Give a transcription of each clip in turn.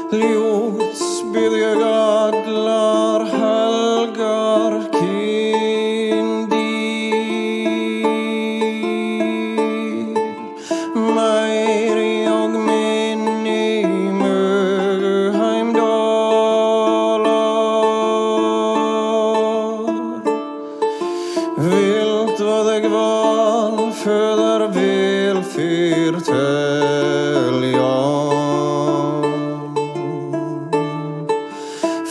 Ljóts bið ég allar helgar kyndir, meiri og minni mögu heimdalar. Vilt vad jag val föder väl förtälja.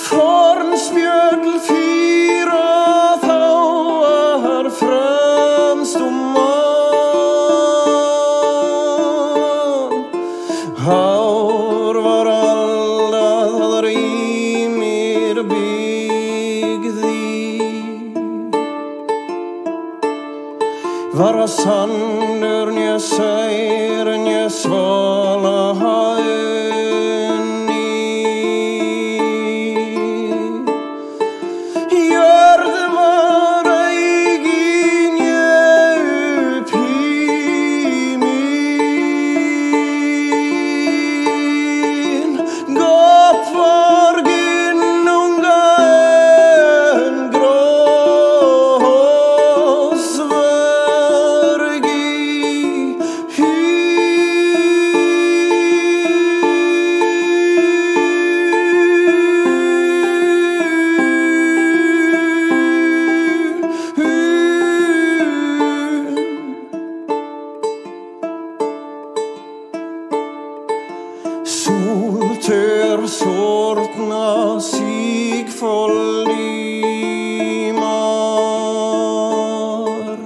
Fornspjöld fyra þá fremst mann. Hár var allað það rýmir byggði. Vara sannur nje sær nje svala Soltör sortna sigfollimar,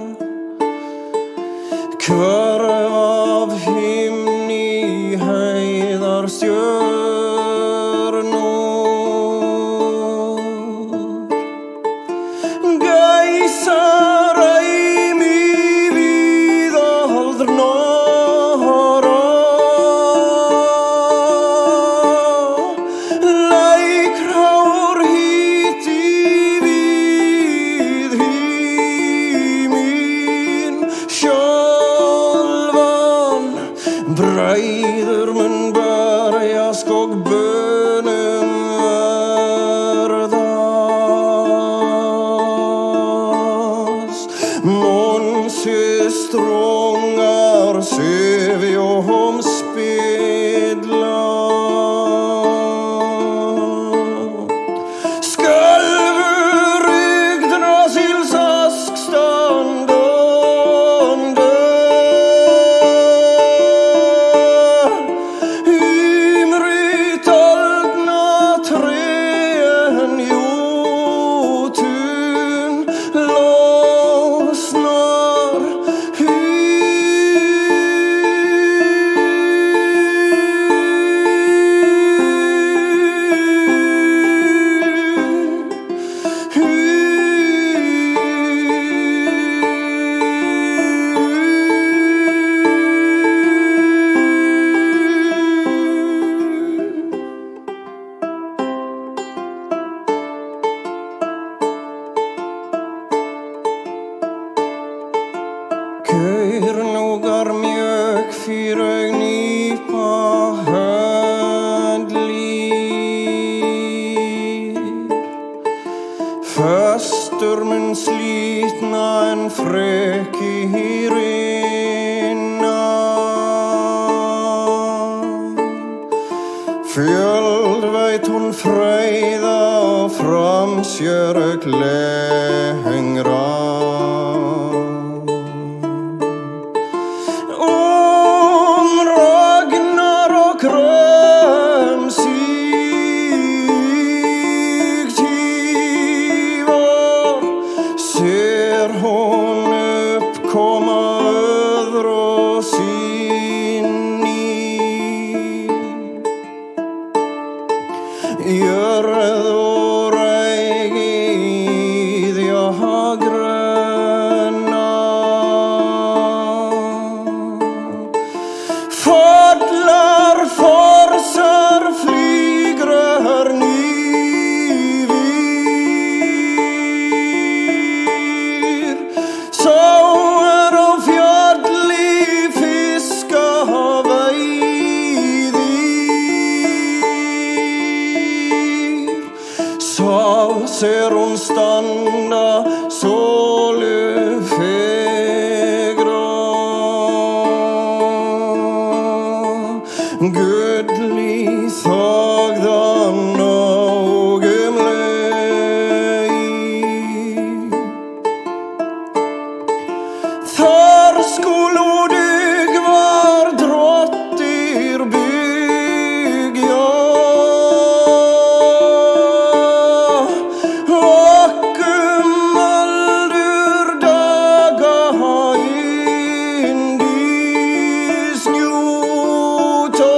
kvörv av himni heiðar stjörnur. Gæsar ræmi við aldrna. Breiður mun berjast og bönum verðast. Månsystrångar sövi om spedla. Skölvur Yggdrasils askstånd. Gurnúgar mjög fyrir nýpa höndlýr. Föstur mun slítna en freki rinna. Fjöld veit hún freyða og framsjöru glengra. Ser hon uppkomma öðru sinni. Jörð og rægið Gudli thagdan ogumlei Þar skuludig var drottir byggja och aldur daga indis njuta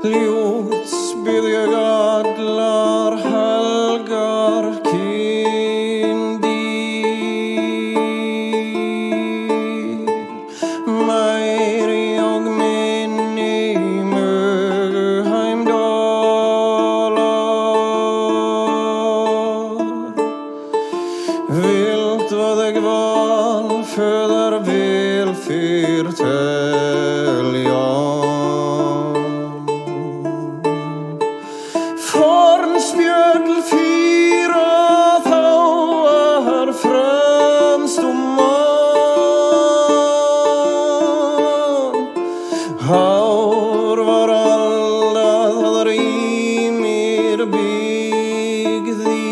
Ljóts bið ég allar helgar kindir Meiri og minni mögu heimdalar Vilt vad jeg val föder vel fyr telja Fornspjöld fyra þá fremst mann Hár var alla það rýmir byggði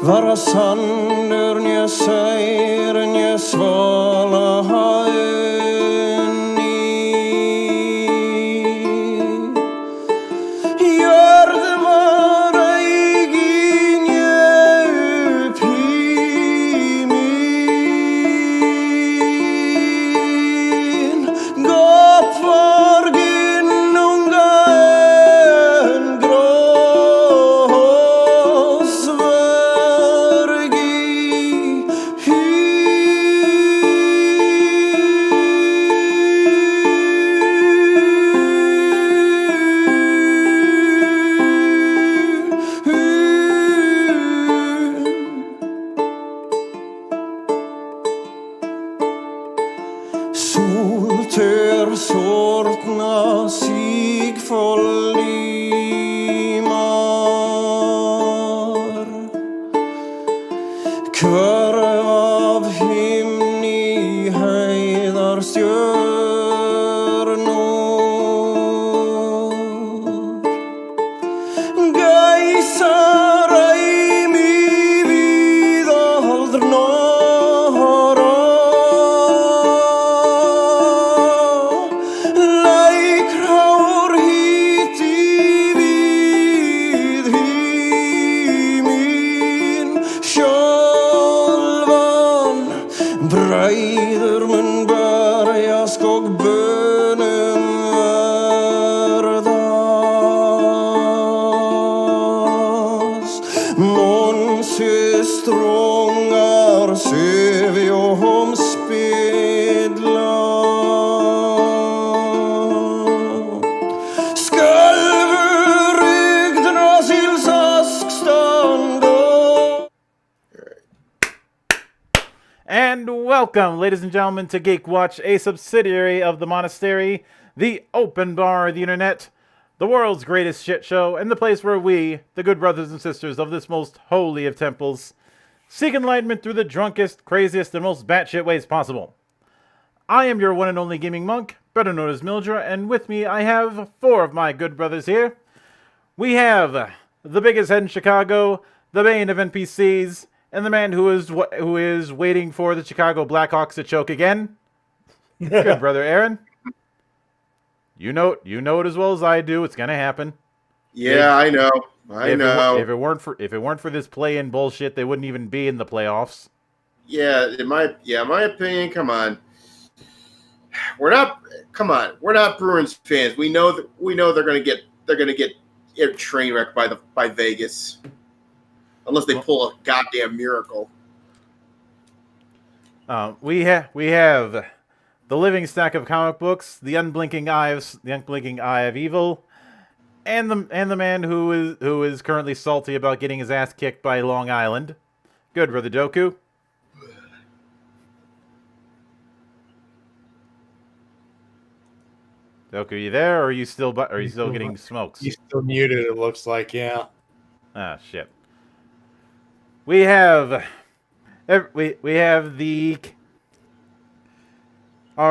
Vara sannur nje sær nje svala Solter sortna sig follimar Kvörv av himni heidar stjörnor Gæsar eimi við aldrna Breiður mun berjast og bönen verðast Månse strångar sevi om spedla Skölvur Yggdrasils askstanda And welcome, ladies and gentlemen, to GeekWatch, a subsidiary of the Monastery, the open bar of the internet, the world's greatest shit show, and the place where we, the good brothers and sisters of this most holy of temples, seek enlightenment through the drunkest, craziest, and most batshit ways possible. I am your one and only gaming monk, better known as Mildra, and with me I have four of my good brothers here. We have the biggest head in Chicago, the bane of NPCs, and the man who is waiting for the Chicago Blackhawks to choke again. Good brother Aaron. You know it as well as I do. It's gonna happen. Yeah, I know. If it weren't for this play-in bullshit, they wouldn't even be in the playoffs. Yeah, in my opinion, come on. We're not Bruins fans. We know they're gonna get train wrecked by Vegas. unless they pull a goddamn miracle. We have the living stack of comic books, the unblinking eye of evil, and the man who is currently salty about getting his ass kicked by Long Island. Good, brother Doku. Doku, are you there, or are you still getting smokes? He's still muted. It looks like, yeah. Ah, shit. We have our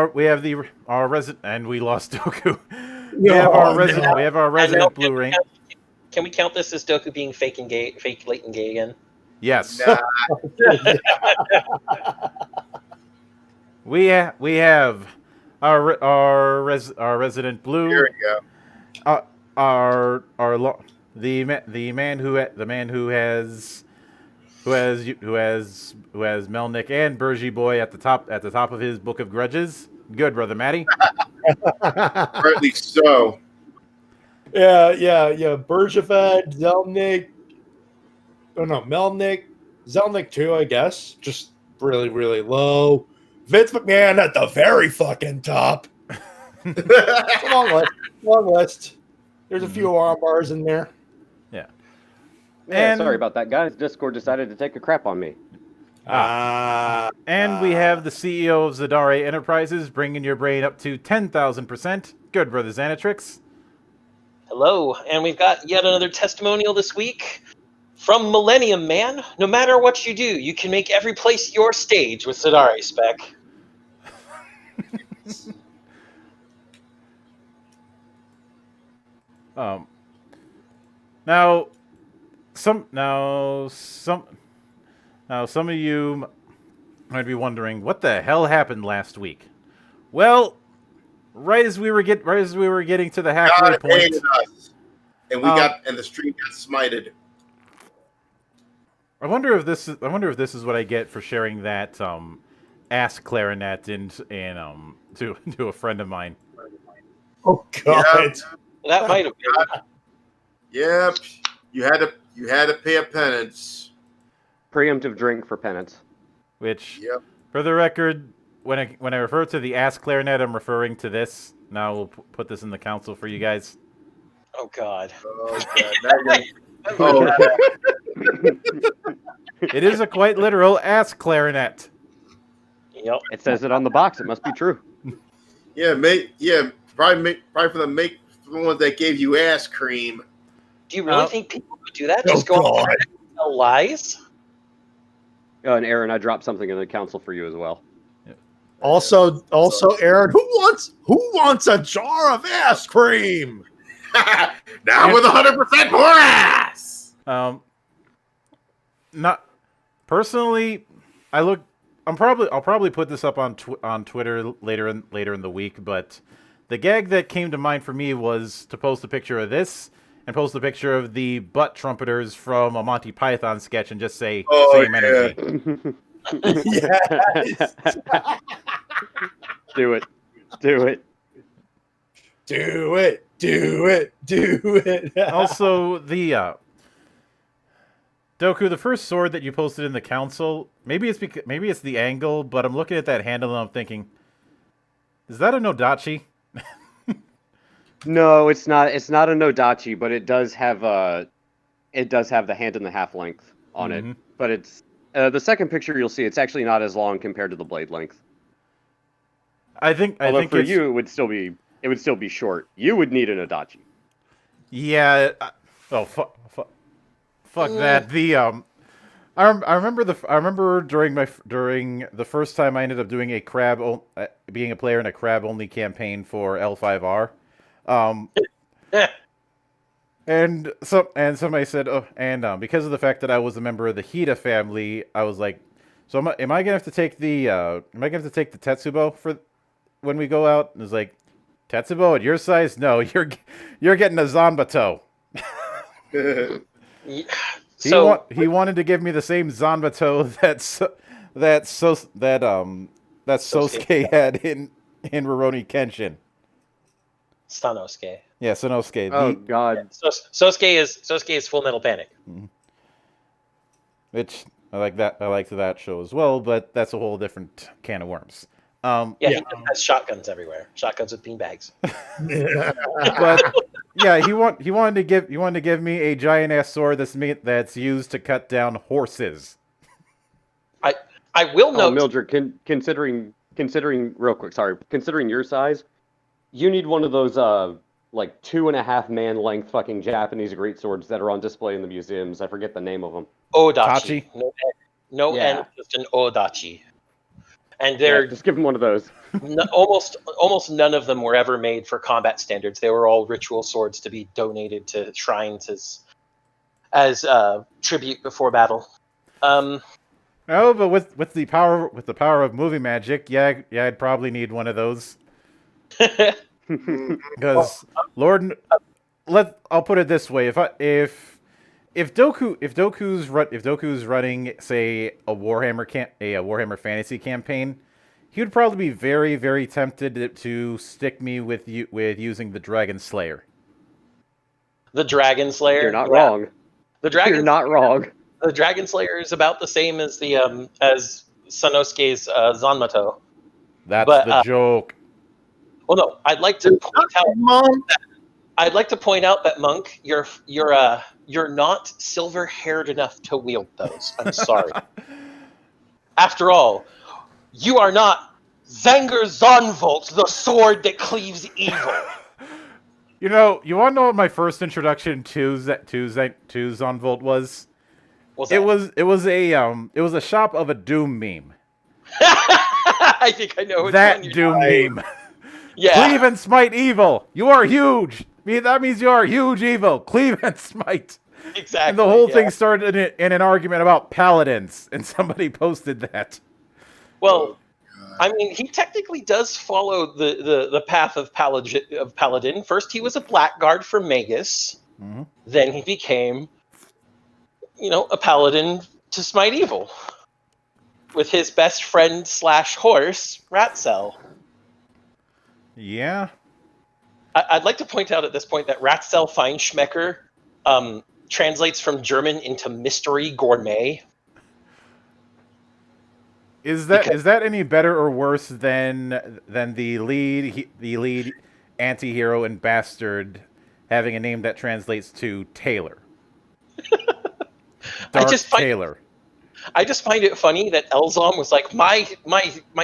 resident, and we lost Doku. We have our resident Blue Ring. Can we count this as Doku being fake latent gay again? Yes. Nah. We have our resident Blue. Here we go. The man who has Melnick and Bergie Boy at the top of his book of grudges. Good, brother Matty. Rightly so. Yeah. Bergeved, Zelnick. Oh no, Melnick, Zelnick too, I guess. Just really, really low. Vince McMahon at the very fucking top. It's a long list. There's a few arm bars in there. Yeah. Yeah, sorry about that, guys. Discord decided to take a crap on me. And we have the CEO of Zadare Enterprises bringing your brain up to 10,000%. Good, brother Xanatrix. Hello, and we've got yet another testimonial this week from Millennium Man. No matter what you do, you can make every place your stage with Zadare spec. Now some of you might be wondering what the hell happened last week. Well, right as we were getting to the halfway God point, hated us. And the stream got smited. I wonder if this is what I get for sharing that ass clarinet to a friend of mine. Oh God. That might have been. Yep. You had to pay a penance. Preemptive drink for penance. Which, Yep. for the record, when I refer to the ass clarinet, I'm referring to this. Now we'll put this in the council for you guys. Oh God. Oh, God. It is a quite literal ass clarinet. Yep. It says it on the box. It must be true. Probably for the ones that gave you ass cream. Do you really think people would do that? Just go on and tell lies? Oh, and Aaron, I dropped something in the council for you as well. Also, Aaron, who wants a jar of ass cream? Now with 100% more ass. Not personally. I'll probably put this up on Twitter later in the week. But the gag that came to mind for me was to post a picture of this and post a picture of the butt trumpeters from a Monty Python sketch and just say same energy. Yes. Do it. Also, the Doku, the first sword that you posted in the council, maybe it's the angle, but I'm looking at that handle and I'm thinking, is that a Nodachi? No, it's not. It's not a Nodachi, but it does have the hand and the half length on it. But it's the second picture you'll see. It's actually not as long compared to the blade length. I think for you, it would still be short. You would need an Nodachi. Yeah. Fuck that. The I remember during the first time I ended up doing being a player in a crab only campaign for L5R. And somebody said, because of the fact that I was a member of the Hida family, I was like, so am I gonna have to take the Tetsubo for when we go out? And it's like, Tetsubo at your size? No, you're getting a Zanbato. He wanted to give me the same Zanbato that Sosuke had in Rurouni Kenshin. Sanosuke. Yeah, Sanosuke. Oh God. Sosuke is Full Metal Panic. which I like that. I liked that show as well, but that's a whole different can of worms. Yeah, Yeah. he just has shotguns everywhere. Shotguns with beanbags. But yeah, he wanted to give me a giant ass sword that's used to cut down horses. I will Oh, note. Mildred, considering real quick, sorry, considering your size, you need one of those like 2.5 man length fucking Japanese great swords that are on display in the museums. I forget the name of them. Odachi. Tachi? No Yeah. N, just an Odachi. And Yeah, they're just give him one of those. almost none of them were ever made for combat standards. They were all ritual swords to be donated to shrines as tribute before battle. No, but with the power of movie magic, yeah, I'd probably need one of those. Because I'll put it this way: if Doku's running, say, a Warhammer Fantasy campaign, he would probably be very, very tempted to stick me with using the Dragon Slayer. The Dragon Slayer. You're not wrong. The Dragon. You're not wrong. The Dragon Slayer is about the same as the as Sanosuke's Zanmato. That's But, the joke. Well, no, I'd like to point out. Mom, I'd like to point out that Monk, you're not silver-haired enough to wield those. I'm sorry. After all, you are not Zanger Zonvolt, the sword that cleaves evil. You know, you want to know what my first introduction to Zonvolt was? What's It that? was a shop of a Doom meme. I think I know which That one you're Doom meme. Yeah. Cleave and smite evil. You are huge. That means you are huge evil. Cleave and smite. Exactly. And the whole yeah. thing started in an argument about paladins, and somebody posted that. Well, I mean, he technically does follow the path of Paladin. First, he was a blackguard for Magus. Mhm. Then he became, a paladin to smite evil with his best friend / horse, Ratzel. Yeah. I'd like to point out at this point that Ratzel Feinschmecker translates from German into mystery gourmet. Is that any better or worse than the lead anti-hero and bastard having a name that translates to Taylor? Dark Taylor. I just find it funny that Elzom was like, my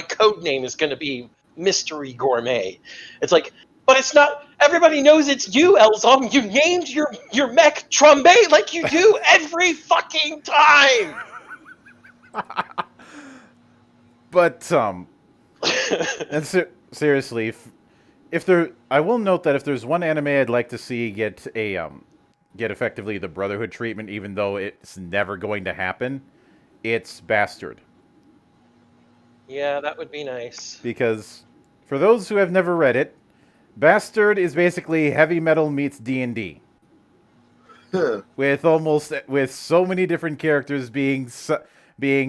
code name is going to be Mystery Gourmet. It's like, but it's not. Everybody knows it's you, Elzom. You named your mech Trombe like you do every fucking time. But and seriously, I will note that if there's one anime I'd like to see get effectively the Brotherhood treatment, even though it's never going to happen, it's Bastard. Yeah, that would be nice. Because for those who have never read it, Bastard is basically heavy metal meets D&D. with so many different characters being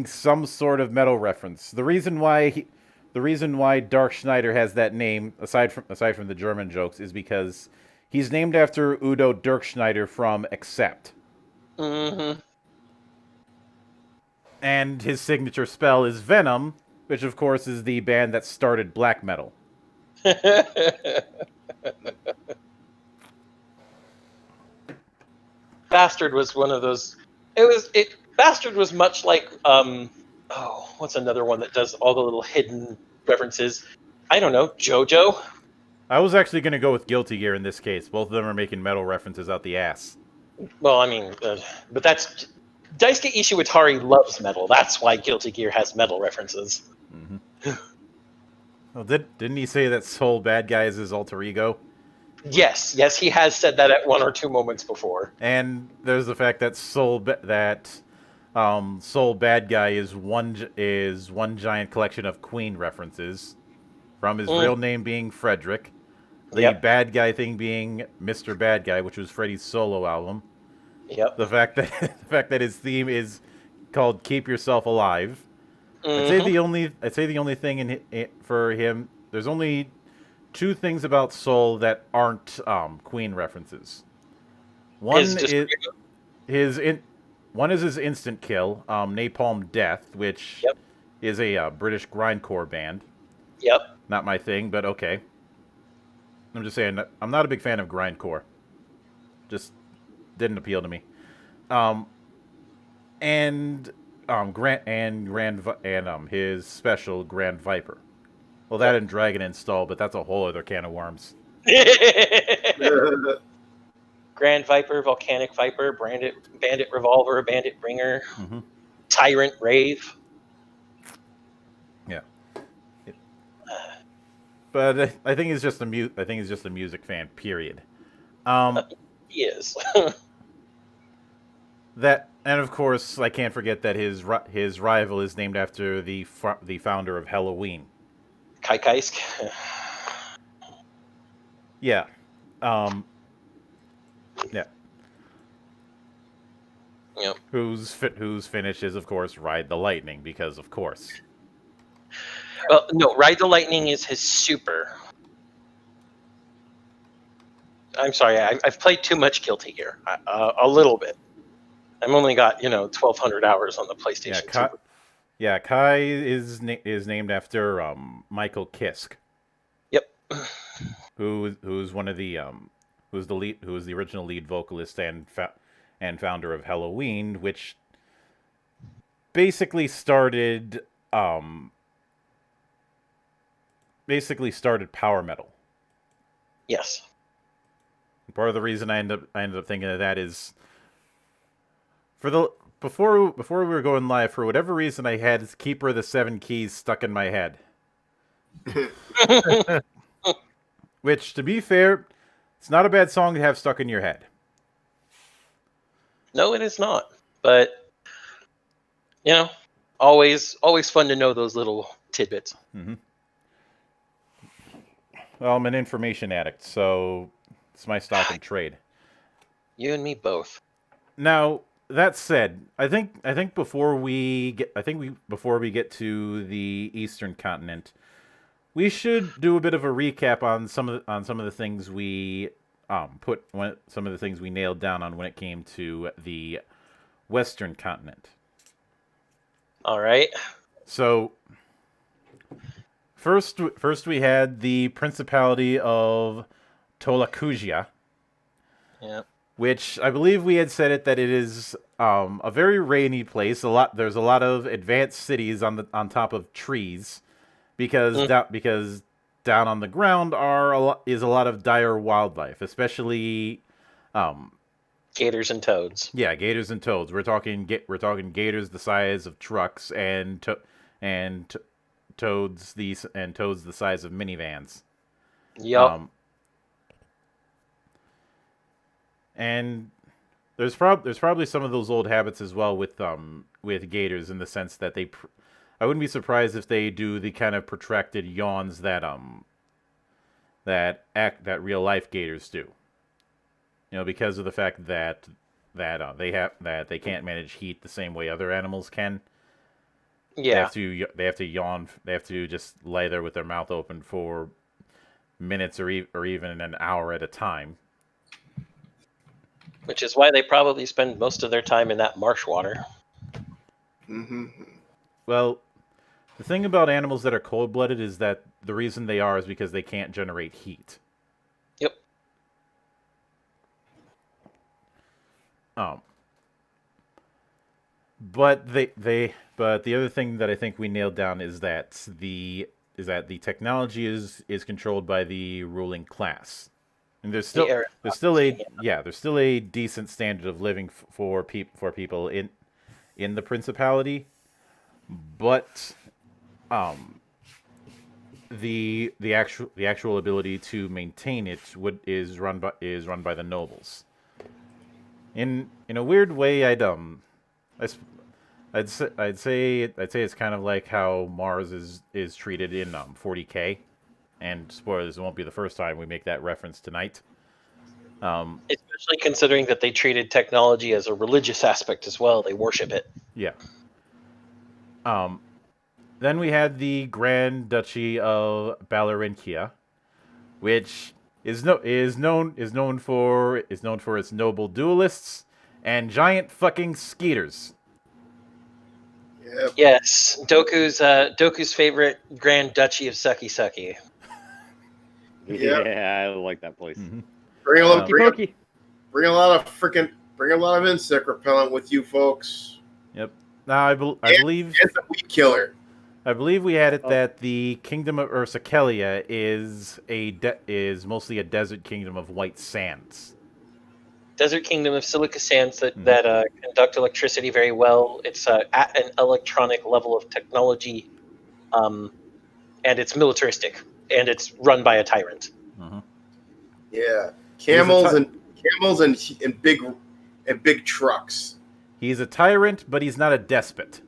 some sort of metal reference. The reason why Dark Schneider has that name, aside from the German jokes, is because he's named after Udo Dirkschneider from Accept. Mm-hmm. And his signature spell is Venom, which of course is the band that started black metal. Bastard was one of those. Bastard was much like what's another one that does all the little hidden references? I don't know, JoJo. I was actually going to go with Guilty Gear in this case. Both of them are making metal references out the ass. Well, I mean, but that's Daisuke Ishiwatari loves metal. That's why Guilty Gear has metal references. Mm-hmm. Well, didn't he say that Soul Bad Guy is his alter ego? Yes, he has said that at one or two moments before. And there's the fact that Soul Bad Guy is one giant collection of Queen references, from his real name being Frederick, the bad guy thing being Mr. Bad Guy, which was Freddie's solo album. Yep. The fact that his theme is called "Keep Yourself Alive." Mm-hmm. I'd say the only thing for him. There's only two things about Soul that aren't Queen references. One is One is his instant kill, Napalm Death, which Yep. is a British grindcore band. Yep. Not my thing, but okay. I'm just saying, I'm not a big fan of grindcore. Just didn't appeal to me. And his special Grand Viper. Well, that and Dragon Install, but that's a whole other can of worms. Grand Viper, Volcanic Viper, Bandit Revolver, Bandit Bringer, Mm-hmm. Tyrant Rave. Yeah. But I think he's just a music fan. Period. He is. That, and of course, I can't forget that his rival is named after the founder of Halloween. Kaikaisk. Yeah. Yeah. Yep. Whose finish is, of course, Ride the Lightning, because of course. Well, no, Ride the Lightning is his super. I'm sorry, I've played too much Guilty Gear. A little bit. I've only got 1,200 hours on the PlayStation 2. Yeah, Kai is named after Michael Kiske. Yep. Who's one of the who was the original lead vocalist and founder of Halloween, which basically started power metal. Yes. Part of the reason I ended up thinking of that is before we were going live, for whatever reason, I had Keeper of the Seven Keys stuck in my head. Which, to be fair, it's not a bad song to have stuck in your head. No, it is not. But always fun to know those little tidbits. Mm-hmm. Well, I'm an information addict, so it's my stock and trade. You and me both. Now, that said, I think before we get to the Eastern continent, we should do a bit of a recap on some of the things we nailed down on when it came to the Western continent. All right. So, first we had the Principality of Tolakuja. Yeah. Which I believe we had said that it is a very rainy place. There's a lot of advanced cities on top of trees, because down on the ground is a lot of dire wildlife, especially gators and toads. Yeah, gators and toads. We're talking gators the size of trucks and toads the size of minivans. Yep. And there's probably some of those old habits as well with gators, in the sense that I wouldn't be surprised if they do the kind of protracted yawns that real life gators do. Because of the fact that they can't manage heat the same way other animals can. Yeah. They have to yawn. They have to just lay there with their mouth open for minutes or even an hour at a time. Which is why they probably spend most of their time in that marsh water. Mm-hmm. Well, the thing about animals that are cold-blooded is that the reason they are is because they can't generate heat. Yep. But the other thing that I think we nailed down is that the technology is controlled by the ruling class. And there's still a decent standard of living for people in the Principality, but the actual ability to maintain it is run by the nobles. In a weird way, I'd say it's kind of like how Mars is treated in 40K. And spoilers, it won't be the first time we make that reference tonight. Especially considering that they treated technology as a religious aspect as well. They worship it. Yeah. Then we had the Grand Duchy of Balarinkia, which is known for its noble duelists and giant fucking skeeters. Yep. Yes, Doku's favorite Grand Duchy of Sucky Sucky. Yeah. Yeah, I like that place. Mm-hmm. Bring a Pokey little, pokey. bring a lot of insect repellent with you folks. Yep. Now I believe It's a weed killer. we had it Oh. that the kingdom of Ursakelia is mostly a desert kingdom of white sands. Desert Kingdom of Silica Sands that conduct electricity very well. It's at an electronic level of technology, and it's militaristic, and it's run by a tyrant. Mm-hmm. Yeah, camels and big trucks. He's a tyrant, but he's not a despot.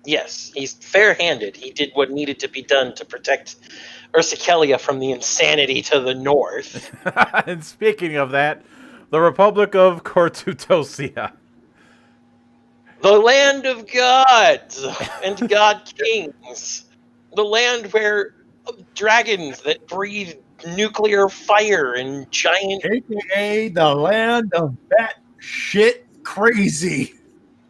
Yes, he's fair-handed. He did what needed to be done to protect Ursakelia from the insanity to the north. And speaking of that, the Republic of Kortutosia. The land of gods and god kings. The land where dragons that breathe nuclear fire and giant... AKA the land of bat shit crazy.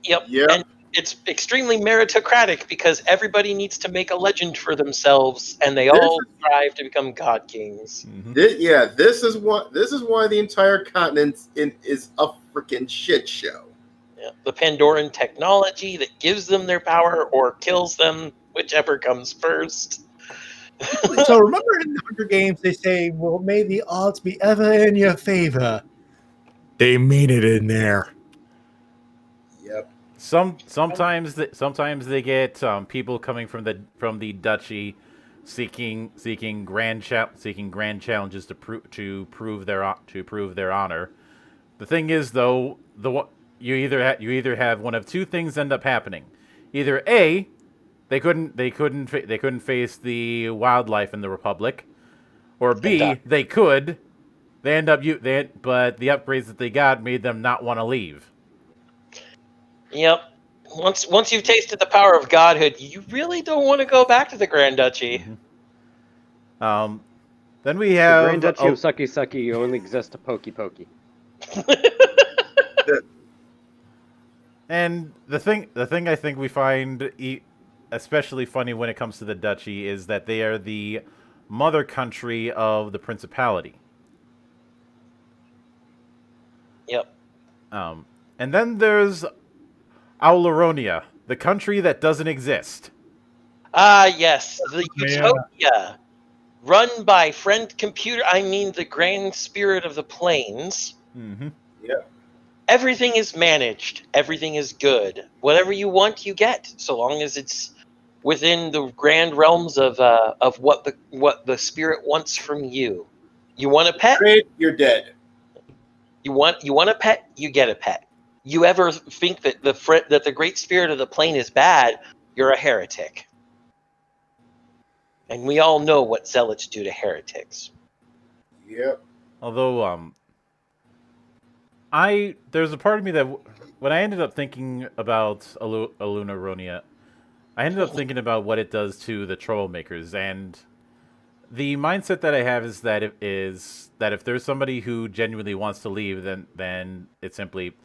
Yep. Yep. And it's extremely meritocratic because everybody needs to make a legend for themselves, and they all strive to become god kings. Mm-hmm. This is why the entire continent is a freaking shit show. Yeah. The Pandoran technology that gives them their power or kills them, whichever comes first. So remember in the Hunger Games, they say, well, may the odds be ever in your favor. They mean it in there. Yep. Sometimes they get people coming from the duchy seeking grand challenges to prove their honor. The thing is, though, you either have one of two things end up happening. Either A, they couldn't face the wildlife in the Republic, or B, they could. But the upgrades that they got made them not want to leave. Yep. Once you've tasted the power of godhood, you really don't want to go back to the Grand Duchy. Mm-hmm. Then we have The Grand Duchy of Sucky Sucky only exists to pokey pokey. And the thing I think we find especially funny when it comes to the duchy is that they are the mother country of the principality. Yep. And then there's Auleronia, the country that doesn't exist. Ah, yes, the Utopia, run by the Grand Spirit of the Plains. Mm-hmm. Yeah. Everything is managed. Everything is good. Whatever you want, you get, so long as it's within the grand realms of what the spirit wants from you. You want a pet? Great, you're dead. You want a pet? You get a pet. You ever think that the Great Spirit of the Plain is bad? You're a heretic. And we all know what zealots do to heretics. Yep. Although, there's a part of me that when I ended up thinking about Auleronia, I ended up thinking about what it does to the troublemakers, and the mindset that I have is that if there's somebody who genuinely wants to leave, then it's simply,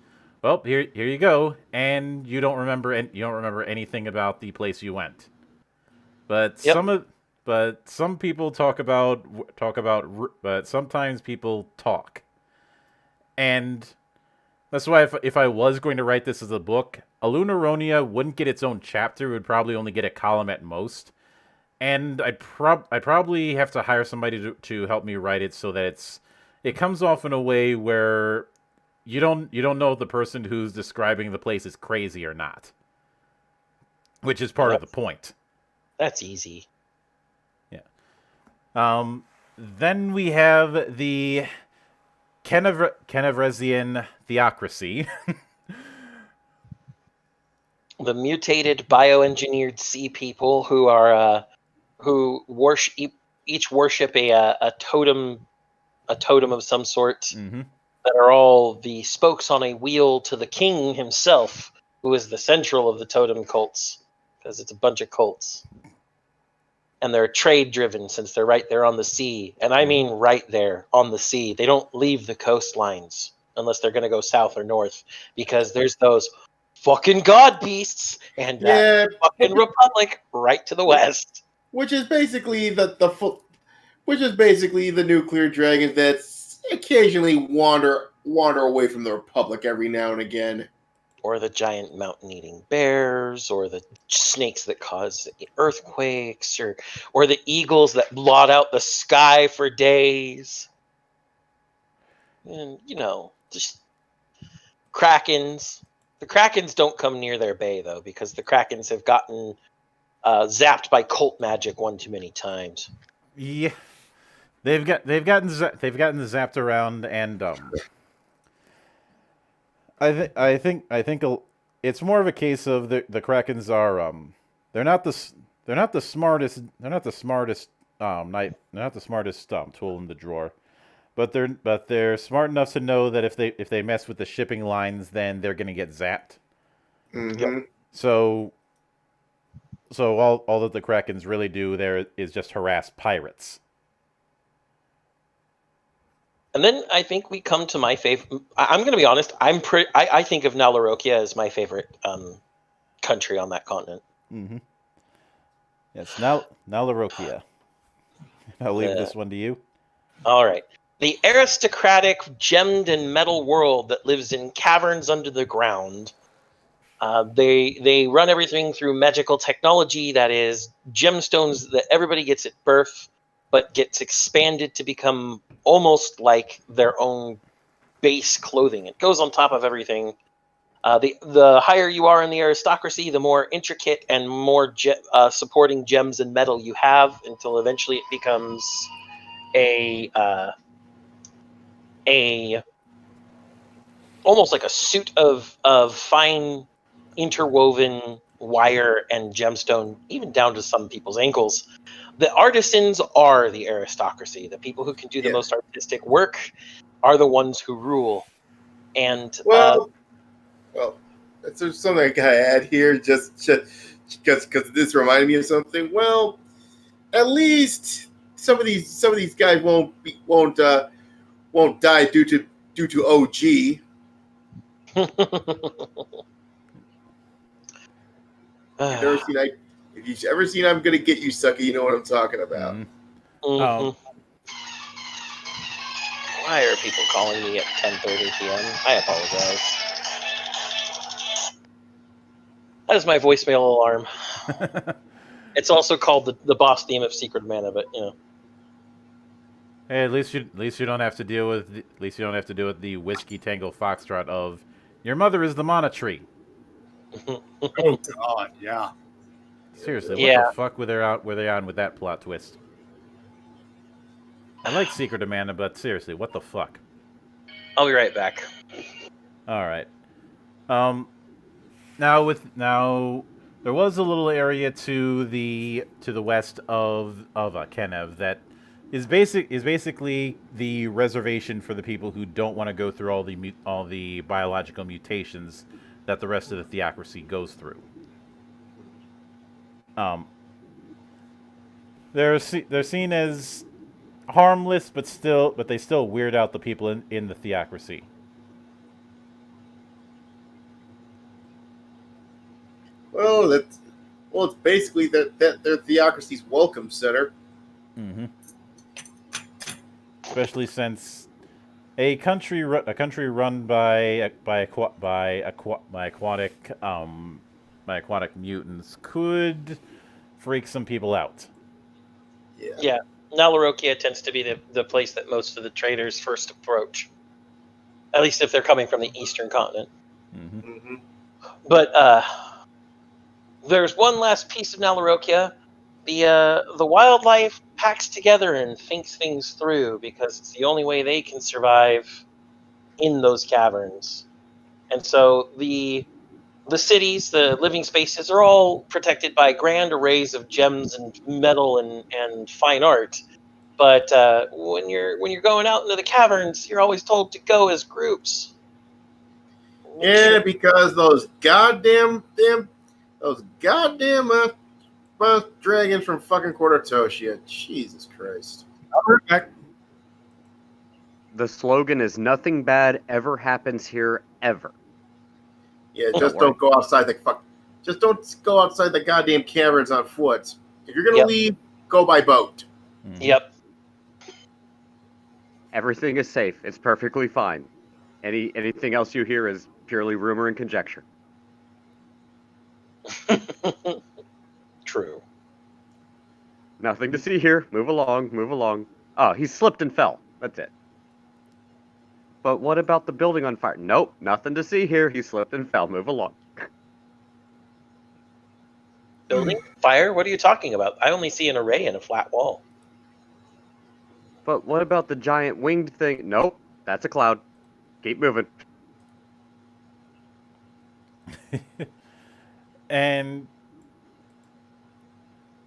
well, here you go, and you don't remember anything about the place you went. But some people talk about, but sometimes people talk, and that's why if I was going to write this as a book, Auleronia wouldn't get its own chapter; it would probably only get a column at most. And I'd probably have to hire somebody to help me write it so that it comes off in a way where you don't know if the person who's describing the place is crazy or not, which is part of the point. That's easy. Yeah. Then we have the Kenevresian theocracy. The mutated bioengineered sea people who are who each worship a totem of some sort, Mm-hmm. that are all the spokes on a wheel to the king himself, who is the central of the totem cults, because it's a bunch of cults. And they're trade driven since they're right there on the sea. And I mean right there on the sea. They don't leave the coastlines. unless they're going to go south or north, because there's those fucking god beasts and that fucking republic right to the west. Which is basically which is basically the nuclear dragons that occasionally wander away from the Republic every now and again. Or the giant mountain-eating bears, or the snakes that cause earthquakes, or the eagles that blot out the sky for days. And, just krakens. The krakens don't come near their bay, though, because the krakens have gotten zapped by cult magic one too many times. Yeah, they've gotten zapped around, and I think it's more of a case of the krakens are they're not the smartest tool in the drawer, but they're smart enough to know that if they mess with the shipping lines, then they're gonna get zapped. Mm-hmm. So all that the krakens really do there is just harass pirates. And then I think we come to my favorite. I'm going to be honest. I think of Nalarokia as my favorite country on that continent. Mm-hmm. Yes, Nalarokia. I'll leave this one to you. All right. The aristocratic, gemmed and metal world that lives in caverns under the ground. They run everything through magical technology that is gemstones that everybody gets at birth, but gets expanded to become almost like their own base clothing. It goes on top of everything. The higher you are in the aristocracy, the more intricate and more supporting gems and metal you have, until eventually it becomes a almost like a suit of fine interwoven wire and gemstone, even down to some people's ankles. The artisans are the aristocracy. The people who can do the most artistic work are the ones who rule. And there's something I gotta add here, just because this reminded me of something. Well, at least some of these guys won't die due to OG. If you've ever seen I'm Gonna Get You, Sucker, you know what I'm talking about. Mm-hmm. Why are people calling me at 10:30 p.m.? I apologize. That is my voicemail alarm. It's also called the boss theme of Secret Mana, but Hey, at least you don't have to deal with the whiskey tango foxtrot of your mother is the mana tree. Oh God, yeah. Seriously, what the fuck were they on with that plot twist? I like Secret of Mana, but seriously, what the fuck? I'll be right back. All right. Now there was a little area to the west of Kenev that is basically the reservation for the people who don't want to go through all the biological mutations that the rest of the theocracy goes through. They're seen as harmless, but they still weird out the people in the theocracy. Well, it's basically their theocracy's welcome center. Mm-hmm. Especially since a country run by aquatic mutants could freak some people out. Yeah. Nalarokia tends to be the place that most of the traders first approach, at least if they're coming from the eastern continent. Mm-hmm. Mm-hmm. But there's one last piece of Nalarokia. The wildlife packs together and thinks things through, because it's the only way they can survive in those caverns. And so the cities, the living spaces, are all protected by grand arrays of gems and metal and fine art. But when you're going out into the caverns, you're always told to go as groups. Yeah, because those goddamn dragons from fucking Quartertoshia. Jesus Christ. I'll be back. The slogan is "Nothing bad ever happens here ever." Yeah, just don't go outside the fuck. Just don't go outside the goddamn caverns on foot. If you're gonna leave, go by boat. Yep. Everything is safe. It's perfectly fine. Anything else you hear is purely rumor and conjecture. True. Nothing to see here. Move along, move along. Oh, he slipped and fell. That's it. But what about the building on fire? Nope, nothing to see here. He slipped and fell. Move along. Building? Fire? What are you talking about? I only see an array and a flat wall. But what about the giant winged thing? Nope, that's a cloud. Keep moving. And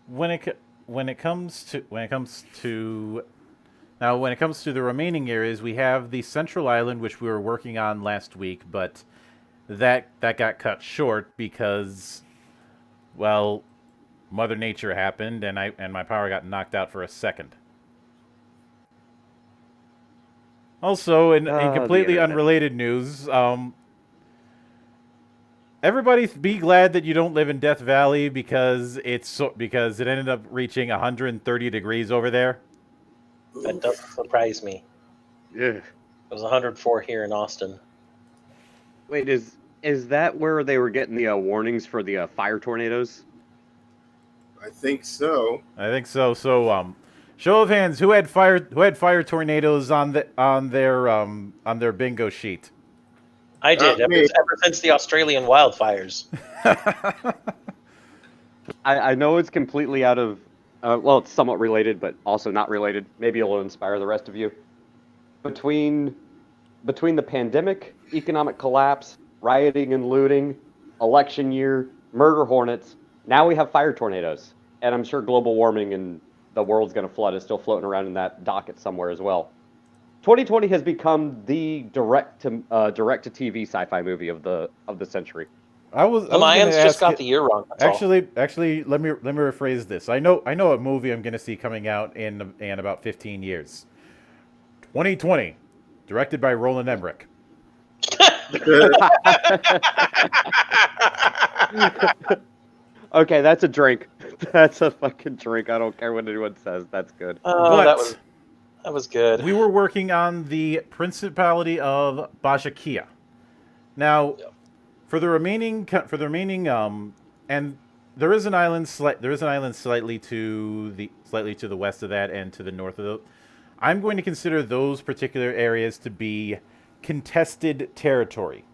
when it comes to the remaining areas, we have the Central Island, which we were working on last week, but that got cut short because, well, Mother Nature happened, and my power got knocked out for a second. Also, in completely unrelated news, everybody be glad that you don't live in Death Valley because it ended up reaching 130 degrees over there. That doesn't surprise me. Yeah. It was 104 here in Austin. Wait, is that where they were getting the warnings for the fire tornadoes? I think so. I think so. So, show of hands, who had fire tornadoes on their bingo sheet? I did ever since the Australian wildfires. I know it's completely out of. Well, it's somewhat related, but also not related. Maybe it'll inspire the rest of you. Between the pandemic, economic collapse, rioting and looting, election year, murder hornets, now we have fire tornadoes. And I'm sure global warming and the world's going to flood is still floating around in that docket somewhere as well. 2020 has become the direct to TV sci-fi movie of the century. The Mayans just got the year wrong. Actually, let me rephrase this. I know a movie I'm going to see coming out in about 15 years. 2020, directed by Roland Emmerich. Okay, that's a drink. That's a fucking drink. I don't care what anyone says. That's good. Oh, that was good. We were working on the Principality of Bajakia. Now, for the remaining, and there is an island slightly to the west of that and to the north of it. I'm going to consider those particular areas to be contested territory,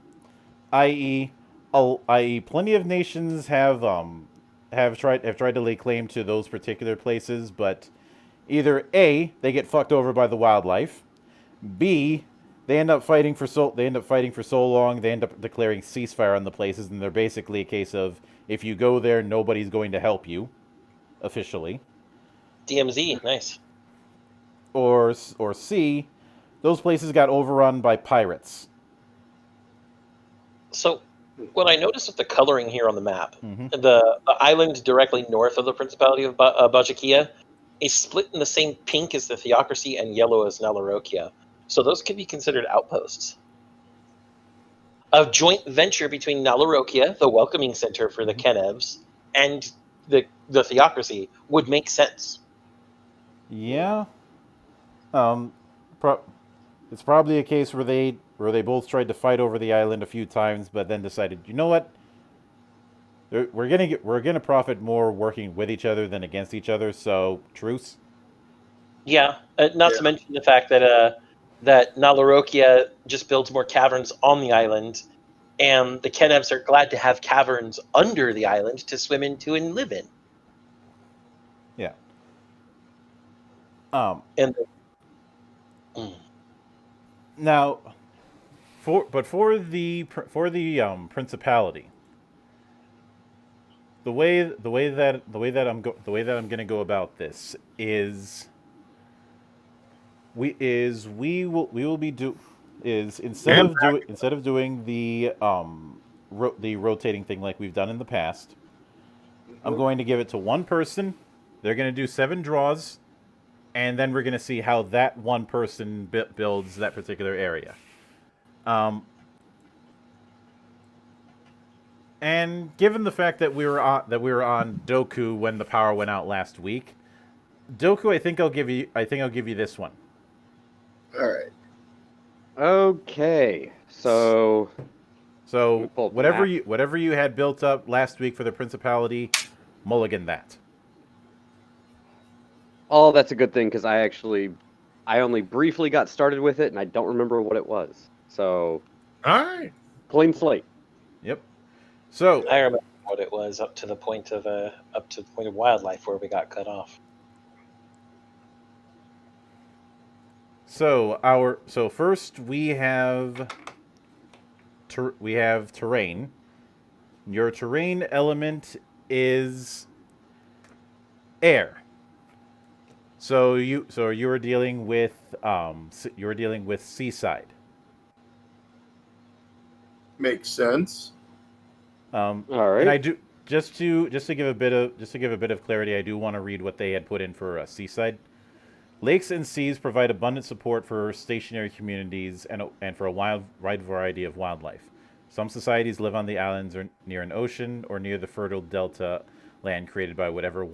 i.e., plenty of nations have tried to lay claim to those particular places, but either A, they get fucked over by the wildlife, B, they end up fighting for so long, they end up declaring ceasefire on the places, and they're basically a case of, if you go there, nobody's going to help you, officially. DMZ, nice. Or C, those places got overrun by pirates. So, what I noticed with the coloring here on the map, the island directly north of the Principality of Bajakia is split in the same pink as the Theocracy and yellow as Nalarokia. So those could be considered outposts. A joint venture between Nalarokia, the welcoming center for the Kenevs, and the Theocracy would make sense. Yeah. It's probably a case where they both tried to fight over the island a few times, but then decided, you know what? We're gonna profit more working with each other than against each other. So truce. Yeah, not to mention the fact that that Nalarokia just builds more caverns on the island, and the Kenevs are glad to have caverns under the island to swim into and live in. Yeah. Now, for the Principality, the way that I'm going to go about this is instead of doing the rotating thing like we've done in the past, I'm going to give it to one person. They're going to do 7 draws and then we're going to see how that one person builds that particular area. And given the fact that we were on Doku when the power went out last week, Doku, I think I'll give you this one. All right. Okay, so pull up the whatever you had built up last week for the Principality, mulligan that. oh, that's a good thing because I only briefly got started with it and I don't remember what it was. So All right. clean slate. Yep. So I remember what it was up to the point of wildlife where we got cut off. So first we have terrain. Your terrain element is air. So you are dealing with seaside. Makes sense. All right. And I do just to give a bit of clarity. I do want to read what they had put in for seaside. Lakes and seas provide abundant support for stationary communities and for a wide variety of wildlife. Some societies live on the islands or near an ocean or near the fertile delta land created by whatever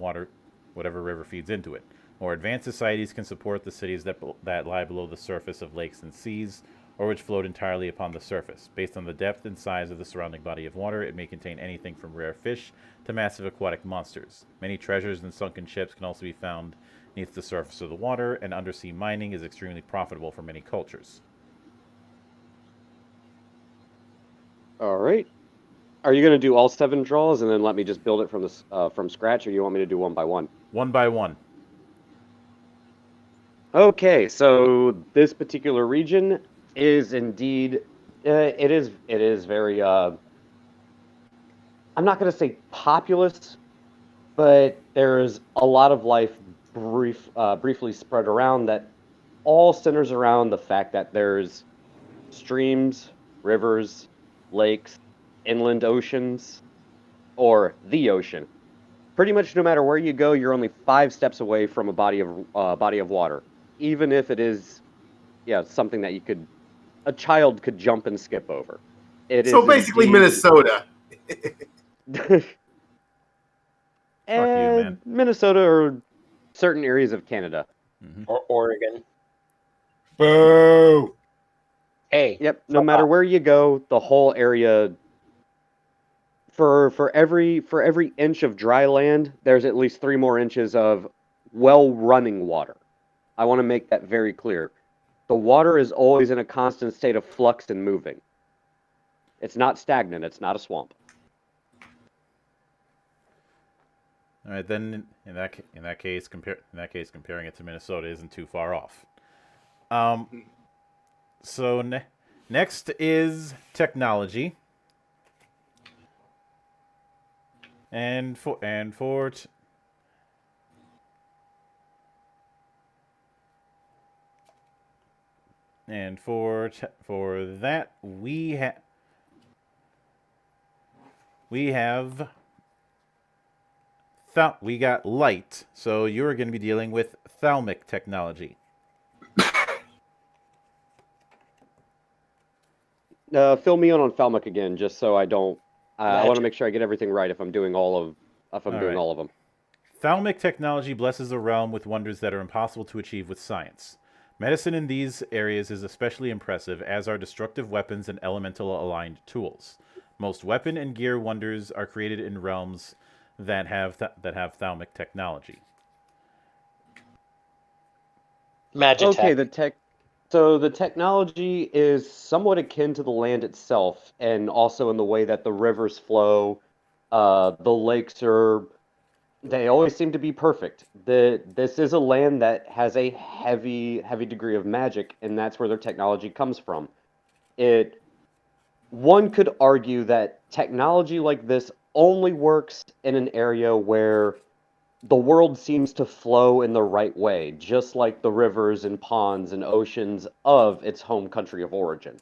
river feeds into it. More advanced societies can support the cities that lie below the surface of lakes and seas, or which float entirely upon the surface. Based on the depth and size of the surrounding body of water, it may contain anything from rare fish to massive aquatic monsters. Many treasures and sunken ships can also be found beneath the surface of the water, and undersea mining is extremely profitable for many cultures. All right. Are you going to do all 7 draws and then let me just build it from scratch, or you want me to do one by one? One by one. Okay, so this particular region is indeed it is very I'm not going to say populous, but there's a lot of life briefly spread around that all centers around the fact that there's streams, rivers, lakes, inland oceans, or the ocean. Pretty much no matter where you go, you're only 5 steps away from a body of water, even if it is something that a child could jump and skip over. So basically Minnesota. And man. Minnesota or certain areas of Canada. Mm-hmm. Or Oregon. Boo! Hey. Yep. No matter where you go, the whole area. For every inch of dry land, there's at least 3 more inches of well-running water. I want to make that very clear. The water is always in a constant state of flux and moving. It's not stagnant. It's not a swamp. All right, then in that case, comparing it to Minnesota isn't too far off. So next is technology, and for that we got light, so you're going to be dealing with thalmic technology. Fill me in on thalmic again, just so I don't. I want to make sure I get everything right if I'm doing all of them. Thalmic technology blesses a realm with wonders that are impossible to achieve with science. Medicine in these areas is especially impressive, as are destructive weapons and elemental-aligned tools. Most weapon and gear wonders are created in realms that have thalmic technology. Magic. Okay, the technology is somewhat akin to the land itself, and also in the way that the rivers flow, the lakes they always seem to be perfect. This is a land that has a heavy degree of magic, and that's where their technology comes from. One could argue that technology like this only works in an area where the world seems to flow in the right way, just like the rivers and ponds and oceans of its home country of origin.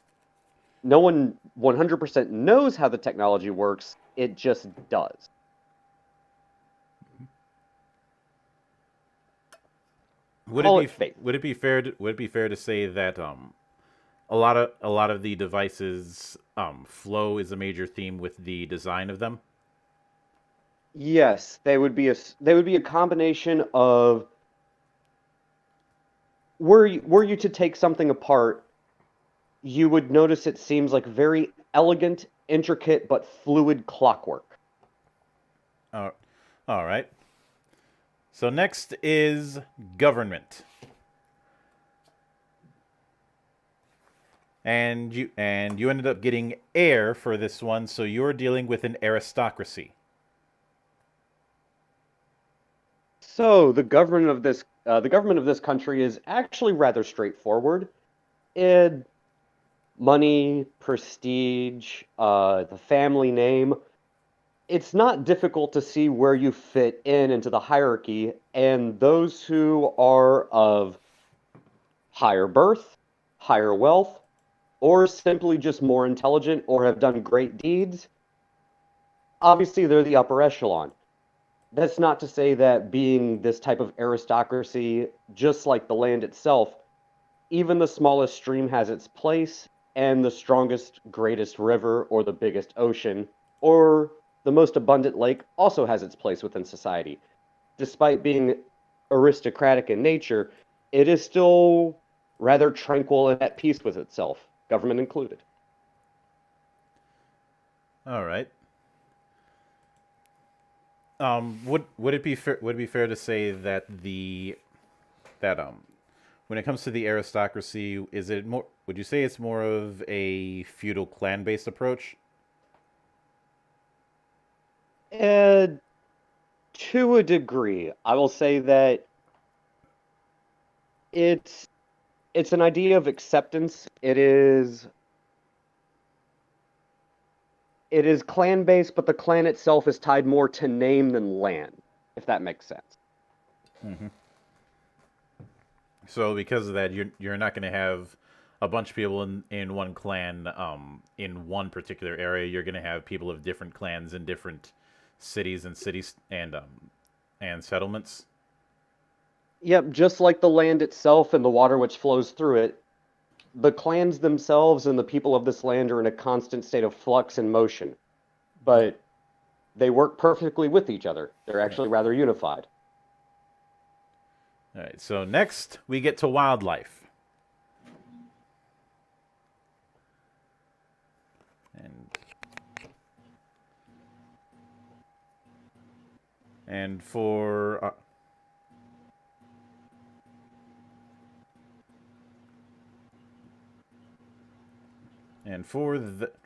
No one 100% knows how the technology works, it just does. Call it fate. would it be fair to say that a lot of the devices flow is a major theme with the design of them? Yes, they would be a combination of were you to take something apart, you would notice it seems like very elegant, intricate, but fluid clockwork. Uh, all right. So next is government. And you ended up getting air for this one, so you're dealing with an aristocracy. So the government of this country is actually rather straightforward. It money, prestige, the family name. It's not difficult to see where you fit in into the hierarchy, and those who are of higher birth, higher wealth, or simply just more intelligent or have done great deeds, obviously they're the upper echelon. That's not to say that being this type of aristocracy, just like the land itself, even the smallest stream has its place, and the strongest, greatest river, or the biggest ocean, or the most abundant lake also has its place within society. Despite being aristocratic in nature, it is still rather tranquil and at peace with itself, government included. All right. Would it be fair to say that when it comes to the aristocracy, is it more? Would you say it's more of a feudal clan based approach? Uh, to a degree, I will say that it's it's an idea of acceptance. It is clan based, but the clan itself is tied more to name than land, if that makes sense. Hmm. So because of that, you're not going to have a bunch of people in one clan in one particular area. You're going to have people of different clans in different cities and settlements. Yep, just like the land itself and the water which flows through it, the clans themselves and the people of this land are in a constant state of flux and motion, but they work perfectly with each other. They're actually rather unified. All right. So next we get to wildlife, and and for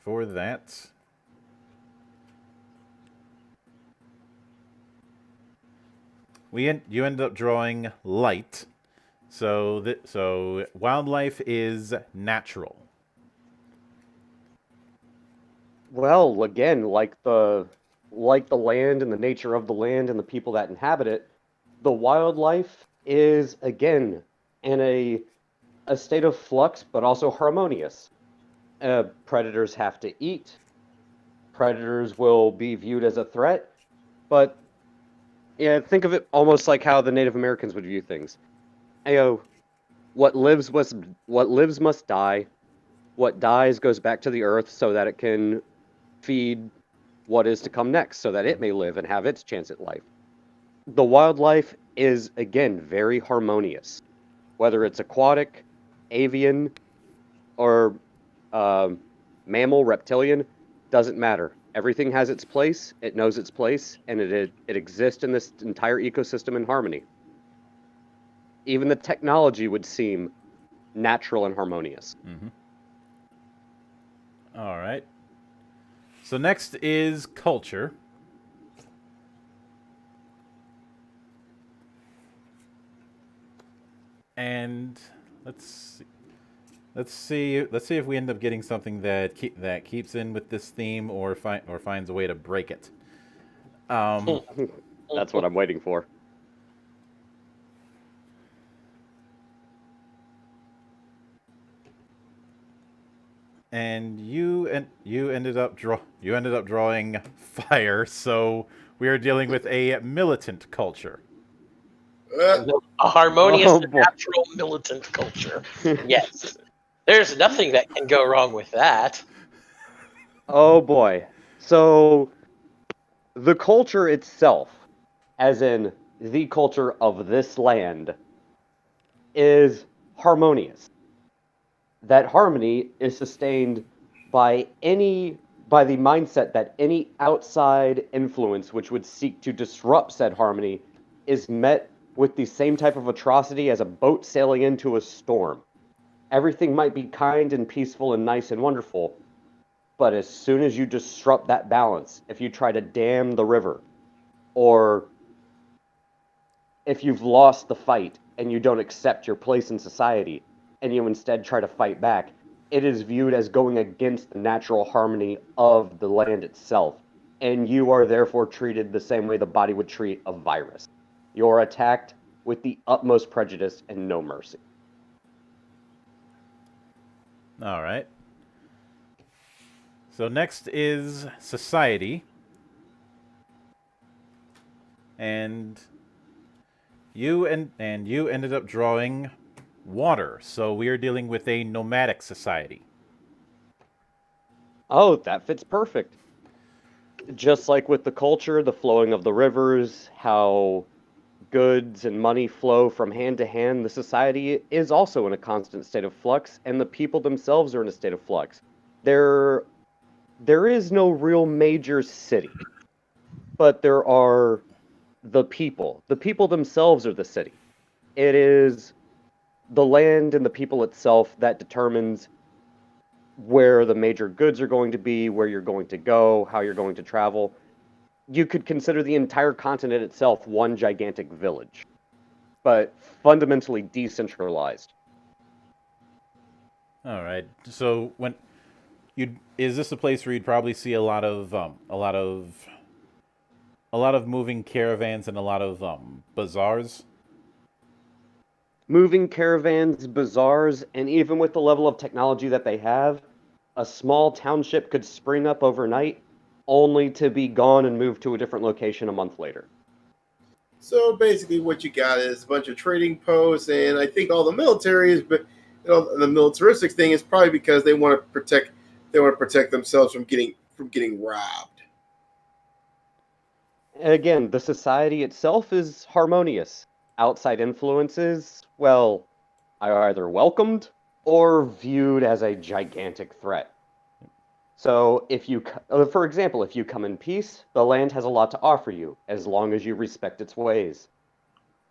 for that, you end up drawing light. So wildlife is natural. Well, again, like the land and the nature of the land and the people that inhabit it, the wildlife is again in a state of flux, but also harmonious. Predators have to eat. Predators will be viewed as a threat, but yeah, think of it almost like how the Native Americans would view things. You know, what lives must die. What dies goes back to the earth so that it can feed what is to come next, so that it may live and have its chance at life. The wildlife is again very harmonious, whether it's aquatic, avian, or um, mammal, reptilian, doesn't matter. Everything has its place, it knows its place, and it exists in this entire ecosystem in harmony. Even the technology would seem natural and harmonious. Hmm. All right. So next is culture, and let's see. Let's see if we end up getting something that keeps in with this theme or finds a way to break it. Um, That's what I'm waiting for. and you ended up drawing fire, so we are dealing with a militant culture. A harmonious, Oh, boy. natural, militant culture. Yes. There's nothing that can go wrong with that. Oh boy. So the culture itself, as in the culture of this land, is harmonious. That harmony is sustained by the mindset that any outside influence which would seek to disrupt said harmony is met with the same type of atrocity as a boat sailing into a storm. Everything might be kind and peaceful and nice and wonderful, but as soon as you disrupt that balance, if you try to dam the river, or if you've lost the fight and you don't accept your place in society, and you instead try to fight back, it is viewed as going against the natural harmony of the land itself. And you are therefore treated the same way the body would treat a virus. You're attacked with the utmost prejudice and no mercy. All right. So next is society. And you ended up drawing water. So we are dealing with a nomadic society. Oh, that fits perfect. Just like with the culture, the flowing of the rivers, how goods and money flow from hand to hand, the society is also in a constant state of flux, and the people themselves are in a state of flux. There is no real major city, but there are the people. The people themselves are the city. It is the land and the people itself that determines where the major goods are going to be, where you're going to go, how you're going to travel. You could consider the entire continent itself one gigantic village, but fundamentally decentralized. All right. So is this a place where you'd probably see a lot of moving caravans and a lot of bazaars? Moving caravans, bazaars, and even with the level of technology that they have, a small township could spring up overnight only to be gone and moved to a different location a month later. So basically, what you got is a bunch of trading posts, and I think all the military is, but the militaristic thing is probably because they want to protect themselves from getting robbed. Again, the society itself is harmonious. Outside influences, well, are either welcomed or viewed as a gigantic threat. So, for example, if you come in peace, the land has a lot to offer you, as long as you respect its ways.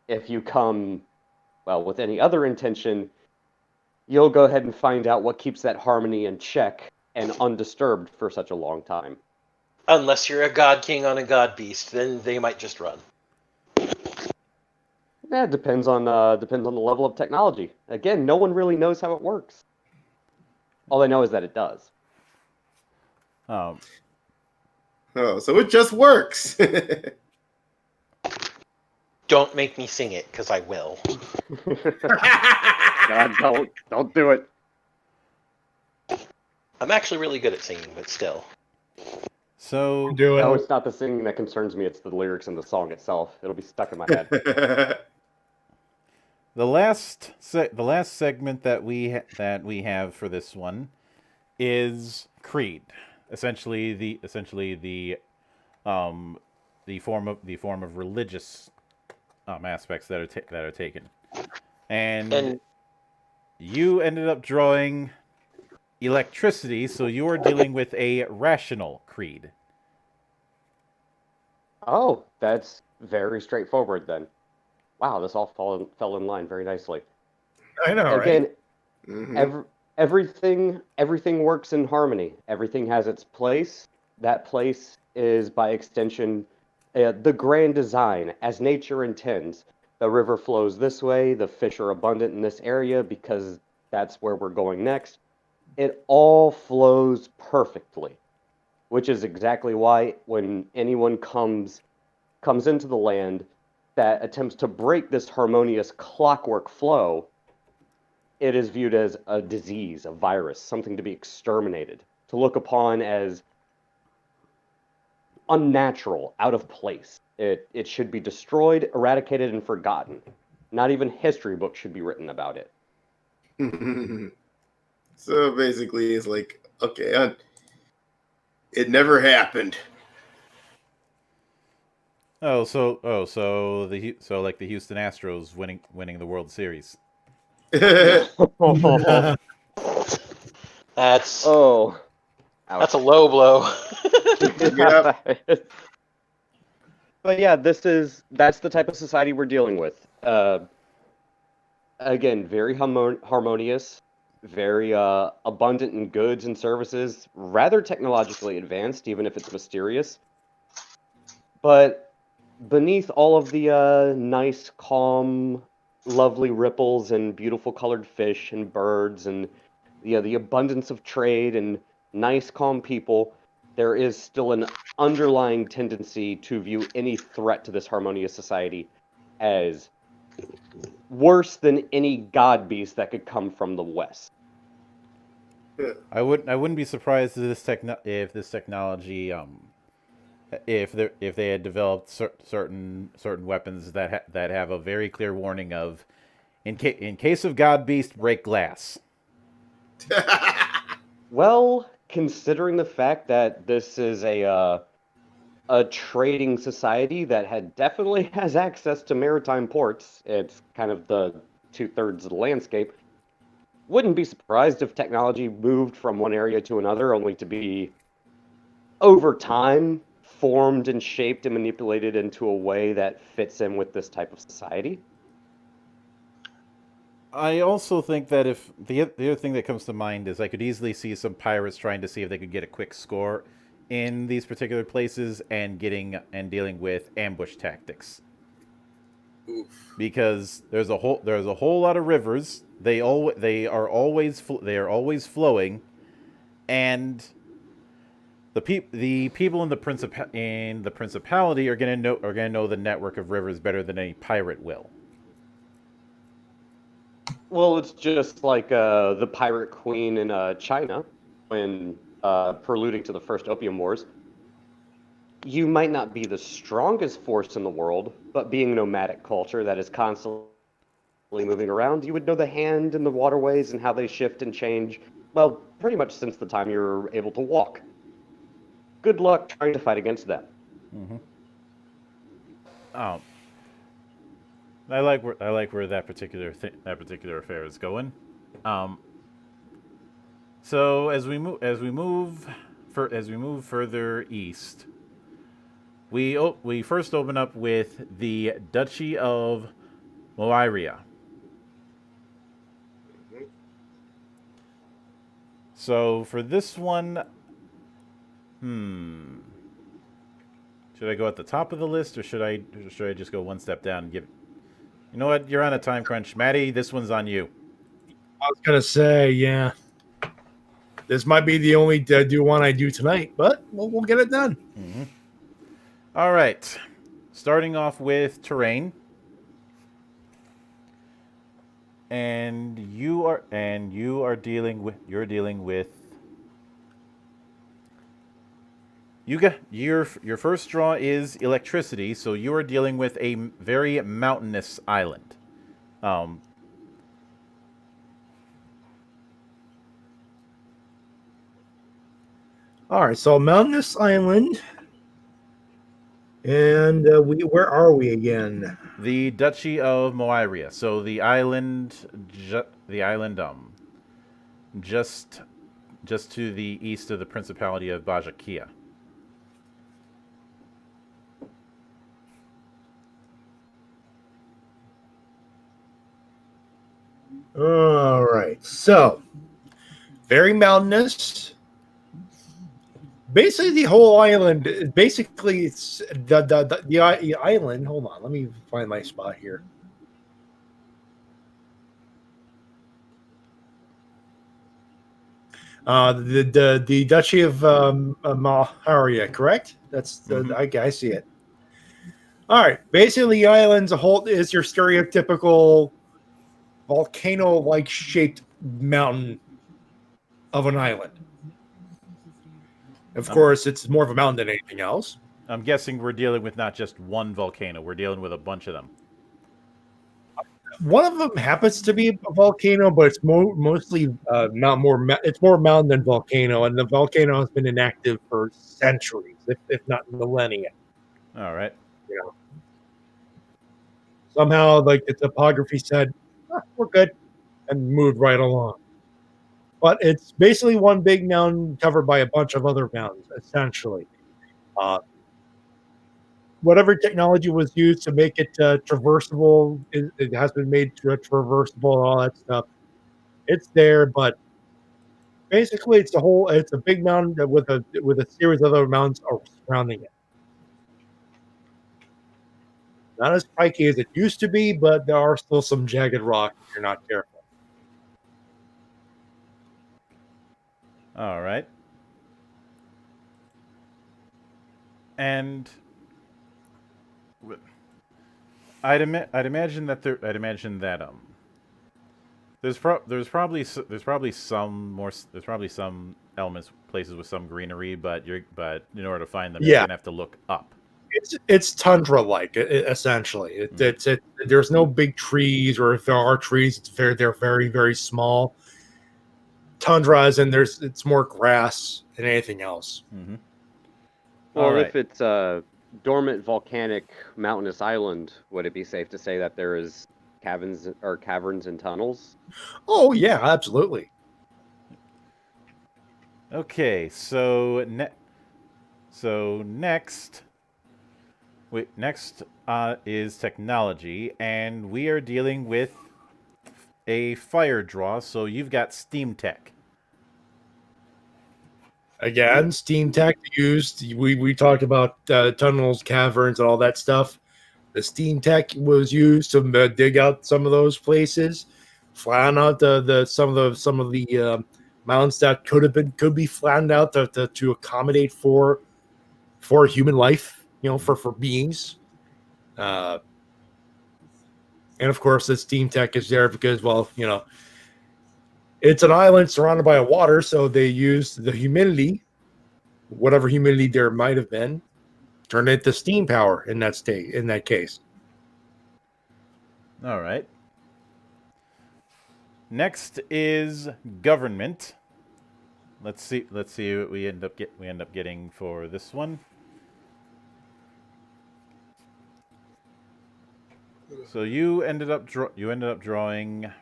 If you come, well, with any other intention, you'll go ahead and find out what keeps that harmony in check and undisturbed for such a long time. Unless you're a god king on a god beast, then they might just run. Yeah, it depends on the level of technology. Again, no one really knows how it works. All they know is that it does. Um, Oh, so it just works. Don't make me sing it, because I will. God, don't do it. I'm actually really good at singing, but still. so Do No, it. it's not the singing that concerns me. It's the lyrics in the song itself. It'll be stuck in my head. the last segment that we have for this one is creed. Essentially the form of religious aspects that are taken. And you ended up drawing electricity, so you are dealing with a rational creed. Oh, that's very straightforward then. Wow, this all fell in line very nicely. I know, Again, right? Mhm. everything works in harmony. Everything has its place. That place is, by extension, the grand design as nature intends. The river flows this way. The fish are abundant in this area because that's where we're going next. It all flows perfectly, which is exactly why when anyone comes into the land that attempts to break this harmonious clockwork flow, it is viewed as a disease, a virus, something to be exterminated, to look upon as unnatural, out of place. It should be destroyed, eradicated, and forgotten. Not even history books should be written about it. So basically, it's like, okay, it never happened. So like the Houston Astros winning the World Series. That's Oh. that's a low blow. Yep. But yeah, that's the type of society we're dealing with. Again, very harmonious, very abundant in goods and services, rather technologically advanced, even if it's mysterious. But beneath all of the nice, calm, lovely ripples and beautiful colored fish and birds and the abundance of trade and nice, calm people, there is still an underlying tendency to view any threat to this harmonious society as worse than any god beast that could come from the west. I wouldn't be surprised if this technology if they had developed certain weapons that have a very clear warning of in case of god beast, break glass. Well, considering the fact that this is a trading society that definitely has access to maritime ports, it's kind of the 2/3 of the landscape. Wouldn't be surprised if technology moved from one area to another, only to be, over time, formed and shaped and manipulated into a way that fits in with this type of society. I also think that if the other thing that comes to mind is I could easily see some pirates trying to see if they could get a quick score in these particular places and dealing with ambush tactics. Oof. Because there's a whole lot of rivers. They are always flowing, and the people in the principality are gonna know the network of rivers better than any pirate will. Well, it's just like the pirate queen in China when preluding to the first Opium Wars. You might not be the strongest force in the world, but being a nomadic culture that is constantly moving around, you would know the hand and the waterways and how they shift and change, well, pretty much since the time you were able to walk. Good luck trying to fight against them. Mm-hmm. I like where that particular affair is going. So as we move further east, we first open up with the Duchy of Moiria. So for this one, should I go at the top of the list or should I just go one step down and give? You know what? You're on a time crunch, Maddie. This one's on you. I was gonna say, yeah, this might be the only do one I do tonight, but we'll get it done. Mm-hmm. All right, starting off with terrain, and you are dealing with your first draw is electricity, so you are dealing with a very mountainous island. All right, so mountainous island, and where are we again? The Duchy of Moiria. So the island, just to the east of the Principality of Bajakia. All right, so very mountainous. Basically, the whole island. Basically, it's the island. Hold on, let me find my spot here. The Duchy of Maharia, correct? That's I see it. All right, basically, the island's a whole is your stereotypical volcano-like shaped mountain of an island. Of course, it's more of a mountain than anything else. I'm guessing we're dealing with not just one volcano. We're dealing with a bunch of them. One of them happens to be a volcano, but it's mostly it's more mountain than volcano, and the volcano has been inactive for centuries, if not millennia. All right. You know, somehow like the topography said, "We're good," and moved right along. But it's basically one big mountain covered by a bunch of other mountains, essentially. Whatever technology was used to make it traversable, it has been made traversable and all that stuff. It's there, but basically, it's a big mountain with a series of other mountains surrounding it. Not as spiky as it used to be, but there are still some jagged rocks if you're not careful. All right. And I'd imagine that there's probably some elements, places with some greenery, but in order to find them, you're Yeah. gonna have to look up. It's tundra like essentially. There's no big trees, or if there are trees, they're very very small. Tundras, and it's more grass than anything else. Mm-hmm. Well, if it's a dormant volcanic mountainous island, would it be safe to say that there is caverns and tunnels? Oh yeah, absolutely. Okay, so next is technology, and we are dealing with a fire draw. So you've got steam tech. Again, steam tech used. We talked about tunnels, caverns, and all that stuff. The steam tech was used to dig out some of those places, flatten out some of the mountains that could be flattened out to accommodate for human life. For beings. And of course, the steam tech is there because, it's an island surrounded by water, so they used the humidity, whatever humidity there might have been, turned it to steam power in that case. All right. Next is government. Let's see what we end up getting for this one. So you ended up drawing.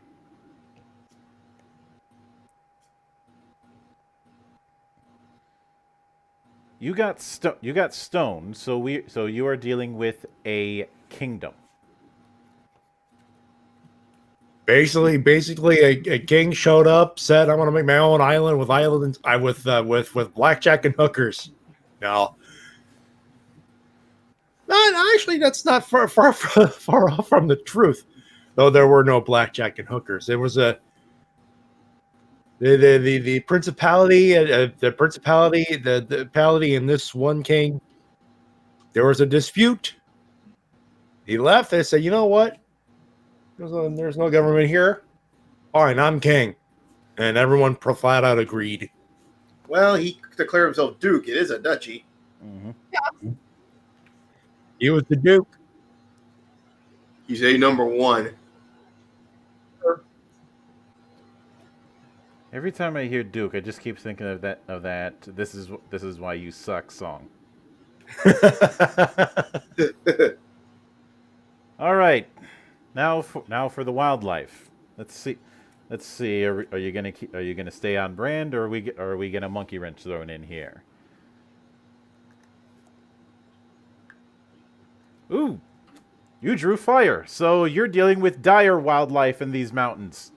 You got stone. So you are dealing with a kingdom. Basically, a king showed up, said, "I'm going to make my own island with blackjack and hookers." No, actually, that's not far off from the truth. Though there were no blackjack and hookers. There was the principality, the principality, and this one king. There was a dispute. He left. They said, "You know what? There's no government here. Fine, I'm king," and everyone flat out agreed. Well, he declared himself Duke. It is a duchy. Mm-hmm. Yeah. He was the Duke. He's a number one. Every time I hear Duke, I just keep thinking of that. This is why you suck song. All right, now for the wildlife. Let's see. Are you gonna stay on brand, or are we gonna monkey wrench thrown in here? Ooh, you drew fire, so you're dealing with dire wildlife in these mountains.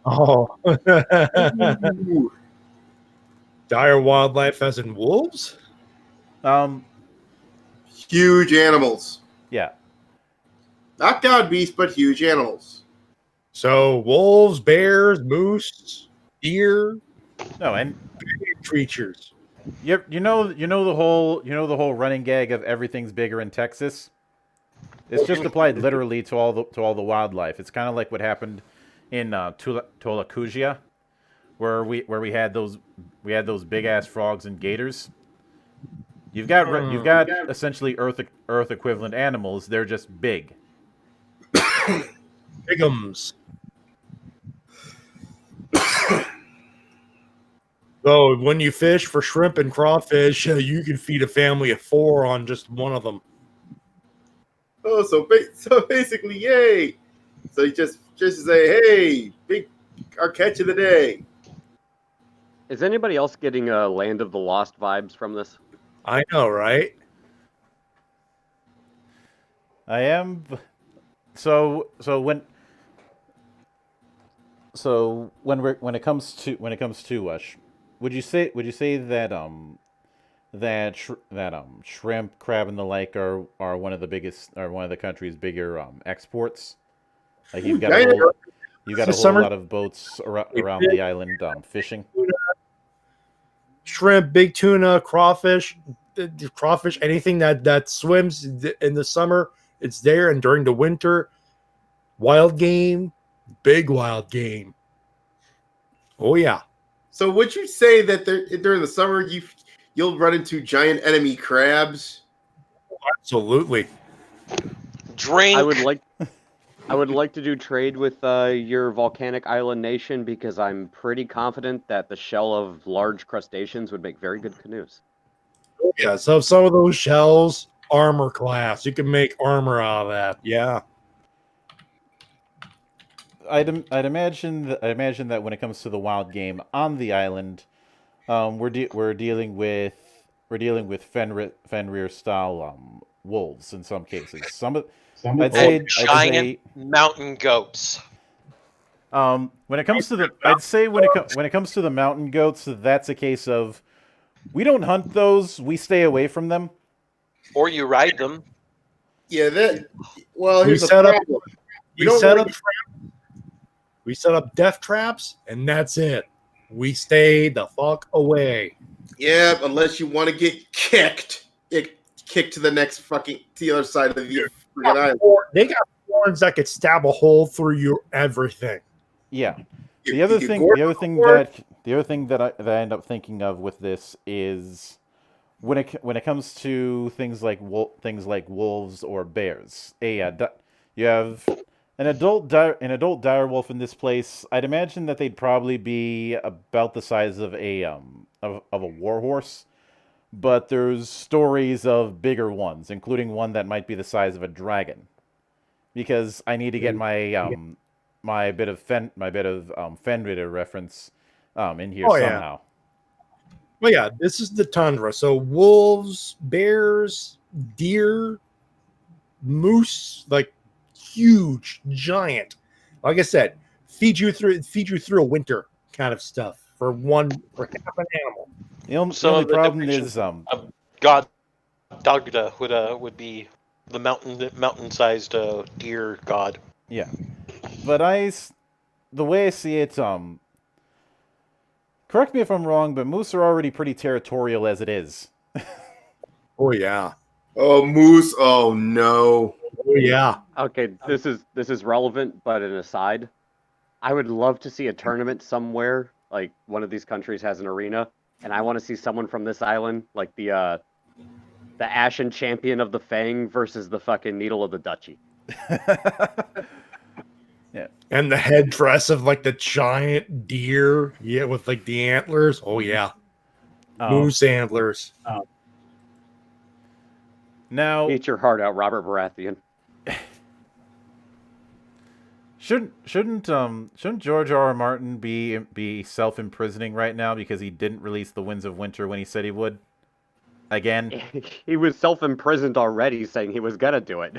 Oh, dire wildlife, as in wolves? Huge animals. Yeah. Not god beasts, but huge animals. So wolves, bears, moose, deer. No, and big creatures. you know the whole running gag of everything's bigger in Texas. It's just applied literally to all the wildlife. It's kind of like what happened in Tolacugia, where we had those big ass frogs and gators. You've got essentially Earth equivalent animals. They're just big. Bigums. So when you fish for shrimp and crawfish, you can feed a family of 4 on just one of them. Oh, so basically, yay! So you just say, hey, big, our catch of the day. Is anybody else getting Land of the Lost vibes from this? I know, right? I am. So when it comes to would you say that shrimp, crab, and the like are one of the biggest, or one of the country's bigger exports? Like you've got a whole lot of boats around the island fishing. Shrimp, big tuna, crawfish, anything that swims in the summer, it's there. And during the winter, wild game, big wild game. Oh yeah. So would you say that during the summer you'll run into giant enemy crabs? Absolutely. Drink. I would like to do trade with your volcanic island nation because I'm pretty confident that the shell of large crustaceans would make very good canoes. Yeah, so some of those shells, armor class. You can make armor out of that. Yeah. I'd imagine that when it comes to the wild game on the island, we're dealing with Fenrir style wolves in some cases. I'd say mountain goats. when it comes to the mountain goats, that's a case of we don't hunt those, we stay away from them. Or you ride them. Yeah, here's the problem. We set up death traps, and that's it. We stay the fuck away. Yeah, unless you want to get kicked to the other side of the island. They got horns that could stab a hole through your everything. Yeah. The other thing that I end up thinking of with this is when it comes to things like wolves or bears. You have an adult dire wolf in this place. I'd imagine that they'd probably be about the size of a warhorse, but there's stories of bigger ones, including one that might be the size of a dragon. Because I need to get my bit of Fenrir reference in here somehow. Well, yeah, this is the tundra, so wolves, bears, deer, moose, like huge, giant. Like I said, feed you through a winter kind of stuff for half an animal. The only problem is God Dagda would be the mountain-sized deer god. Yeah, but the way I see it, correct me if I'm wrong, but moose are already pretty territorial as it is. Oh yeah. Oh, moose. Oh no. Oh yeah. Okay, this is relevant, but an aside. I would love to see a tournament somewhere, like one of these countries has an arena, and I want to see someone from this island, like the Ashen champion of the Fang versus the fucking Needle of the Duchy. Yeah. And the headdress of like the giant deer, yeah, with like the antlers. Oh yeah. Moose antlers. Now, eat your heart out, Robert Baratheon. Shouldn't George R.R. Martin be self-imprisoning right now because he didn't release The Winds of Winter when he said he would? Again? He was self-imprisoned already, saying he was gonna do it.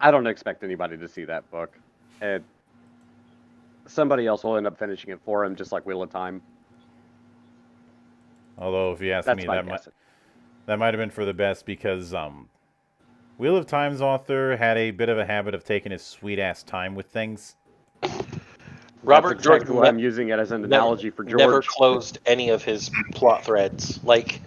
I don't expect anybody to see that book. And somebody else will end up finishing it for him, just like Wheel of Time. Although, if you ask me, that might have been for the best because Wheel of Time's author had a bit of a habit of taking his sweet-ass time with things. Robert Jordan, I'm using it as an analogy for George. Never closed any of his plot threads. Like,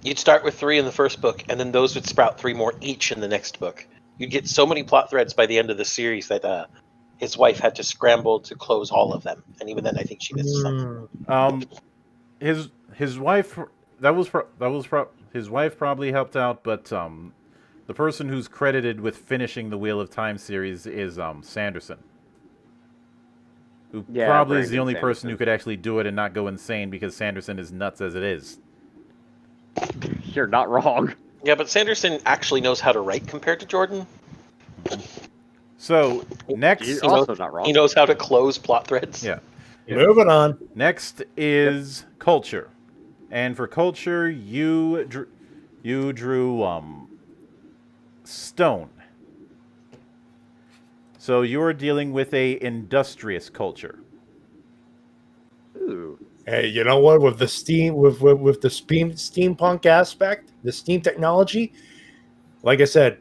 you'd start with 3 in the first book, and then those would sprout 3 more each in the next book. You'd get so many plot threads by the end of the series that his wife had to scramble to close all of them. And even then, I think she missed some. His wife his wife probably helped out, but the person who's credited with finishing the Wheel of Time series is Sanderson, who Yeah, probably is the Brandon only person Sanderson. who could actually do it and not go insane because Sanderson is nuts as it is. You're not wrong. Yeah, but Sanderson actually knows how to write compared to Jordan. So next, You're He knows, also not wrong. he knows how to close plot threads. yeah, Moving on. next is culture, and for culture, you drew stone. So you're dealing with a industrious culture. Ooh. Hey, you know what? With the steampunk aspect, the steam technology, like I said,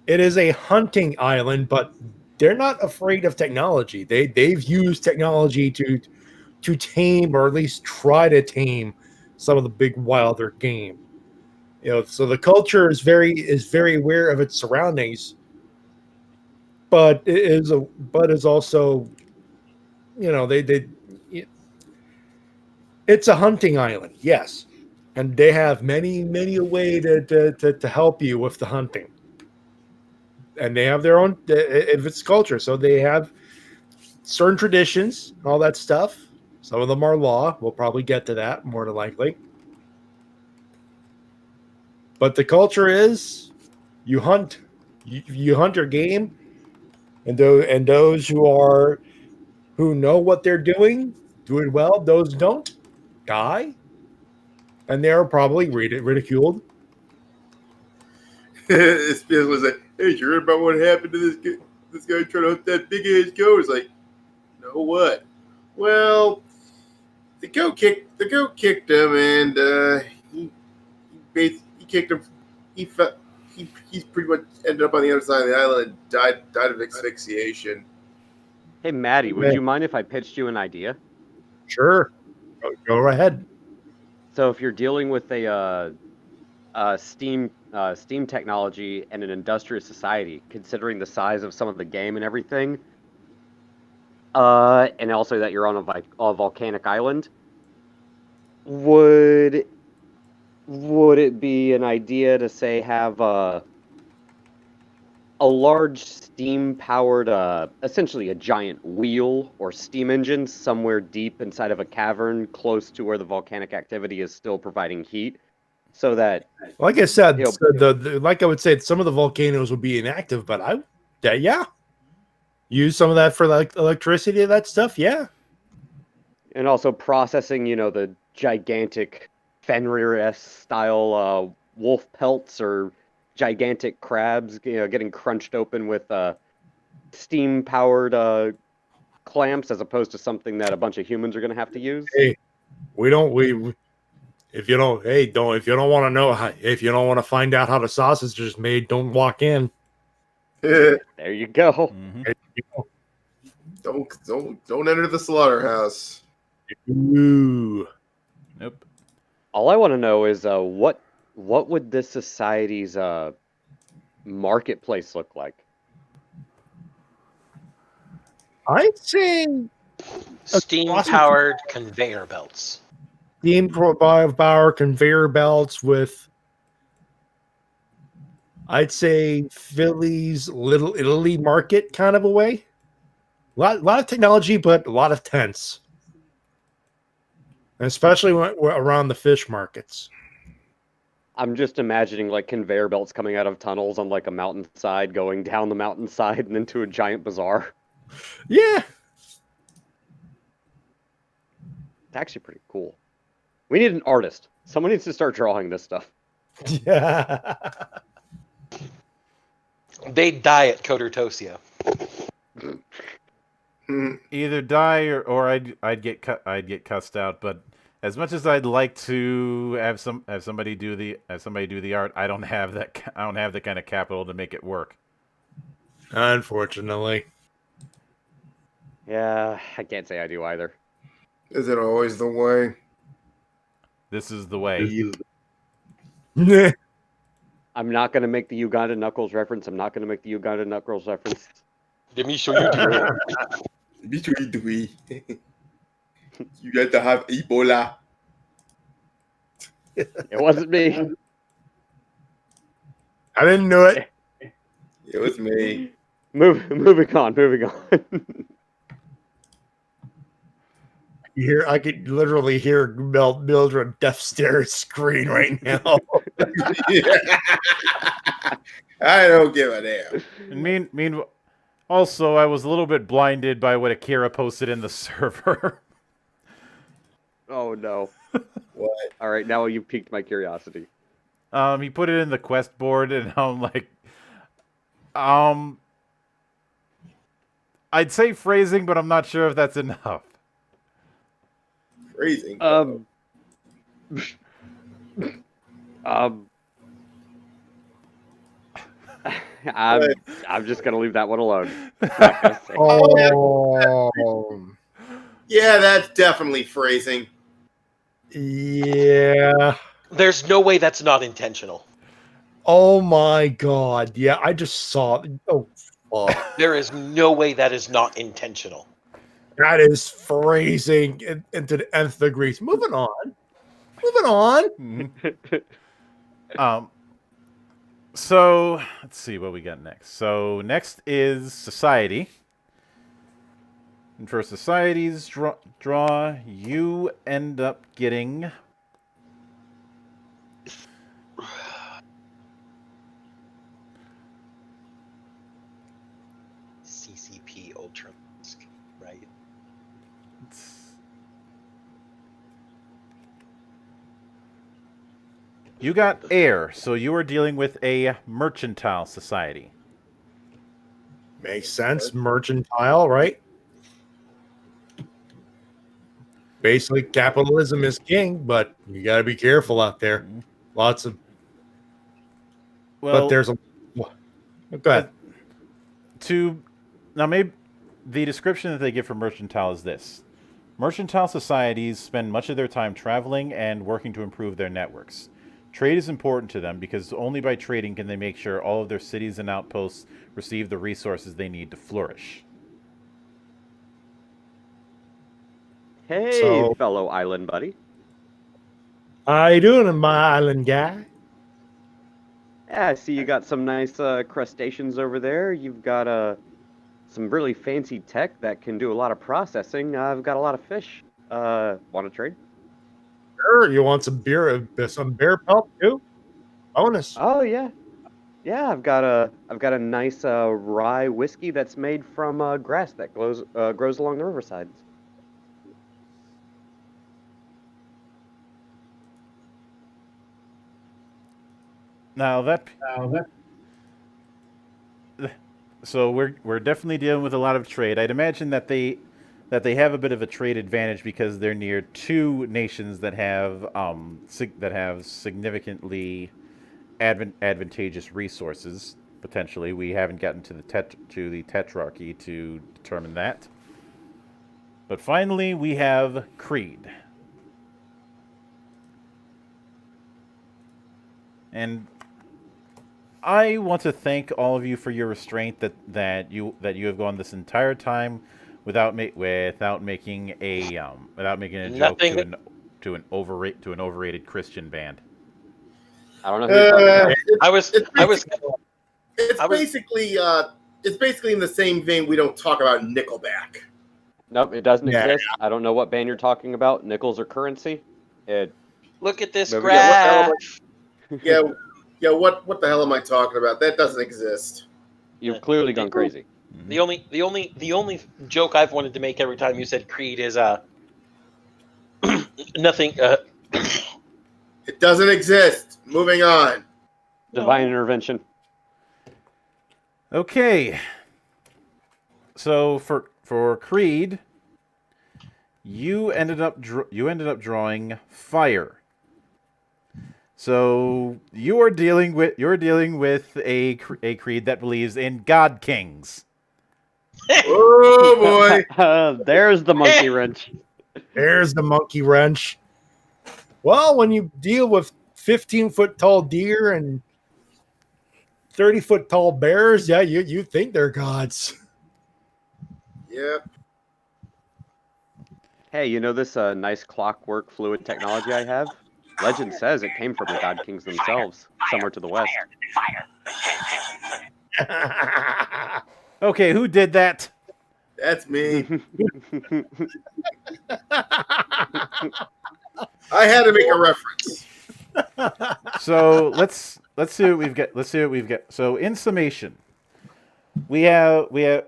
it is a hunting island, but they're not afraid of technology. They've used technology to tame or at least try to tame some of the big wilder game. So the culture is very aware of its surroundings, but is also, they it's a hunting island, yes, and they have many a way to help you with the hunting, and they have their own if it's culture, so they have certain traditions, all that stuff. Some of them are law. We'll probably get to that more than likely, but the culture is you hunt, you hunt your game, and those who know what they're doing do it well. Those who don't die, and they are probably ridiculed. It was like, hey, you heard about what happened to this guy trying to hunt that big ass goat? It's like, no, what? Well, the goat kicked him, and he kicked him. He's pretty much ended up on the other side of the island and died of asphyxiation. Hey, Maddie, would you mind if I pitched you an idea? Sure, go right ahead. So if you're dealing with a steam technology and an industrious society, considering the size of some of the game and everything, and also that you're on a volcanic island, would it be an idea to say have a large steam-powered, essentially a giant wheel or steam engine somewhere deep inside of a cavern close to where the volcanic activity is still providing heat, so that, like I said, you know, like I would say, some of the volcanoes would be inactive, but use some of that for like electricity and that stuff. Yeah, and also processing, the gigantic Fenrir-esque style wolf pelts or gigantic crabs, getting crunched open with steam-powered clamps, as opposed to something that a bunch of humans are going to have to use. hey, if you don't want to know if you don't want to find out how the sausage is made, don't walk in. There you go. Mm-hmm. Don't enter the slaughterhouse. Ooh. Nope. All I want to know is what would this society's marketplace look like? I'd say Steam-powered conveyor belts. steam power conveyor belts with, I'd say, Philly's Little Italy market kind of a way. A lot of technology, but a lot of tents, especially around the fish markets. I'm just imagining like conveyor belts coming out of tunnels on like a mountainside, going down the mountainside and into a giant bazaar. Yeah. It's actually pretty cool. We need an artist. Someone needs to start drawing this stuff. Yeah. They die at Codertosia. Either die or I'd get cussed out. But as much as I'd like to have somebody do the art, I don't have the kind of capital to make it work. Unfortunately. Yeah, I can't say I do either. Is it always the way? This is the way. I'm not going to make the Uganda Knuckles reference. I'm not going to make the Uganda Knuckles reference. Let me show you the You got to have Ebola. It wasn't me. I didn't do it. It was me. Moving on. I could literally hear Mildred death stare screen right now. I don't give a damn. And also, I was a little bit blinded by what Akira posted in the server. Oh no. What? All right, now you've piqued my curiosity. He put it in the quest board, and I'm like, I'd say phrasing, but I'm not sure if that's enough. Phrasing. I'm just gonna leave that one alone. Oh, Yeah, that's definitely phrasing. yeah. There's no way that's not intentional. Oh my God. Yeah, I just saw. Oh, fuck. There is no way that is not intentional. That is phrasing into the nth degree. Moving on. So let's see what we got next. So next is society. And for society's draw, you end up getting CCP Ultra, right? You got air, so you are dealing with a mercantile society. Makes sense. Mercantile, right? Basically, capitalism is king, but you got to be careful out there. Lots of. Well, But there's a. Go ahead. Now, maybe the description that they give for mercantile is this: mercantile societies spend much of their time traveling and working to improve their networks. Trade is important to them because only by trading can they make sure all of their cities and outposts receive the resources they need to flourish. Hey, fellow island buddy. How you doing, my island guy? Yeah, I see you got some nice crustaceans over there. You've got some really fancy tech that can do a lot of processing. I've got a lot of fish. Want to trade? Sure. You want some beer pelt too? Bonus. Oh yeah, yeah. I've got a nice rye whiskey that's made from grass that grows along the riversides. So we're definitely dealing with a lot of trade. I'd imagine that they have a bit of a trade advantage because they're near two nations that have significantly advantageous resources. Potentially, we haven't gotten to the tetrarchy to determine that. But finally, we have Creed. And I want to thank all of you for your restraint that you have gone this entire time without making a joke to an overrated Christian band. I don't know who you're talking about. It's basically in the same vein. We don't talk about Nickelback. Nope, it doesn't exist. I don't know what band you're talking about. Nickels are currency. Look at this Maybe graph. Yeah, what the hell am I talking about? That doesn't exist. You've clearly gone crazy. The only joke I've wanted to make every time you said Creed is nothing. It doesn't exist. Moving on. Divine intervention. Okay. So for Creed, you ended up drawing fire. So you're dealing with a Creed that believes in God Kings. Oh boy! There's the monkey wrench. There's the monkey wrench. Well, when you deal with 15-foot tall deer and 30-foot tall bears, yeah, you think they're gods. Yeah. Hey, you know this nice clockwork fluid technology I have? Legend says it came from the God Kings themselves, somewhere to the west. Okay, who did that? That's me. I had to make a reference. So let's see what we've got. Let's see what we've got. So in summation, we have a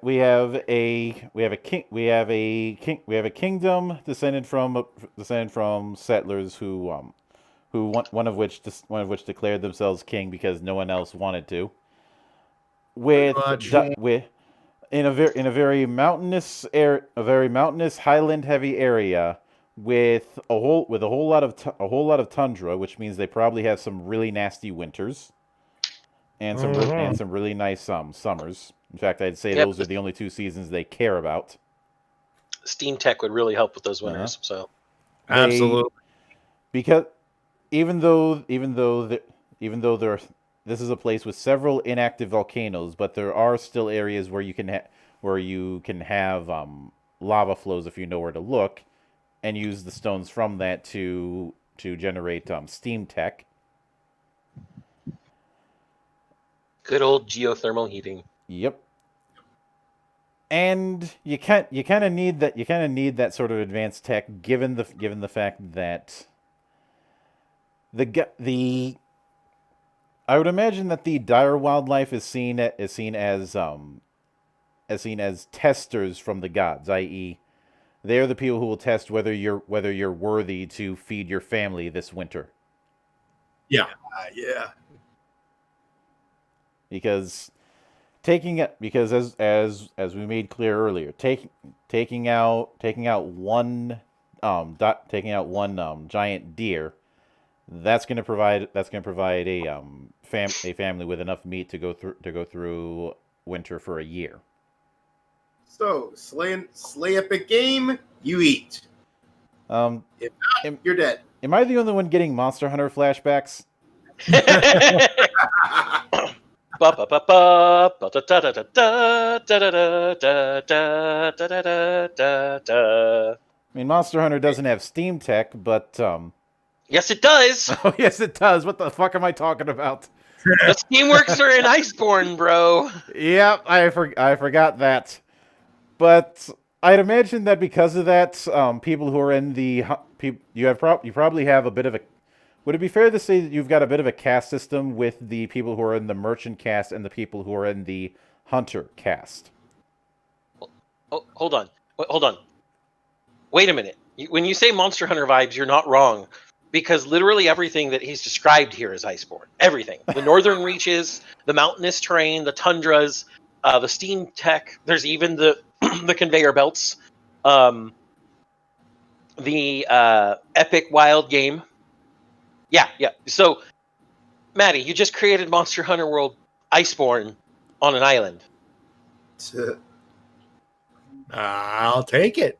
kingdom descended from settlers who one of which declared themselves king because no one else wanted to. With in a very mountainous highland heavy area with a whole lot of tundra, which means they probably have some really nasty winters and some really nice summers. In fact, I'd say those are the only two seasons they care about. Steam Tech would really help with those winters. So Absolutely. Because even though this is a place with several inactive volcanoes, but there are still areas where you can have lava flows if you know where to look, and use the stones from that to generate steam tech. Good old geothermal heating. Yep. And you kind of need that sort of advanced tech given the fact that I would imagine that the dire wildlife is seen as testers from the gods, i.e., they are the people who will test whether you're worthy to feed your family this winter. Yeah. Because as we made clear earlier, taking out one giant deer, that's going to provide a family with enough meat to go through winter for a year. So slay up a game, you eat. If not, you're dead. Am I the only one getting Monster Hunter flashbacks? I mean, Monster Hunter doesn't have Steam Tech, but yes, it does. Oh, yes, it does. What the fuck am I talking about? The Steamworks are in Iceborne, bro. Yep, I forgot that. But I'd imagine that because of that, people who are in the you probably have a bit of a. Would it be fair to say that you've got a bit of a caste system with the people who are in the merchant caste and the people who are in the hunter caste? Oh, hold on. Wait a minute. When you say Monster Hunter vibes, you're not wrong. Because literally everything that he's described here is Iceborne. Everything. The northern reaches, the mountainous terrain, the tundras, the steam tech. There's even the the conveyor belts. The epic wild game. Yeah. So, Maddie, you just created Monster Hunter World Iceborne on an island. I'll take it.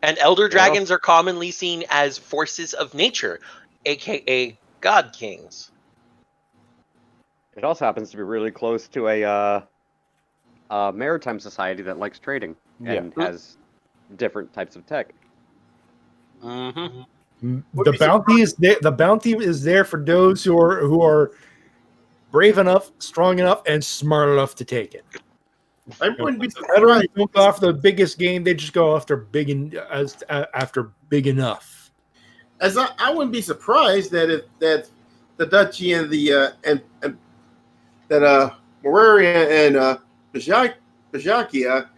And elder dragons are commonly seen as forces of nature, aka god kings. It also happens to be really close to a maritime society that likes trading and has different types of tech. Mm-hmm. The bounty is there. The bounty is there for those who are brave enough, strong enough, and smart enough to take it. I wouldn't be Veterans surprised. don't go after the biggest game; they just go after after big enough. As I wouldn't be surprised that the Duchy and the that Moraria and Bajakia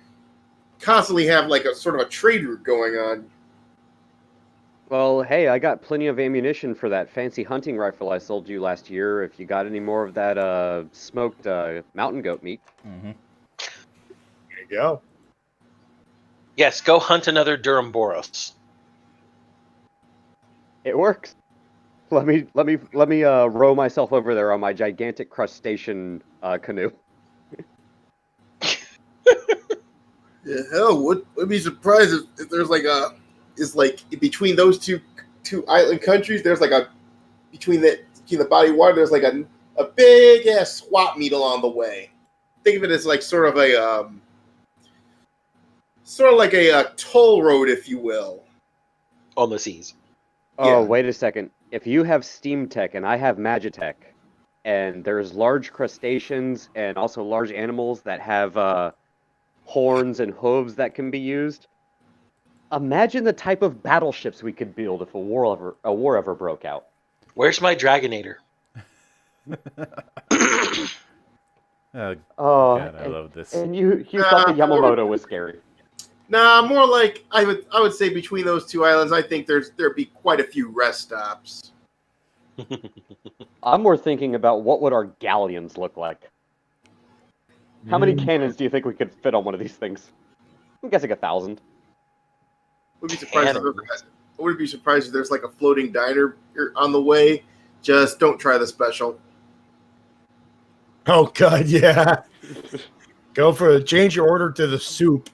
constantly have like a sort of a trade route going on. Well, hey, I got plenty of ammunition for that fancy hunting rifle I sold you last year. If you got any more of that smoked mountain goat meat. Mm-hmm. There you go. Yes, go hunt another Durhamboros. It works. Let me row myself over there on my gigantic crustacean canoe. Yeah, hell, would be surprised if there's like it's like between those two island countries, there's like between the body of water, there's like a big ass swap meet along the way. Think of it as like sort of like a toll road, if you will. On the seas. Oh, Yeah. wait a second. If you have Steam Tech and I have Magitech, and there's large crustaceans and also large animals that have horns and hooves that can be used, imagine the type of battleships we could build if a war ever broke out. Where's my Dragonator? Oh, Oh, God, I love this. and you thought the Yamamoto was scary. Nah, more like I would say between those two islands, I think there'd be quite a few rest stops. I'm more thinking about what would our galleons look like. How many Mm. cannons do you think we could fit on one of these things? I'm guessing 1,000. Would be surprised. I wouldn't be surprised if there's like a floating diner on the way. Just don't try the special. Oh God, yeah. Change your order to the soup.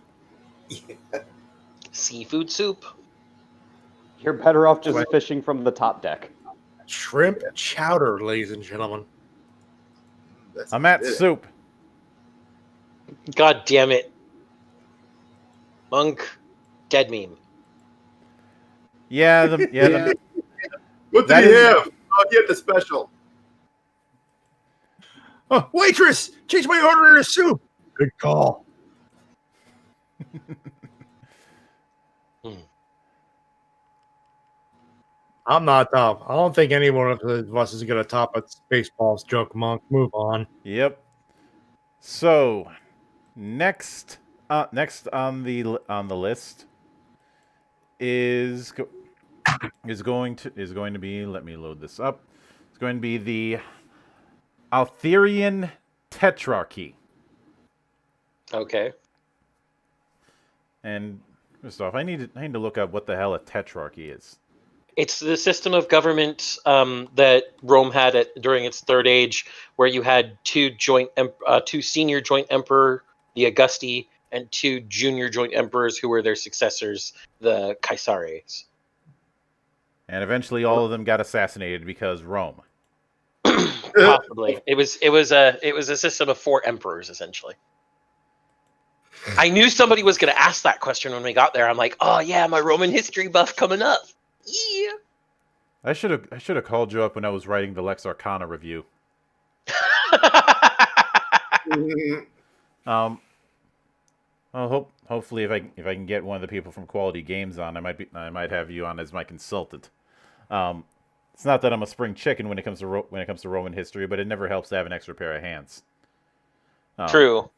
Seafood soup. You're better off just Right. fishing from the top deck. Shrimp chowder, ladies and gentlemen. That's I'm at it. soup. God damn it. Monk. Dead meme. Yeah, the What did That he is- have? Oh, he had the special. Oh, waitress, change my order to soup. Good call. I'm not top. I don't think anyone of us is going to top a Spaceballs joke, Monk. Move on. Yep. So, next on the list is going to be. Let me load this up. It's going to be the Altherian Tetrarchy. Okay. And first off, I need to look up what the hell a tetrarchy is. It's the system of government that Rome had during its Third Age, where you had two senior joint emperor, the Augusti, and two junior joint emperors who were their successors, the Caesares. And eventually, all of them got assassinated because Rome. Possibly, it was a system of 4 emperors essentially. I knew somebody was going to ask that question when we got there. I'm like, oh yeah, my Roman history buff coming up. Yeah. I should have called you up when I was writing the Lex Arcana review. Well, hopefully, if I can get one of the people from Quality Games on, I might have you on as my consultant. It's not that I'm a spring chicken when it comes to Roman history, but it never helps to have an extra pair of hands. True.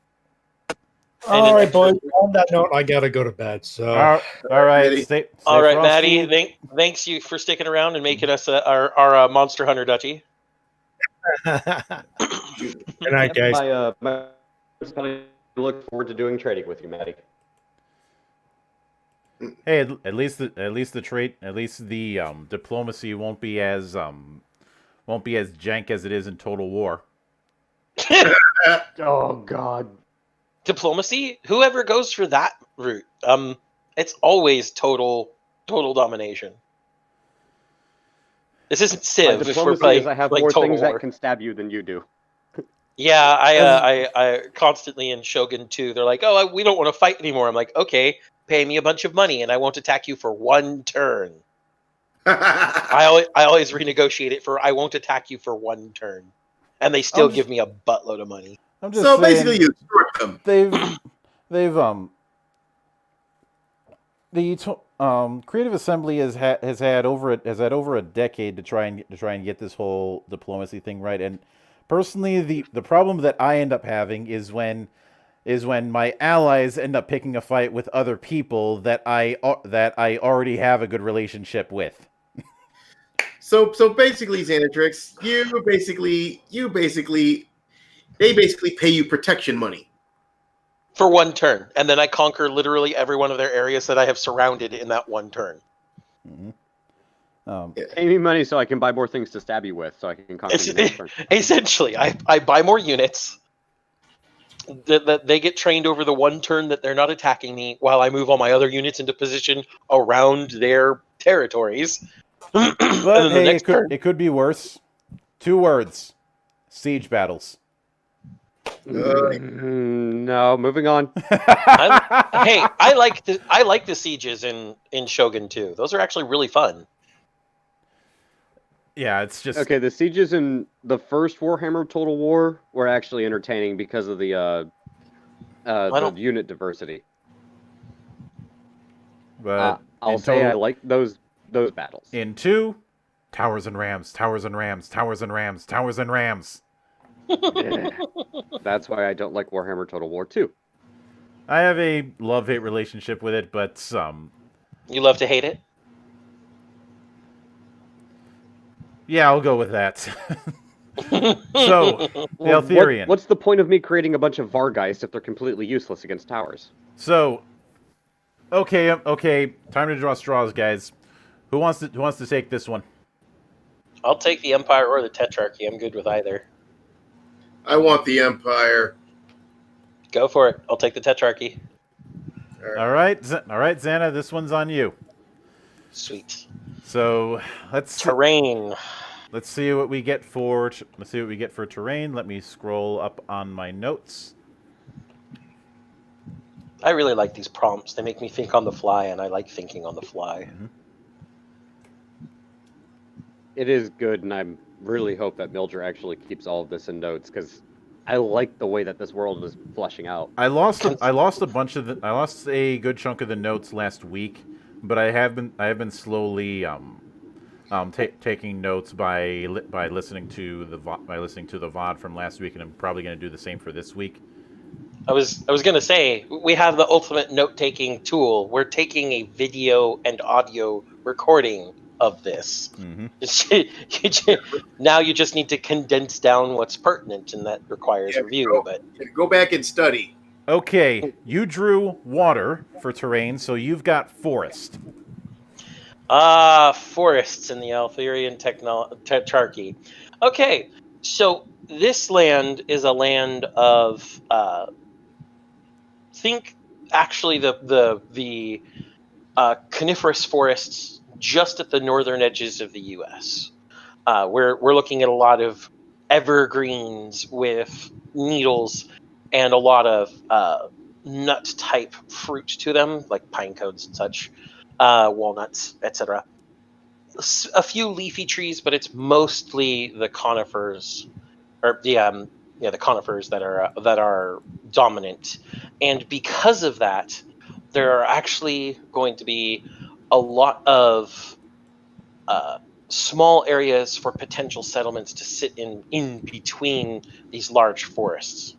All right, boys. On that note, I gotta go to bed. So, All right, Maddie. stay All right, frosty. Maddie. Thanks you for sticking around and making us our Monster Hunter Duchy. good night, guys. My look forward to doing trading with you, Maddie. Hey, at least the diplomacy won't be as jank as it is in Total War. Oh God. Diplomacy? Whoever goes for that route, it's always total domination. This isn't My Civ. If we're diplomacy playing is I have like more Total things War. that can stab you than you do. Yeah, I constantly in Shogun 2, they're like, oh, we don't want to fight anymore. I'm like, okay, pay me a bunch of money and I won't attack you for 1 turn. I always renegotiate it for I won't attack you for 1 turn, and they still give me a buttload of money. I'm just So saying, basically, you extort them. Creative Assembly has had over a decade to try and get this whole diplomacy thing right. And personally, the problem that I end up having is when my allies end up picking a fight with other people that I already have a good relationship with. So basically, Xanatrix, they basically pay you protection money. For 1 turn, and then I conquer literally every one of their areas that I have surrounded in that 1 turn. Mm-hmm. Pay me money so I can buy more things to stab you with, so I can conquer you next turn. Essentially, I buy more units. That they get trained over the 1 turn that they're not attacking me, while I move all my other units into position around their territories. But And then the hey, next turn, it could be worse. 2 words: siege battles. No, moving on. I like the sieges in Shogun 2. Those are actually really fun. Yeah, it's just Okay, the sieges in the first Warhammer Total War were actually entertaining because of the unit diversity. but I'll in say I total like those battles. in 2, towers and rams, towers and rams, towers and rams, towers and rams. That's why I don't like Warhammer Total War 2. I have a love-hate relationship with it, but You love to hate it. yeah, I'll go with that. So, the Altherian. What's the point of me creating a bunch of Vargeist if they're completely useless against towers? So, okay, time to draw straws, guys. Who wants to take this one? I'll take the Empire or the Tetrarchy. I'm good with either. I want the Empire. Go for it. I'll take the Tetrarchy. All right, Xana, this one's on you. Sweet. So let's Terrain. see what we get for terrain. Let me scroll up on my notes. I really like these prompts. They make me think on the fly, and I like thinking on the fly. Mm-hmm. It is good, and I really hope that Mildred actually keeps all of this in notes, because I like the way that this world is fleshing out. I lost a good chunk of the notes last week, but I have been slowly taking notes by listening to the VOD from last week, and I'm probably going to do the same for this week. I was going to say, we have the ultimate note-taking tool. We're taking a video and audio recording of this. Mm-hmm. Now you just need to condense down what's pertinent, and that requires review. But Go back and study. Okay, you drew water for terrain, so you've got forest. Forests in the Altherian Tetrarchy. Okay, so this land is a land of think actually the coniferous forests just at the northern edges of the U.S. We're looking at a lot of evergreens with needles and a lot of nut type fruit to them, like pine cones and such, walnuts, etc. A few leafy trees, but it's mostly the conifers, or the conifers that are dominant. And because of that, there are actually going to be a lot of small areas for potential settlements to sit in between these large forests.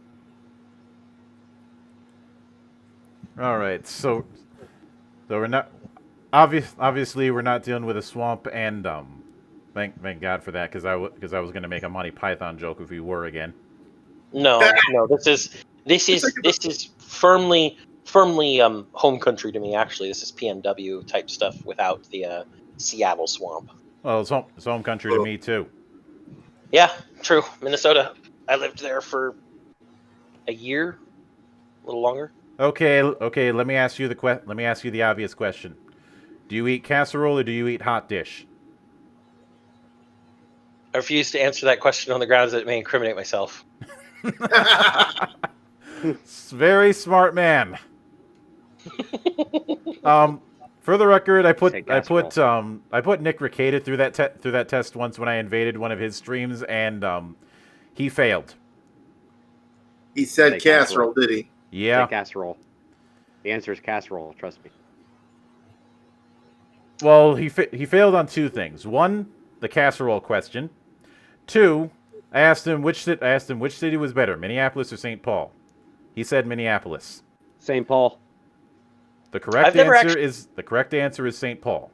All right, so we're not obviously we're not dealing with a swamp, and thank God for that, because I was going to make a Monty Python joke if we were again. No, this is firmly home country to me. Actually, this is PNW type stuff without the Seattle swamp. Well, it's home country to me too. Yeah, true. Minnesota. I lived there for a year, a little longer. Okay. Let me ask you the obvious question: do you eat casserole or do you eat hot dish? I refuse to answer that question on the grounds that it may incriminate myself. Very smart man. For the record, I put Nick Rekieta through that test once when I invaded one of his streams, and he failed. He said casserole, did he? Yeah. Say casserole. The answer is casserole. Trust me. Well, he failed on two things. One, the casserole question. Two, I asked him which city was better, Minneapolis or St. Paul. He said Minneapolis. St. Paul. The correct answer is St. Paul.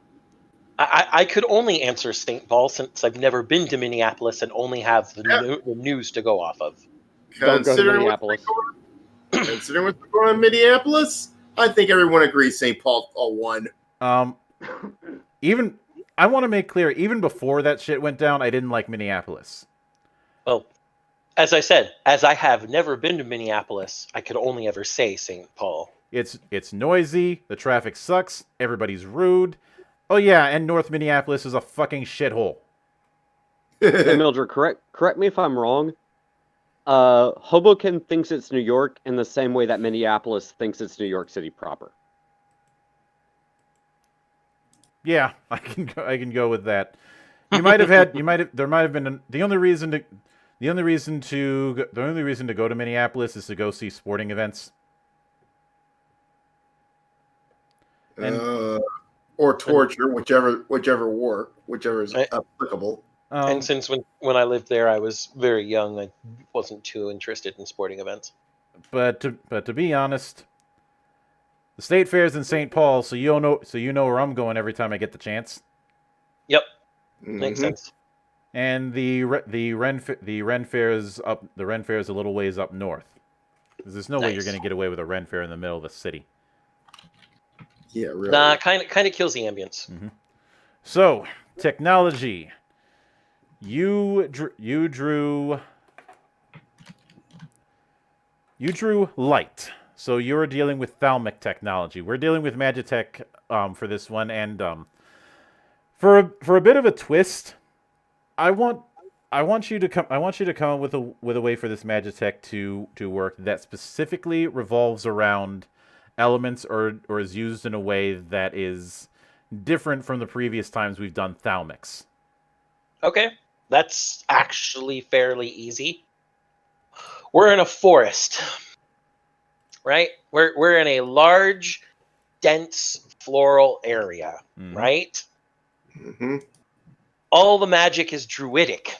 I could only answer St. Paul since I've never been to Minneapolis and only have the news to go off of. Don't go to Minneapolis. Considering what's going on in Minneapolis, I think everyone agrees St. Paul all won. Even I want to make clear, even before that shit went down, I didn't like Minneapolis. Well, as I said, as I have never been to Minneapolis, I could only ever say St. Paul. It's noisy, the traffic sucks, everybody's rude. Oh yeah, and North Minneapolis is a fucking shithole. Hey, Mildred, correct me if I'm wrong. Hoboken thinks it's New York in the same way that Minneapolis thinks it's New York City proper. Yeah, I can go with that. You might have had. You might have. There might have been the only reason to. The only reason to go to Minneapolis is to go see sporting events. Or torture, whichever is applicable. And since when I lived there, I was very young. I wasn't too interested in sporting events. But to be honest, the state fair's in St. Paul, so you know where I'm going every time I get the chance. Yep, Mm-hmm. makes sense. And the Ren Fair is a little ways up north. There's no way you're going to get away with a Ren Fair in the middle of the city. Yeah, really. Nah, kind of kills the ambience. Mm-hmm. So, technology. You drew light. So you're dealing with thalmic technology. We're dealing with Magitech for this one, and for a bit of a twist, I want you to come up with a way for this Magitech to work that specifically revolves around elements or is used in a way that is different from the previous times we've done thalmics. Okay, that's actually fairly easy. We're in a forest, right? We're in a large, dense floral area, right? Mm-hmm. All the magic is druidic.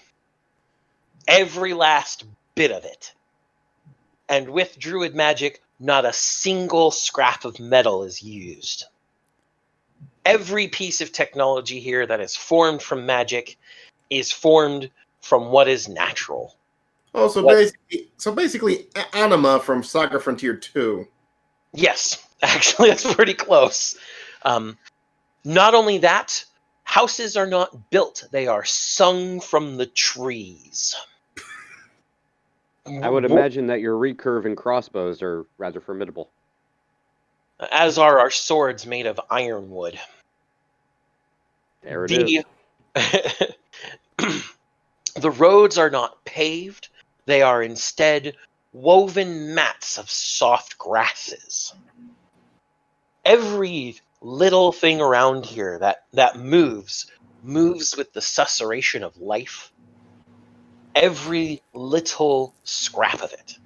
Every last bit of it. And with druid magic, not a single scrap of metal is used. Every piece of technology here that is formed from magic is formed from what is natural. Oh, so basically, Anima from Saga Frontier 2. Yes, actually, that's pretty close. Not only that, houses are not built; they are sung from the trees. I would imagine that your recurve and crossbows are rather formidable. As are our swords made of ironwood. There it is. The roads are not paved. They are instead woven mats of soft grasses. Every little thing around here that moves with the susurration of life. Every little scrap of it.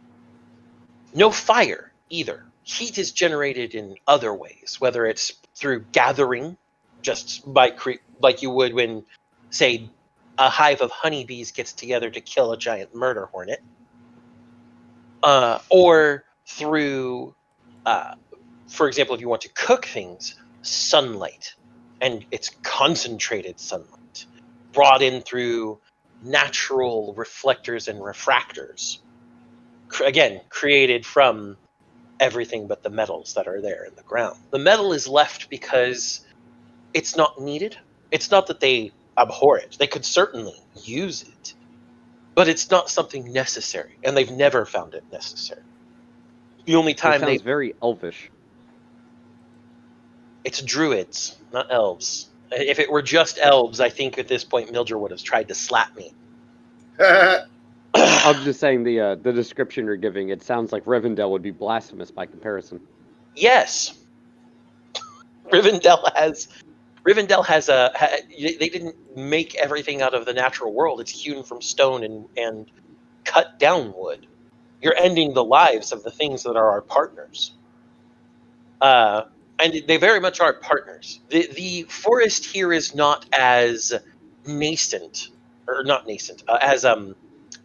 No fire either. Heat is generated in other ways, whether it's through gathering, just by like you would when, say, a hive of honeybees gets together to kill a giant murder hornet, or through, for example, if you want to cook things, sunlight, and it's concentrated sunlight, brought in through natural reflectors and refractors, again, created from everything but the metals that are there in the ground. The metal is left because it's not needed. It's not that they abhor it. They could certainly use it, but it's not something necessary, and they've never found it necessary. The only time sounds very elvish. It's druids, not elves. If it were just elves, I think at this point Mildred would have tried to slap me. I'm just saying the description you're giving, it sounds like Rivendell would be blasphemous by comparison. Yes. Rivendell has they didn't make everything out of the natural world. It's hewn from stone and cut down wood. You're ending the lives of the things that are our partners. And they very much are partners. The forest here is not as nascent, or not nascent, as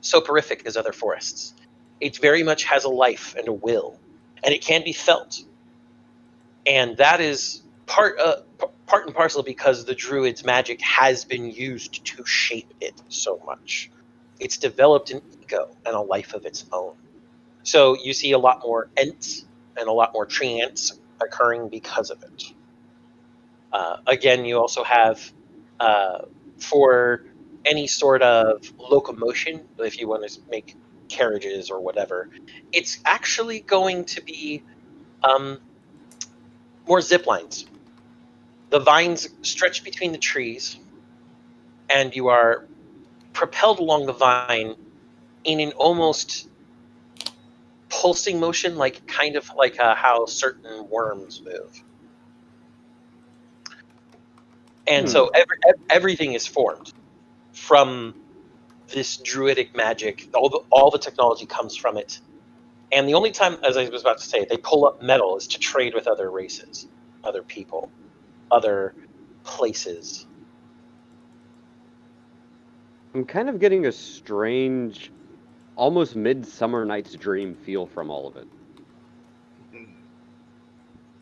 soporific as other forests. It very much has a life and a will, and it can be felt. And that is part and parcel because the druid's magic has been used to shape it so much. It's developed an ego and a life of its own. So you see a lot more ents and a lot more tree ants occurring because of it. Again, you also have, for any sort of locomotion, if you want to make carriages or whatever, it's actually going to be more zip lines. The vines stretch between the trees, and you are propelled along the vine in an almost pulsing motion, kind of like how certain worms move. And so everything is formed. from this druidic magic. All the technology comes from it. And the only time, as I was about to say, they pull up metal is to trade with other races, other people, other places. I'm kind of getting a strange, almost Midsummer Night's Dream feel from all of it.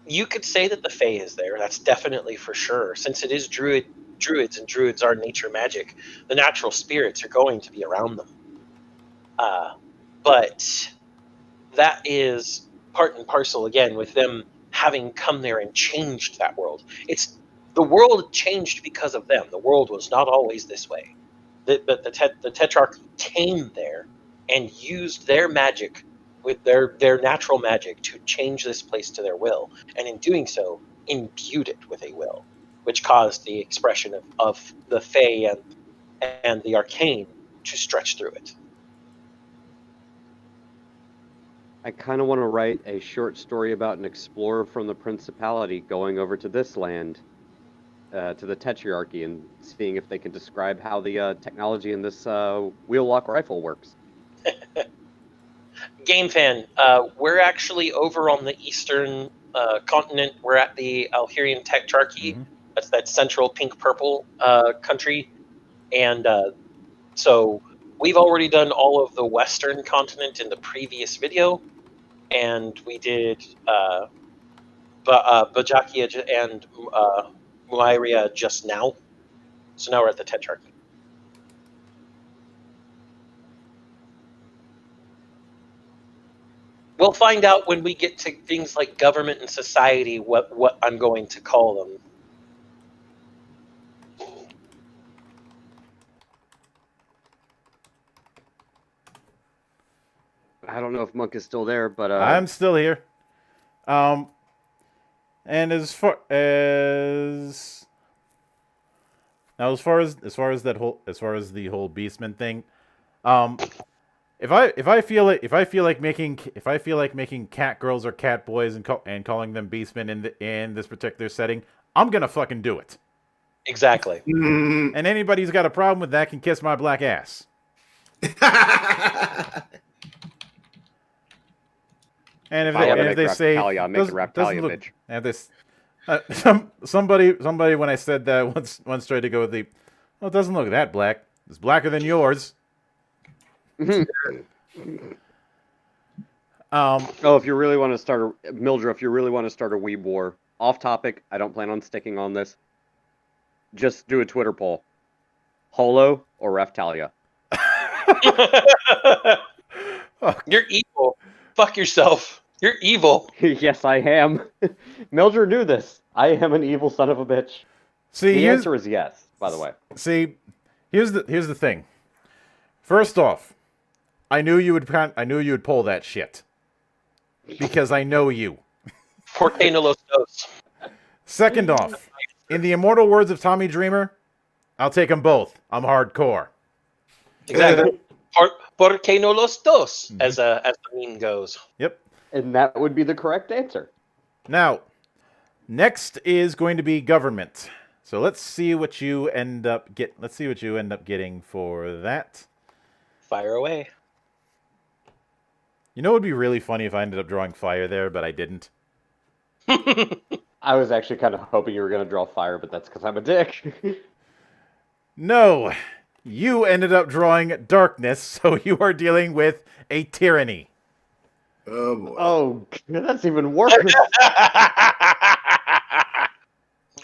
You could say that the Fae is there. That's definitely for sure. Since it is druids, and druids are nature magic, the natural spirits are going to be around them. But that is part and parcel, again, with them having come there and changed that world. The world changed because of them. The world was not always this way. But the Tetrarch came there and used their magic, with their natural magic, to change this place to their will, and in doing so, imbued it with a will, which caused the expression of the Fae and the Arcane to stretch through it. I kind of want to write a short story about an explorer from the Principality going over to this land, to the Tetrarchy, and seeing if they can describe how the technology in this wheel-lock rifle works. Game Fan, we're actually over on the eastern continent. We're at the Alherian Tetrarchy. Mm-hmm. That's that central pink-purple country. And so we've already done all of the western continent in the previous video. And we did Bajakia and Muairia just now. So now we're at the Tetrarchy. We'll find out when we get to things like government and society what I'm going to call them. I don't know if Monk is still there, but I'm still here. And as far as the whole Beastman thing, if I feel like making cat girls or cat boys and calling them Beastmen in this particular setting, I'm gonna fucking do it. Exactly. And anybody who's got a problem with that can kiss my black ass. And if they say somebody when I said that once tried to go with it doesn't look that black. It's blacker than yours. if you really want to start Mildred, if you really want to start a weeb war, off topic, I don't plan on sticking on this. Just do a Twitter poll. Holo or Raftalia? You're evil. Fuck yourself. You're evil. Yes, I am. Mildred knew this. I am an evil son of a bitch. See, the answer is yes, by the way. See, here's the thing. First off, I knew you would pull that shit. Because I know you. Porque no los dos. Second off, in the immortal words of Tommy Dreamer, I'll take them both. I'm hardcore. Exactly. Porque no los dos, as the meme goes. Yep. And that would be the correct answer. Now, next is going to be government. So let's see what you end up getting for that. Fire away. You know, it would be really funny if I ended up drawing fire there, but I didn't. I was actually kind of hoping you were going to draw fire, but that's because I'm a dick. No, you ended up drawing darkness, so you are dealing with a tyranny. Oh boy. Oh, that's even worse.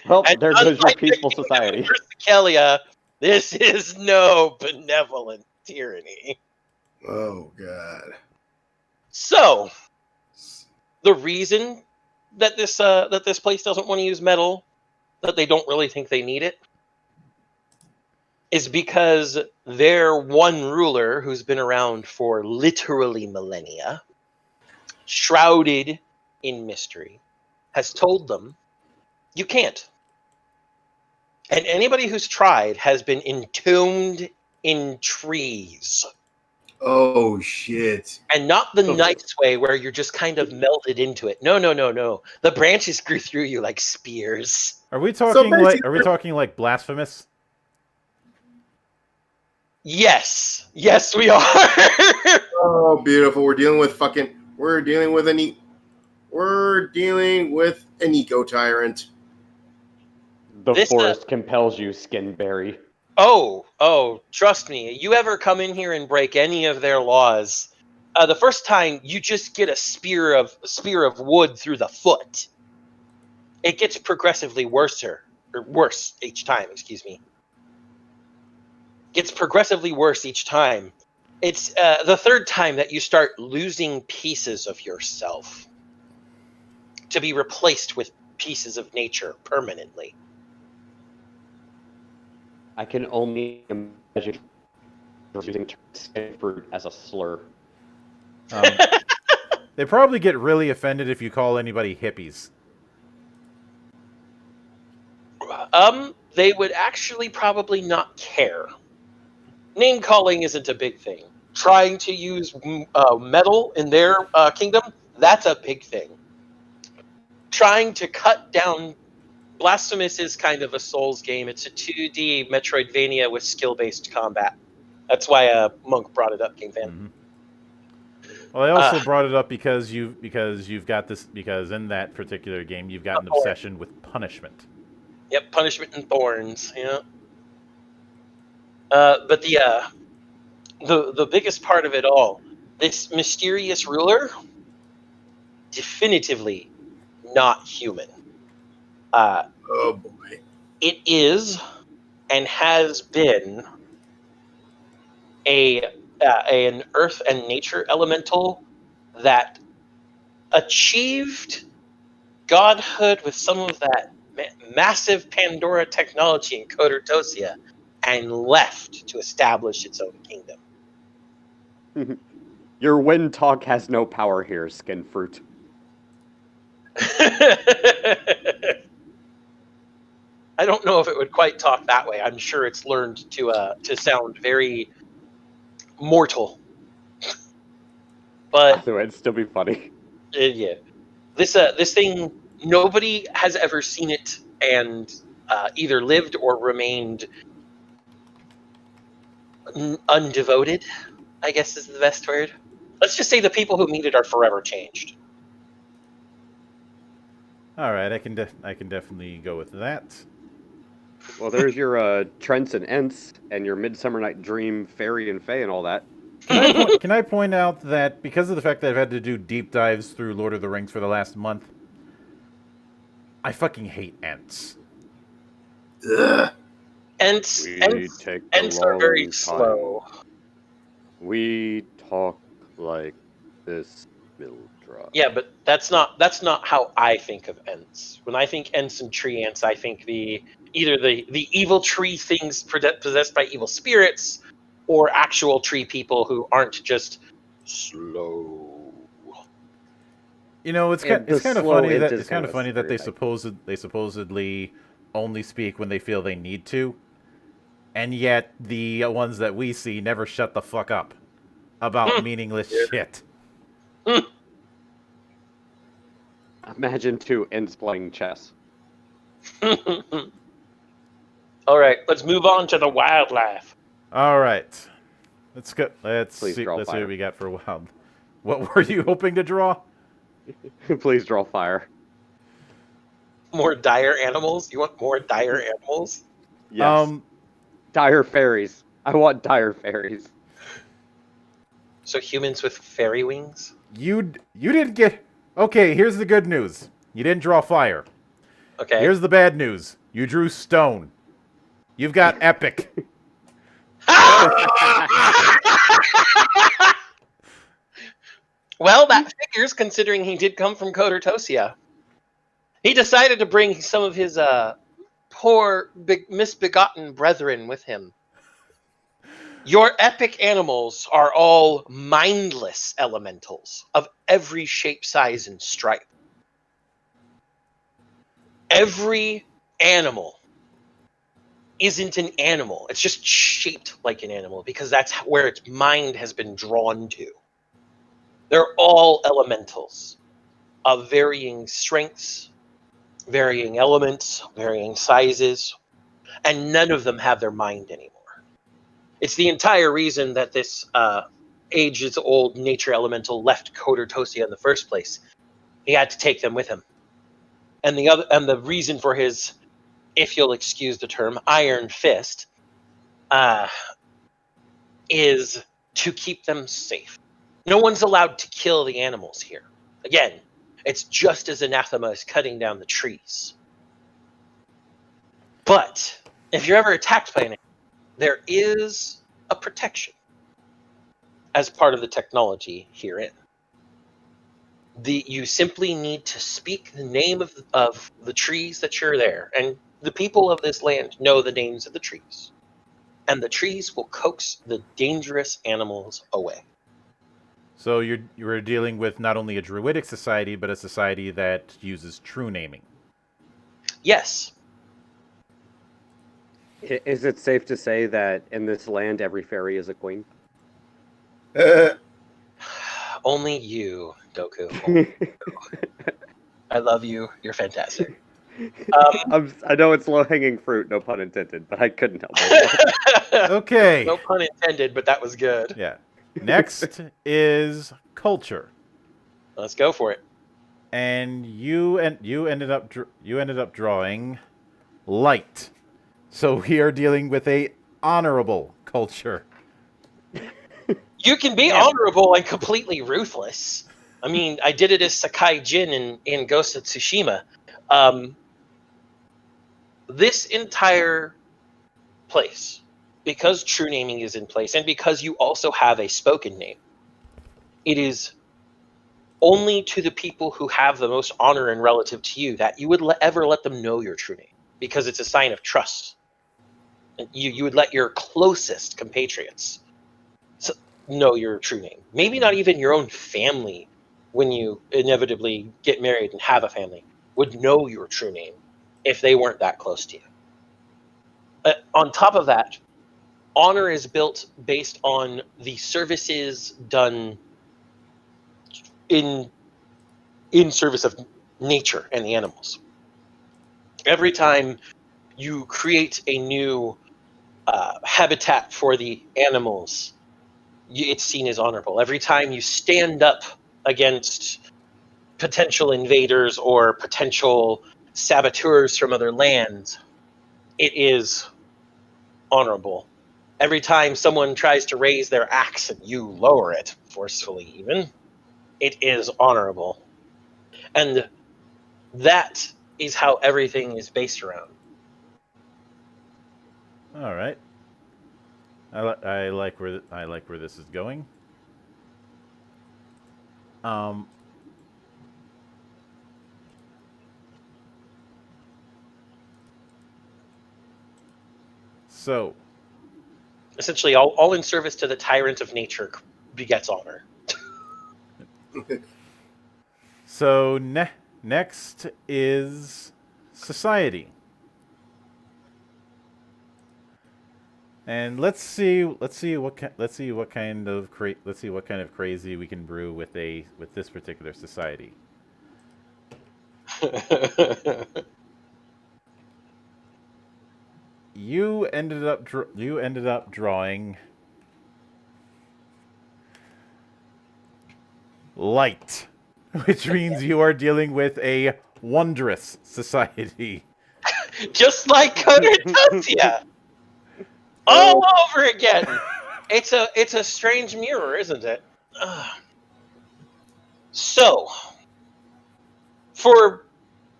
Well, And there goes your unlike peaceful the society. kingdom of Kelia, this is no benevolent tyranny. Oh god. So, the reason that this place doesn't want to use metal, that they don't really think they need it, is because their one ruler, who's been around for literally millennia, shrouded in mystery, has told them, you can't. And anybody who's tried has been entombed in trees. Oh shit. And not the nice way where you're just kind of melted into it. No. The branches grew through you like spears. Are we talking like blasphemous? Yes, we are. Oh, beautiful. We're dealing with an eco tyrant. The This, forest compels you, Skinberry. Oh, trust me. You ever come in here and break any of their laws? The first time you just get a spear of wood through the foot. It gets progressively worse each time. Excuse me. Gets progressively worse each time. It's the third time that you start losing pieces of yourself to be replaced with pieces of nature permanently. I can only imagine using skin fruit as a slur. They probably get really offended if you call anybody hippies. They would actually probably not care. Name calling isn't a big thing. Trying to use metal in their kingdom, that's a big thing. Trying to cut down Blasphemous is kind of a Souls game. It's a 2D Metroidvania with skill-based combat. That's why Monk brought it up, Game Fan. Mm-hmm. Well, I also brought it up because in that particular game you've got an obsession with punishment. Yep, punishment and thorns. Yeah. But the biggest part of it all, this mysterious ruler, definitively not human. Oh boy. It is and has been an earth and nature elemental that achieved godhood with some of that massive Pandora technology in Codertosia and left to establish its own kingdom. Your wind talk has no power here, Skin Fruit. I don't know if it would quite talk that way. I'm sure it's learned to sound very mortal. But Either way, it'd still be funny. Yeah, this thing, nobody has ever seen it and either lived or remained undevoted, I guess is the best word. Let's just say the people who meet it are forever changed. All right, I can definitely go with that. Well, there's your Trents and Ents and your Midsummer Night Dream Fairy and Fae and all that. Can I point out that because of the fact that I've had to do deep dives through Lord of the Rings for the last month, I fucking hate Ents. Ugh. Ents are very slow. We talk like this, Mildra. Yeah, but that's not how I think of Ents. When I think Ents and tree ants, I think either the evil tree things possessed by evil spirits, or actual tree people who aren't just slow. You know, it's kind of funny that they supposedly only speak when they feel they need to, and yet the ones that we see never shut the fuck up about meaningless shit. Imagine two Ents playing chess. All right, let's move on to the wildlife. All right, let's go. Let's Please see. draw Let's see fire. what we got for wild. What were you hoping to draw? Please draw fire. More dire animals? You want more dire animals? Yes. Dire fairies. I want dire fairies. So humans with fairy wings? You didn't get. Okay, here's the good news. You didn't draw fire. Okay. Here's the bad news. You drew stone. You've got epic. Well, that figures, considering he did come from Codertosia. He decided to bring some of his poor, misbegotten brethren with him. Your epic animals are all mindless elementals of every shape, size, and stripe. Every animal isn't an animal. It's just shaped like an animal because that's where its mind has been drawn to. They're all elementals of varying strengths, varying elements, varying sizes, and none of them have their mind anymore. It's the entire reason that this ages-old nature elemental left Kotor Tosia in the first place. He had to take them with him. And the reason for his, if you'll excuse the term, iron fist, is to keep them safe. No one's allowed to kill the animals here. Again, it's just as anathema as cutting down the trees. But if you're ever attacked by an animal, there is a protection as part of the technology herein. You simply need to speak the name of the trees that you're there, and the people of this land know the names of the trees. And the trees will coax the dangerous animals away. So you're dealing with not only a druidic society, but a society that uses true naming. Yes. Is it safe to say that in this land, every fairy is a queen? Only you, Goku. I love you. You're fantastic. I know it's low-hanging fruit, no pun intended, but I couldn't help it. Okay. No pun intended, but that was good. Yeah. Next is culture. Let's go for it. And you ended up drawing light. So we are dealing with a honorable culture. You can be honorable and completely ruthless. I mean, I did it as Sakai Jin in Ghost of Tsushima. This entire place, because true naming is in place, and because you also have a spoken name, it is only to the people who have the most honor and relative to you that you would ever let them know your true name, because it's a sign of trust. And you would let your closest compatriots know your true name. Maybe not even your own family, when you inevitably get married and have a family, would know your true name if they weren't that close to you. On top of that, honor is built based on the services done in service of nature and the animals. Every time you create a new habitat for the animals, it's seen as honorable. Every time you stand up against potential invaders or potential saboteurs from other lands, it is honorable. Every time someone tries to raise their axe and you lower it, forcefully even, it is honorable. And that is how everything is based around. All right. I like where this is going. So Essentially, all in service to the tyrant of nature begets honor. So next is society, and let's see what kind of crazy we can brew with this particular society. You ended up drawing light, which means you are dealing with a wondrous society. Just like Kotor Tosia! All over again! It's a strange mirror, isn't it? So, for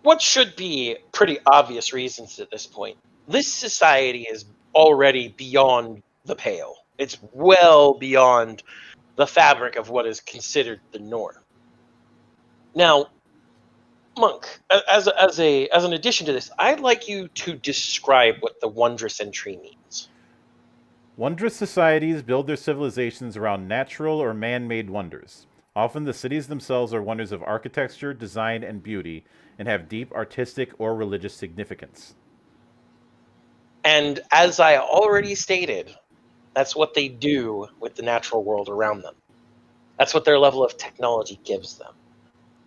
what should be pretty obvious reasons at this point, this society is already beyond the pale. It's well beyond the fabric of what is considered the norm. Now, Monk, as an addition to this, I'd like you to describe what the wondrous entry means. Wondrous societies build their civilizations around natural or man-made wonders. Often the cities themselves are wonders of architecture, design, and beauty, and have deep artistic or religious significance. And as I already stated, that's what they do with the natural world around them. That's what their level of technology gives them.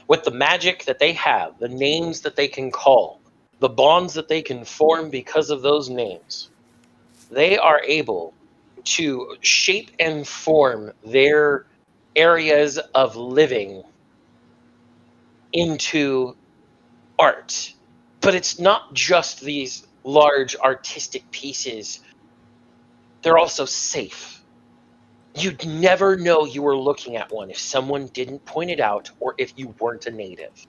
With the magic that they have, the names that they can call, the bonds that they can form because of those names, they are able to shape and form their areas of living into art. But it's not just these large artistic pieces. They're also safe. You'd never know you were looking at one if someone didn't point it out or if you weren't a native.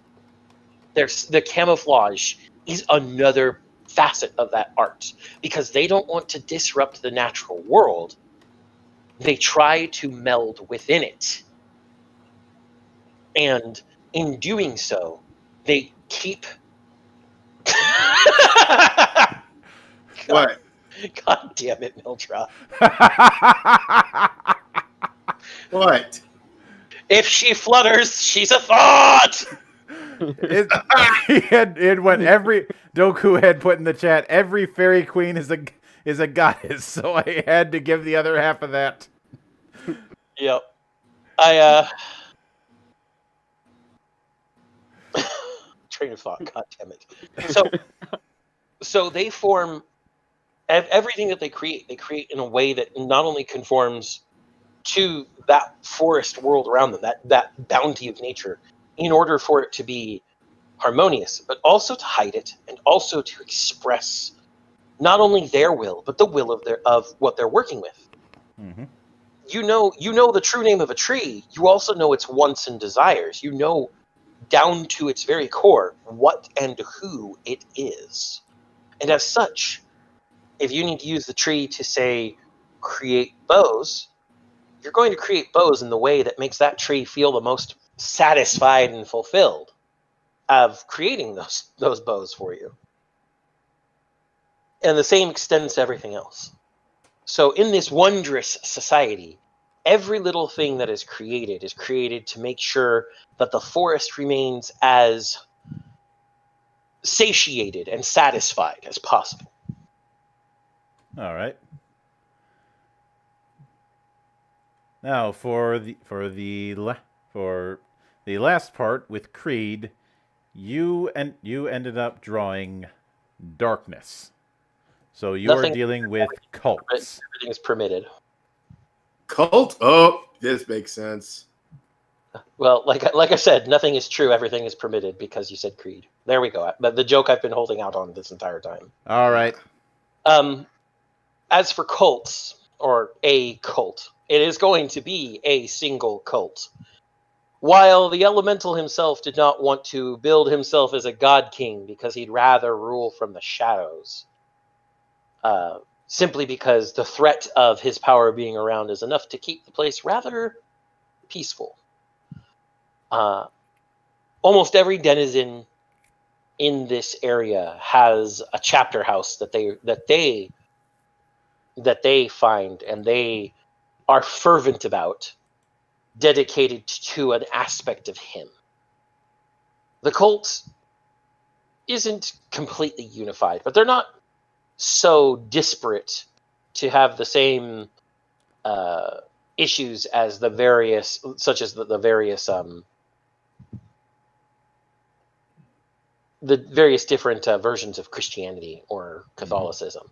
There's the camouflage is another facet of that art because they don't want to disrupt the natural world. They try to meld within it. And in doing so, they keep What? God damn it, Mildra. What? If she flutters, she's a thought. It went every Doku had put in the chat. Every fairy queen is a goddess, so I had to give the other half of that. Yep. I train of thought. God damn it. So they form everything that they create. They create in a way that not only conforms to that forest world around them, that bounty of nature, in order for it to be harmonious, but also to hide it and also to express not only their will, but the will of what they're working with. Mm-hmm. You know the true name of a tree. You also know its wants and desires. You know down to its very core what and who it is. And as such, if you need to use the tree to, say, create bows, you're going to create bows in the way that makes that tree feel the most satisfied and fulfilled of creating those bows for you. And the same extends to everything else. So in this wondrous society, every little thing that is created to make sure that the forest remains as satiated and satisfied as possible. All right. Now for the last part with Creed, you ended up drawing darkness. So you are dealing with cults. Everything is permitted. Cult? Oh, this makes sense. Well, like I said, nothing is true. Everything is permitted because you said Creed. There we go. But the joke I've been holding out on this entire time. All right. As for cults, or a cult, it is going to be a single cult. While the elemental himself did not want to build himself as a god king because he'd rather rule from the shadows, simply because the threat of his power being around is enough to keep the place rather peaceful. Almost every denizen in this area has a chapter house that they find and they are fervent about, dedicated to an aspect of him. The cult isn't completely unified, but they're not so disparate to have the same issues as the various, such as the various different versions of Christianity or Catholicism.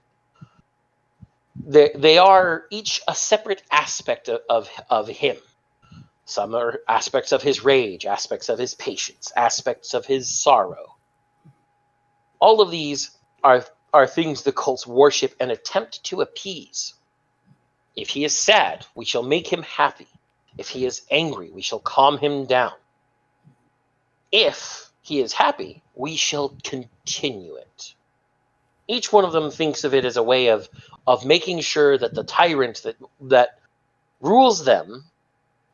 They are each a separate aspect of him. Some are aspects of his rage, aspects of his patience, aspects of his sorrow. All of these are things the cults worship and attempt to appease. If he is sad, we shall make him happy. If he is angry, we shall calm him down. If he is happy, we shall continue it. Each one of them thinks of it as a way of making sure that the tyrant that rules them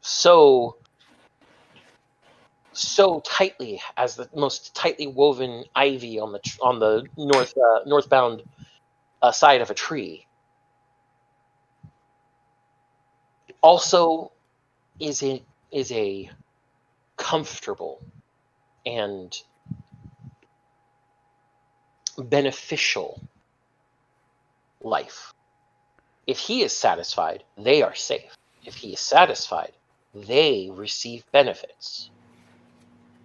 so tightly as the most tightly woven ivy on the northbound side of a tree also is a comfortable and beneficial life. If he is satisfied, they are safe. If he is satisfied, they receive benefits.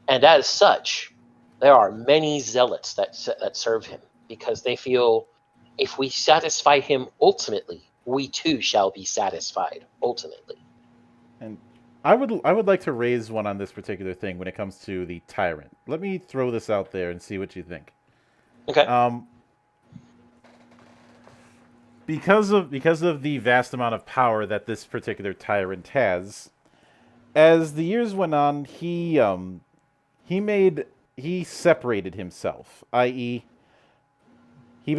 And as such, there are many zealots that serve him because they feel if we satisfy him ultimately, we too shall be satisfied ultimately. And I would like to raise one on this particular thing when it comes to the tyrant. Let me throw this out there and see what you think. Okay. Because of the vast amount of power that this particular tyrant has, as the years went on, he separated himself, i.e., he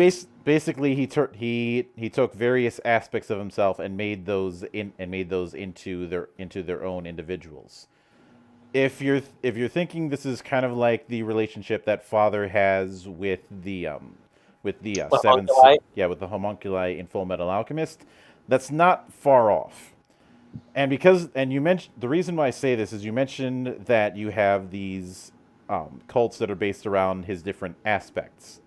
took various aspects of himself and made those into their own individuals. If you're thinking this is kind of like the relationship that Father has with the Homunculi? with the homunculi in Full Metal Alchemist, that's not far off. And you mentioned, the reason why I say this is you mentioned that you have these cults that are based around his different aspects.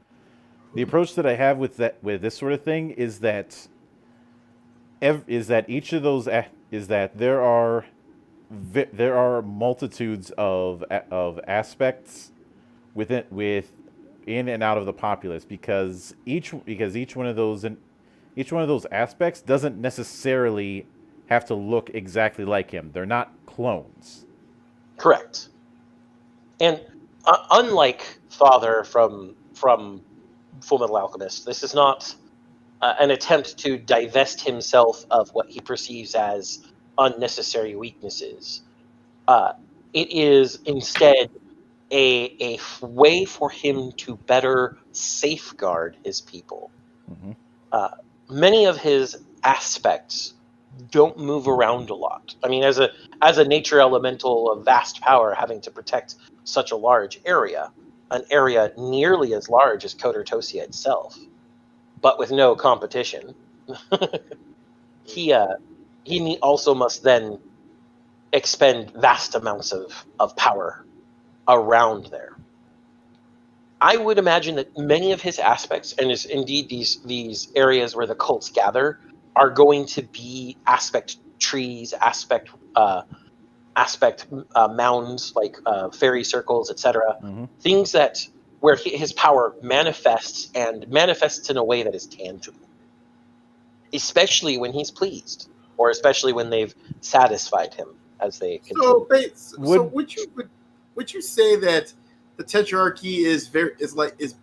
The approach that I have with this sort of thing is that each of those is that there are multitudes of aspects within and out of the populace, because each one of those aspects doesn't necessarily have to look exactly like him. They're not clones. Correct. And unlike Father from Full Metal Alchemist, this is not an attempt to divest himself of what he perceives as unnecessary weaknesses. It is instead a way for him to better safeguard his people. Mm-hmm. Many of his aspects don't move around a lot. I mean, as a nature elemental of vast power, having to protect such a large area, an area nearly as large as Kotor Tosia itself, but with no competition, he also must then expend vast amounts of power around there. I would imagine that many of his aspects, and is indeed these areas where the cults gather, are going to be aspect trees, aspect mounds, like fairy circles, etc. Mm-hmm. Things where his power manifests in a way that is tangible, especially when he's pleased, or especially when they've satisfied him as they continue. So would you say that the Tetrarchy is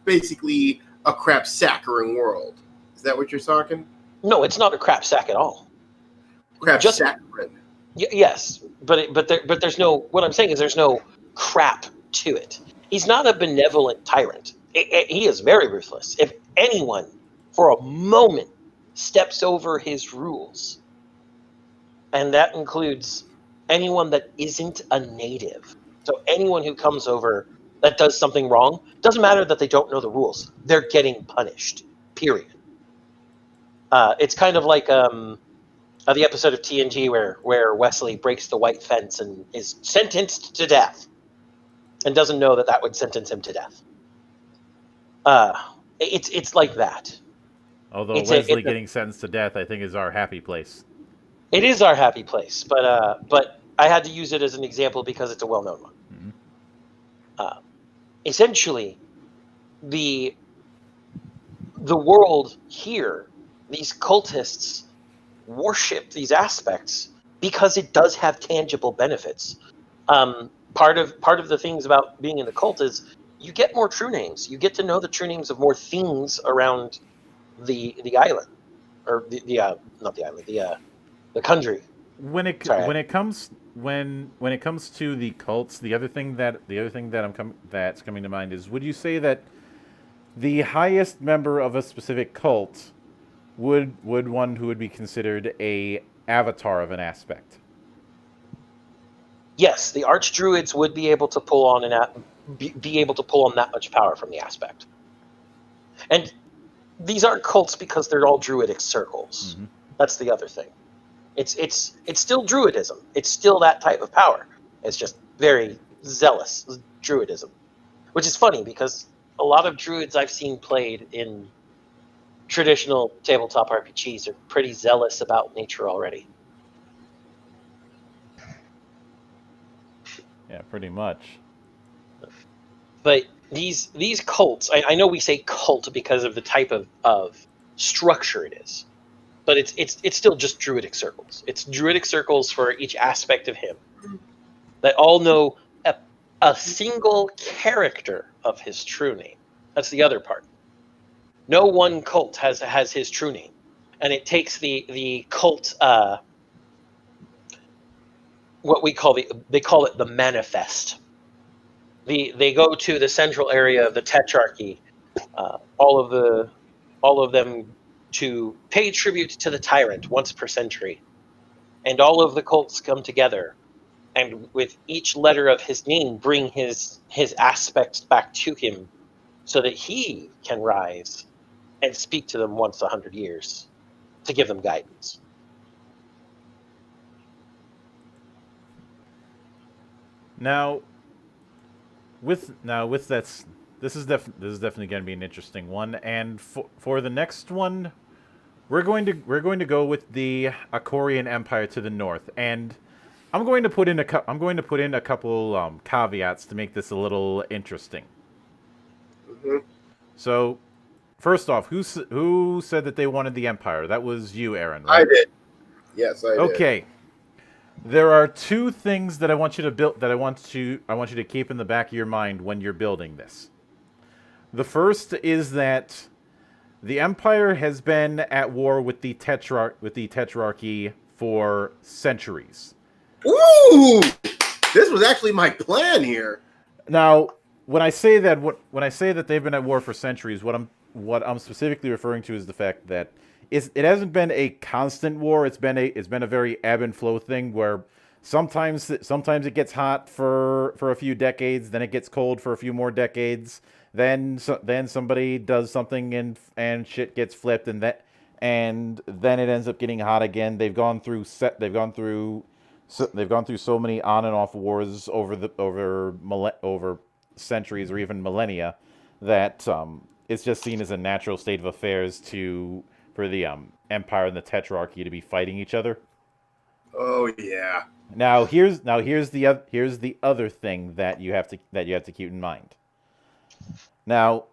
basically a crap saccharine world? Is that what you're talking? No, it's not a crap sack at all. Crap saccharine. Yes, but there's no. What I'm saying is there's no crap to it. He's not a benevolent tyrant. He is very ruthless. If anyone, for a moment, steps over his rules, and that includes anyone that isn't a native. So anyone who comes over that does something wrong, doesn't matter that they don't know the rules. They're getting punished. Period. It's kind of like the episode of TNG where Wesley breaks the white fence and is sentenced to death, and doesn't know that would sentence him to death. It's like that. Although Wesley getting sentenced to death, I think, is our happy place. It is our happy place, but I had to use it as an example because it's a well-known one. Mm-hmm. Essentially, the world here, these cultists worship these aspects because it does have tangible benefits. Part of the things about being in the cult is you get more true names. You get to know the true names of more things around the island, or not the island, the country. When it comes to the cults, the other thing that's coming to mind is, would you say that the highest member of a specific cult would one who would be considered a avatar of an aspect? Yes, the archdruids would be able to pull on that much power from the aspect. And these aren't cults because they're all druidic circles. Mm-hmm. That's the other thing. It's still druidism. It's still that type of power. It's just very zealous druidism, which is funny because a lot of druids I've seen played in traditional tabletop RPGs are pretty zealous about nature already. Yeah, pretty much. But these cults, I know we say cult because of the type of structure it is. but it's still just druidic circles. It's druidic circles for each aspect of him that all know a single character of his true name. That's the other part. No one cult has his true name, and it takes the cult what they call it the manifest. They go to the central area of the Tetrarchy, all of them to pay tribute to the tyrant once per century, and all of the cults come together, and with each letter of his name bring his aspects back to him, so that he can rise and speak to them once 100 years to give them guidance. Now, with that, this is definitely going to be an interesting one. And for the next one, we're going to go with the Akorian Empire to the north, and I'm going to put in a couple caveats to make this a little interesting. Mhm. So, first off, who said that they wanted the Empire? That was you, Aaron, right? I did. Yes, I did. Okay. There are two things that I want you to build that I want you to keep in the back of your mind when you're building this. The first is that the Empire has been at war with the Tetrarchy for centuries. Ooh! This was actually my plan here. Now, when I say that they've been at war for centuries, what I'm specifically referring to is the fact that it hasn't been a constant war. It's been a very ebb and flow thing where sometimes it gets hot for a few decades, then it gets cold for a few more decades, then somebody does something and shit gets flipped, and then it ends up getting hot again. They've gone through so many on and off wars over centuries or even millennia that it's just seen as a natural state of affairs for the Empire and the Tetrarchy to be fighting each other. Oh yeah. Now here's the other thing that you have to keep in mind. Now,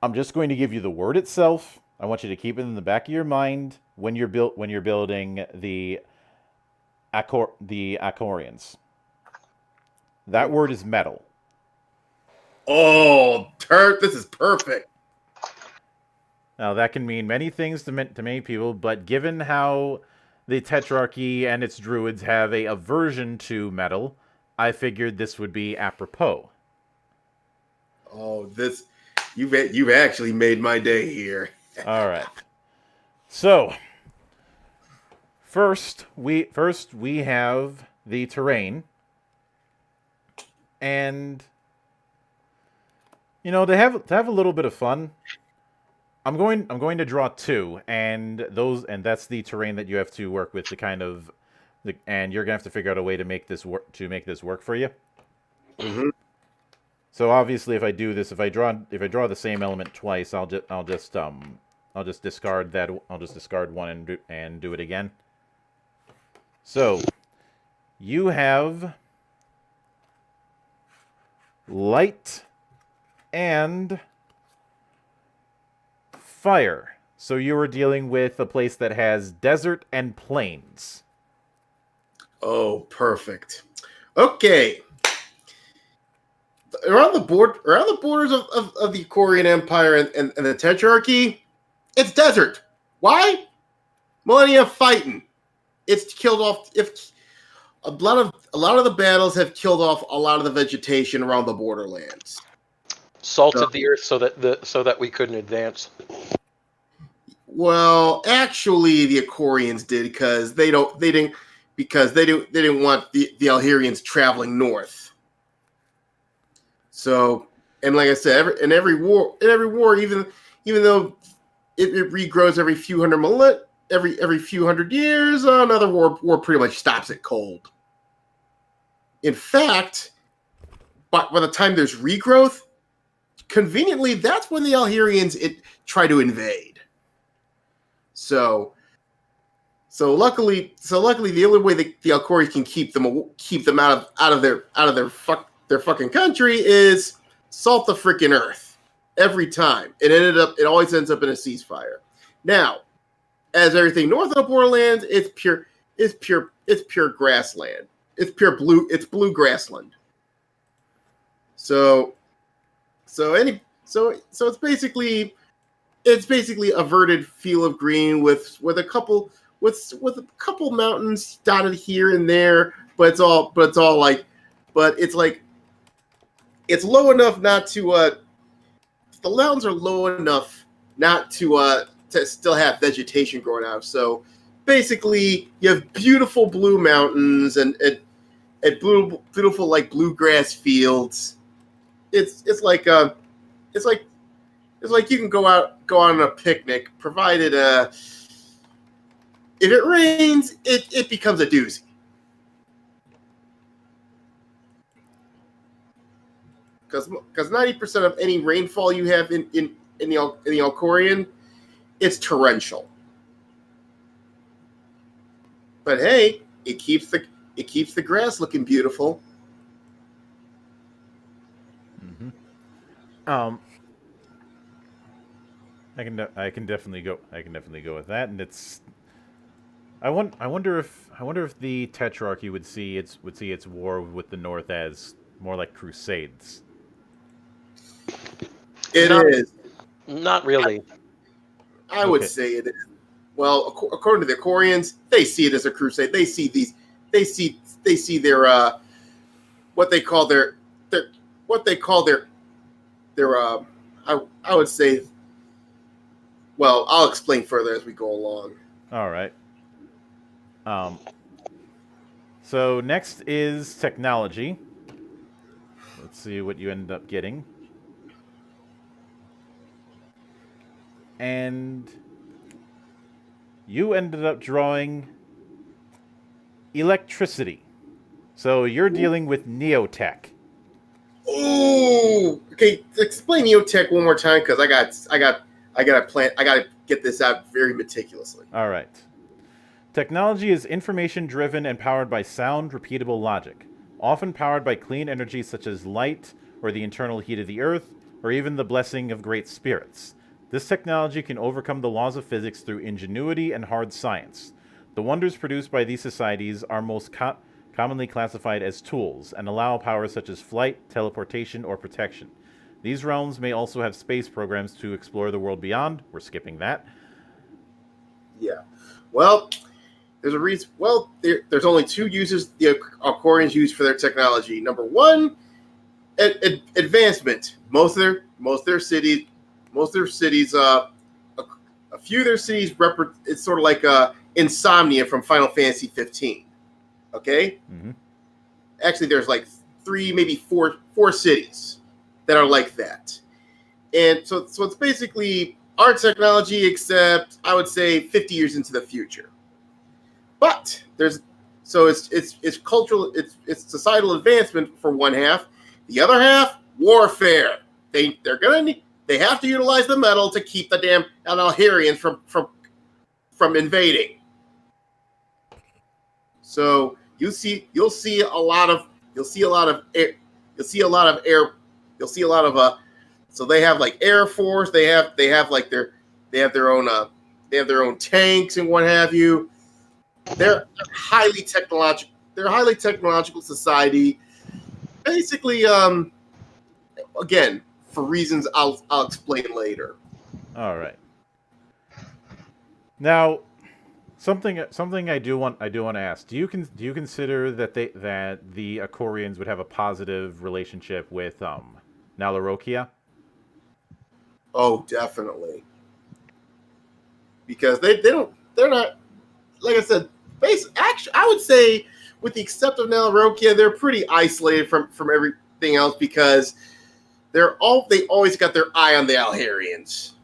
I'm just going to give you the word itself. I want you to keep it in the back of your mind when you're building the Akorians. That word is metal. Oh, this is perfect. Now, that can mean many things to many people, but given how the Tetrarchy and its druids have a aversion to metal, I figured this would be apropos. Oh, you've actually made my day here. All right. So, first we have the terrain, and to have a little bit of fun, I'm going to draw two, and that's the terrain that you have to work with and you're gonna have to figure out a way to make this work for you. Mm-hmm. So obviously, if I draw the same element twice, I'll just discard that. I'll just discard one and do it again. So you have light and fire. So you are dealing with a place that has desert and plains. Oh, perfect. Okay. Around the borders of the Akorian Empire and the Tetrarchy, it's desert. Why? Millennia fighting. It's killed off. If a lot of the battles have killed off a lot of the vegetation around the borderlands. Salted the earth so that we couldn't advance. Well, actually, the Akorians did because they didn't want the Alherians traveling north. So, and like I said, every war, even though it regrows every few hundred years, another war pretty much stops it cold. In fact, by the time there's regrowth, conveniently, that's when the Alherians try to invade. So luckily, the only way the Alcori can keep them out of their fucking country is salt the freaking earth every time. It always ends up in a ceasefire. Now, as everything north of the borderlands, it's pure grassland. It's blue grassland. So it's basically averted feel of green with a couple mountains dotted here and there, but it's low enough not to the mountains are low enough not to still have vegetation growing out. So basically you have beautiful blue mountains and beautiful like bluegrass fields. It's like you can go out on a picnic, provided if it rains, it becomes a doozy. Because 90% of any rainfall you have in the Alcorian, it's torrential. But hey, it keeps the grass looking beautiful. Mm-hmm. I can definitely go with that, and it's. I wonder if the Tetrarchy would see its war with the North as more like crusades. It is. Not really. I would say it is. Well, according to the Corians, they see it as a crusade. They see their what they call their I would say. Well, I'll explain further as we go along. All right. So next is technology. Let's see what you end up getting. And you ended up drawing electricity. So you're dealing with neotech. Ooh, okay. Explain neotech one more time, because I got to get this out very meticulously. All right. Technology is information-driven and powered by sound, repeatable logic, often powered by clean energy such as light or the internal heat of the earth, or even the blessing of great spirits. This technology can overcome the laws of physics through ingenuity and hard science. The wonders produced by these societies are most commonly classified as tools and allow powers such as flight, teleportation, or protection. These realms may also have space programs to explore the world beyond. We're skipping that. Yeah. Well, there's a reason. Well, there's only two uses the Alcorians use for their technology. Number one, advancement. Most of their cities, a few of their cities it's sort of like Insomnia from Final Fantasy 15. Okay. Mm-hmm. Actually, there's like 3, maybe 4 cities that are like that, and so it's basically our technology, except I would say 50 years into the future. But it's cultural, it's societal advancement for one half. The other half, warfare. They have to utilize the metal to keep the damn Alharians from invading. So you'll see a lot of so they have like Air Force, they have their own tanks and what have you. They're highly technological society. Basically, again, for reasons I'll explain later. All right. Now, something I do want to ask. Do you consider that the Akorians would have a positive relationship with Nalarokia? Oh, definitely. Because they're not, like I said, actually, I would say, with the exception of Nalarokia, they're pretty isolated from everything else, because they always got their eye on the Alharians.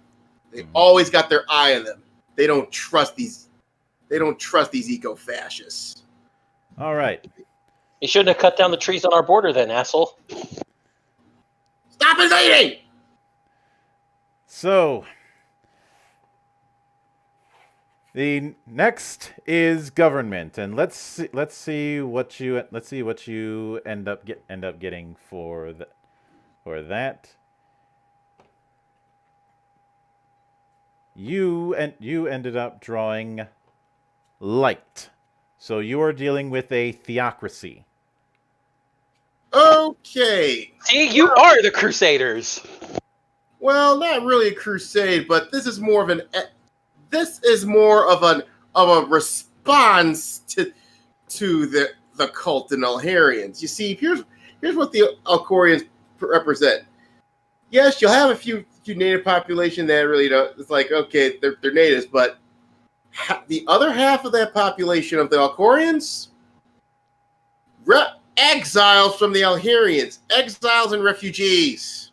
They always got their eye on them. They don't trust these eco-fascists. All right. You shouldn't have cut down the trees on our border then, asshole. Stop invading! So, the next is government, and let's see what you end up getting for that. you ended up drawing light. So you are dealing with a theocracy. Okay. See, you are the Crusaders. Well, not really a crusade, but this is more of an a response to the cult and Alharians. You see, here's what the Alcorians represent. Yes, you'll have a few native population that really don't. It's like, okay, they're natives, but the other half of that population of the Alcorians, exiles from the Alharians, exiles and refugees.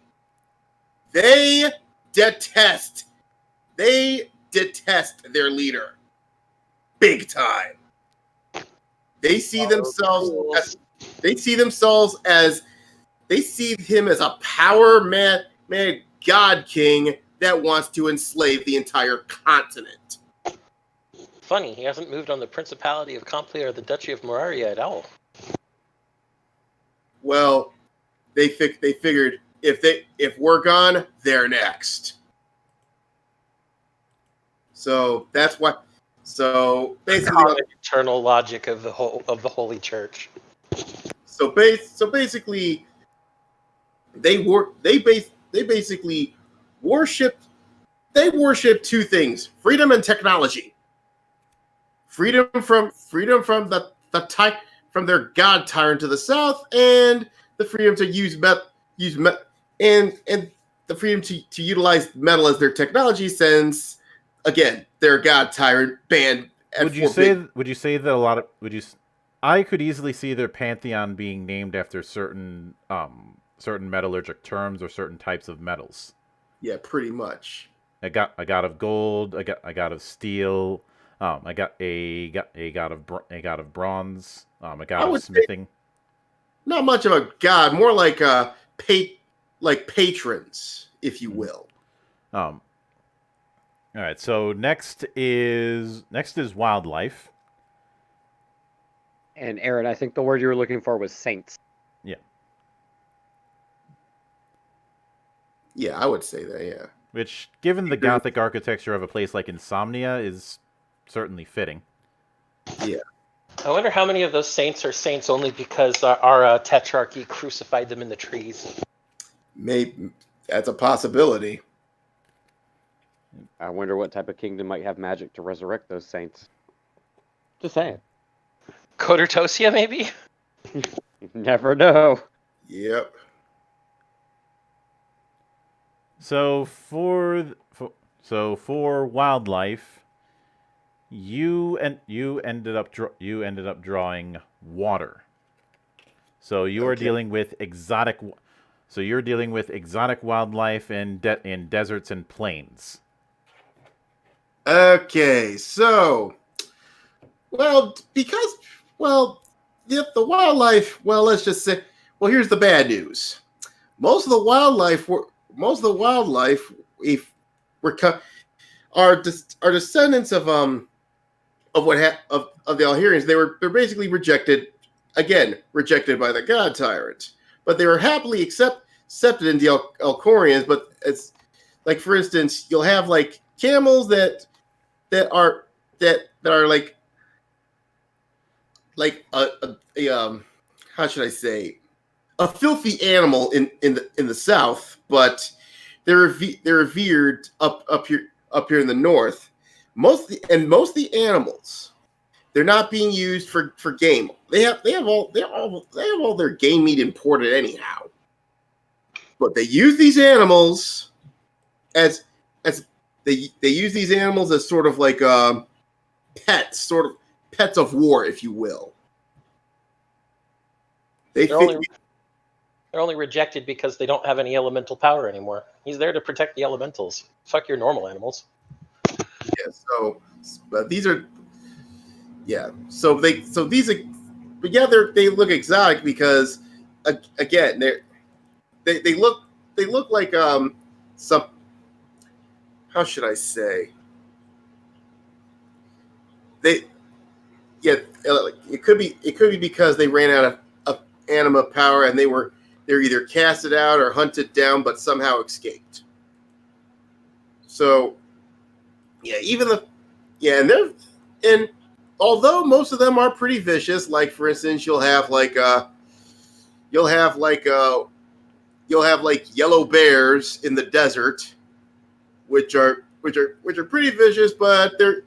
They detest their leader, big time. They see him as a power man, god king that wants to enslave the entire continent. Funny, he hasn't moved on the Principality of Complia or the Duchy of Moravia at all. Well, they figured if we're gone, they're next. So that's what. So basically, The eternal logic of the Holy Church. So basically, they basically worship two things: freedom and technology. Freedom from from their god tyrant to the south, and the freedom to and the freedom to utilize metal as their technology, since again their god tyrant banned. Would you say that I could easily see their pantheon being named after certain metallurgic terms or certain types of metals. Yeah, pretty much. A god of gold, a god of steel, I got a god of bronze, a god of smithing. Not much of a god, more like patrons, if you will. All right. So next is wildlife. And Aaron, I think the word you were looking for was saints. Yeah. Yeah, I would say that. Yeah. Which, given the Gothic architecture of a place like Insomnia, is certainly fitting. Yeah. I wonder how many of those saints are saints only because our tetrarchy crucified them in the trees. Maybe that's a possibility. I wonder what type of kingdom might have magic to resurrect those saints. Just saying. Codertosia, maybe? You never know. Yep. So for wildlife, you ended up drawing water. So you are dealing with exotic. So you're dealing with exotic wildlife in deserts and plains. Okay, so the wildlife. Well, let's just say. Well, here's the bad news. Most of the wildlife are descendants of the Alharians. They're basically rejected by the god tyrant, but they were happily accepted in the Alcorians. But it's like, for instance, you'll have like camels that are like how should I say, a filthy animal in the south, but they're revered up here in the north. Most of the animals, they're not being used for game. They have all their game meat imported anyhow. But they use these animals as they use these animals as sort of like pets of war, if you will. They're only rejected because they don't have any elemental power anymore. He's there to protect the elementals. Fuck your normal animals. Yeah. But these are. Yeah. They look exotic because again they look like some. How should I say? It could be because they ran out of anima power and they're either casted out or hunted down, but somehow escaped. So Yeah, and they're and although most of them are pretty vicious, like for instance, you'll have like yellow bears in the desert, which are pretty vicious, but the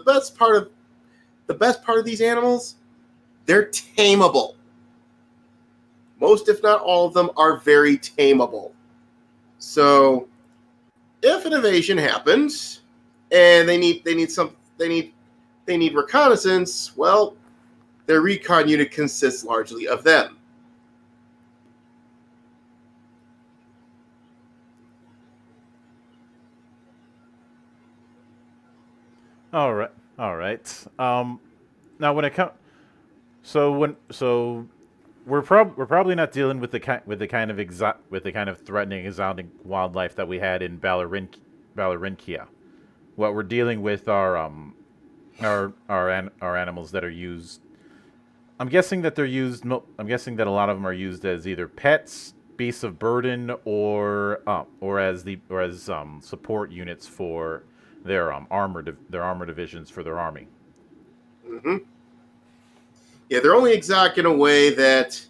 best part of these animals, they're tameable. Most, if not all of them, are very tameable. So, if an invasion happens and they need reconnaissance, well, their recon unit consists largely of them. All right. All right. Now when it comes, so we're probably not dealing with the kind of threatening exotic wildlife that we had in Balarinkia. What we're dealing with are our animals that are used. I'm guessing that I'm guessing that a lot of them are used as either pets, beasts of burden, or as support units for their armor divisions for their army. Mm-hmm. Yeah, they're only exotic in a way that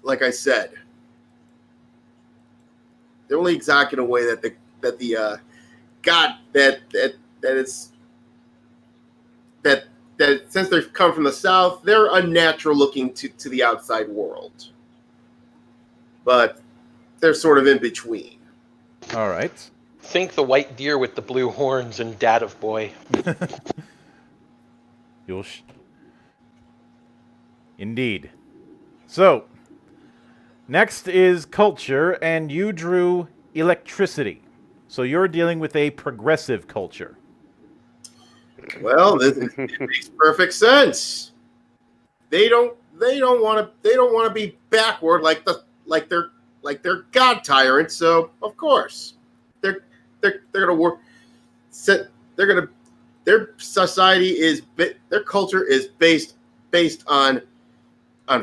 like I said, they're only exotic in a way that the god that since they've come from the south, they're unnatural looking to the outside world, but they're sort of in between. All right. Think the white deer with the blue horns and Dad of Boy. Indeed. So, next is culture, and you drew electricity. So you're dealing with a progressive culture. Well, it makes perfect sense. They don't want to be backward like their god tyrant. So of course they're gonna work. Their society is their culture is based on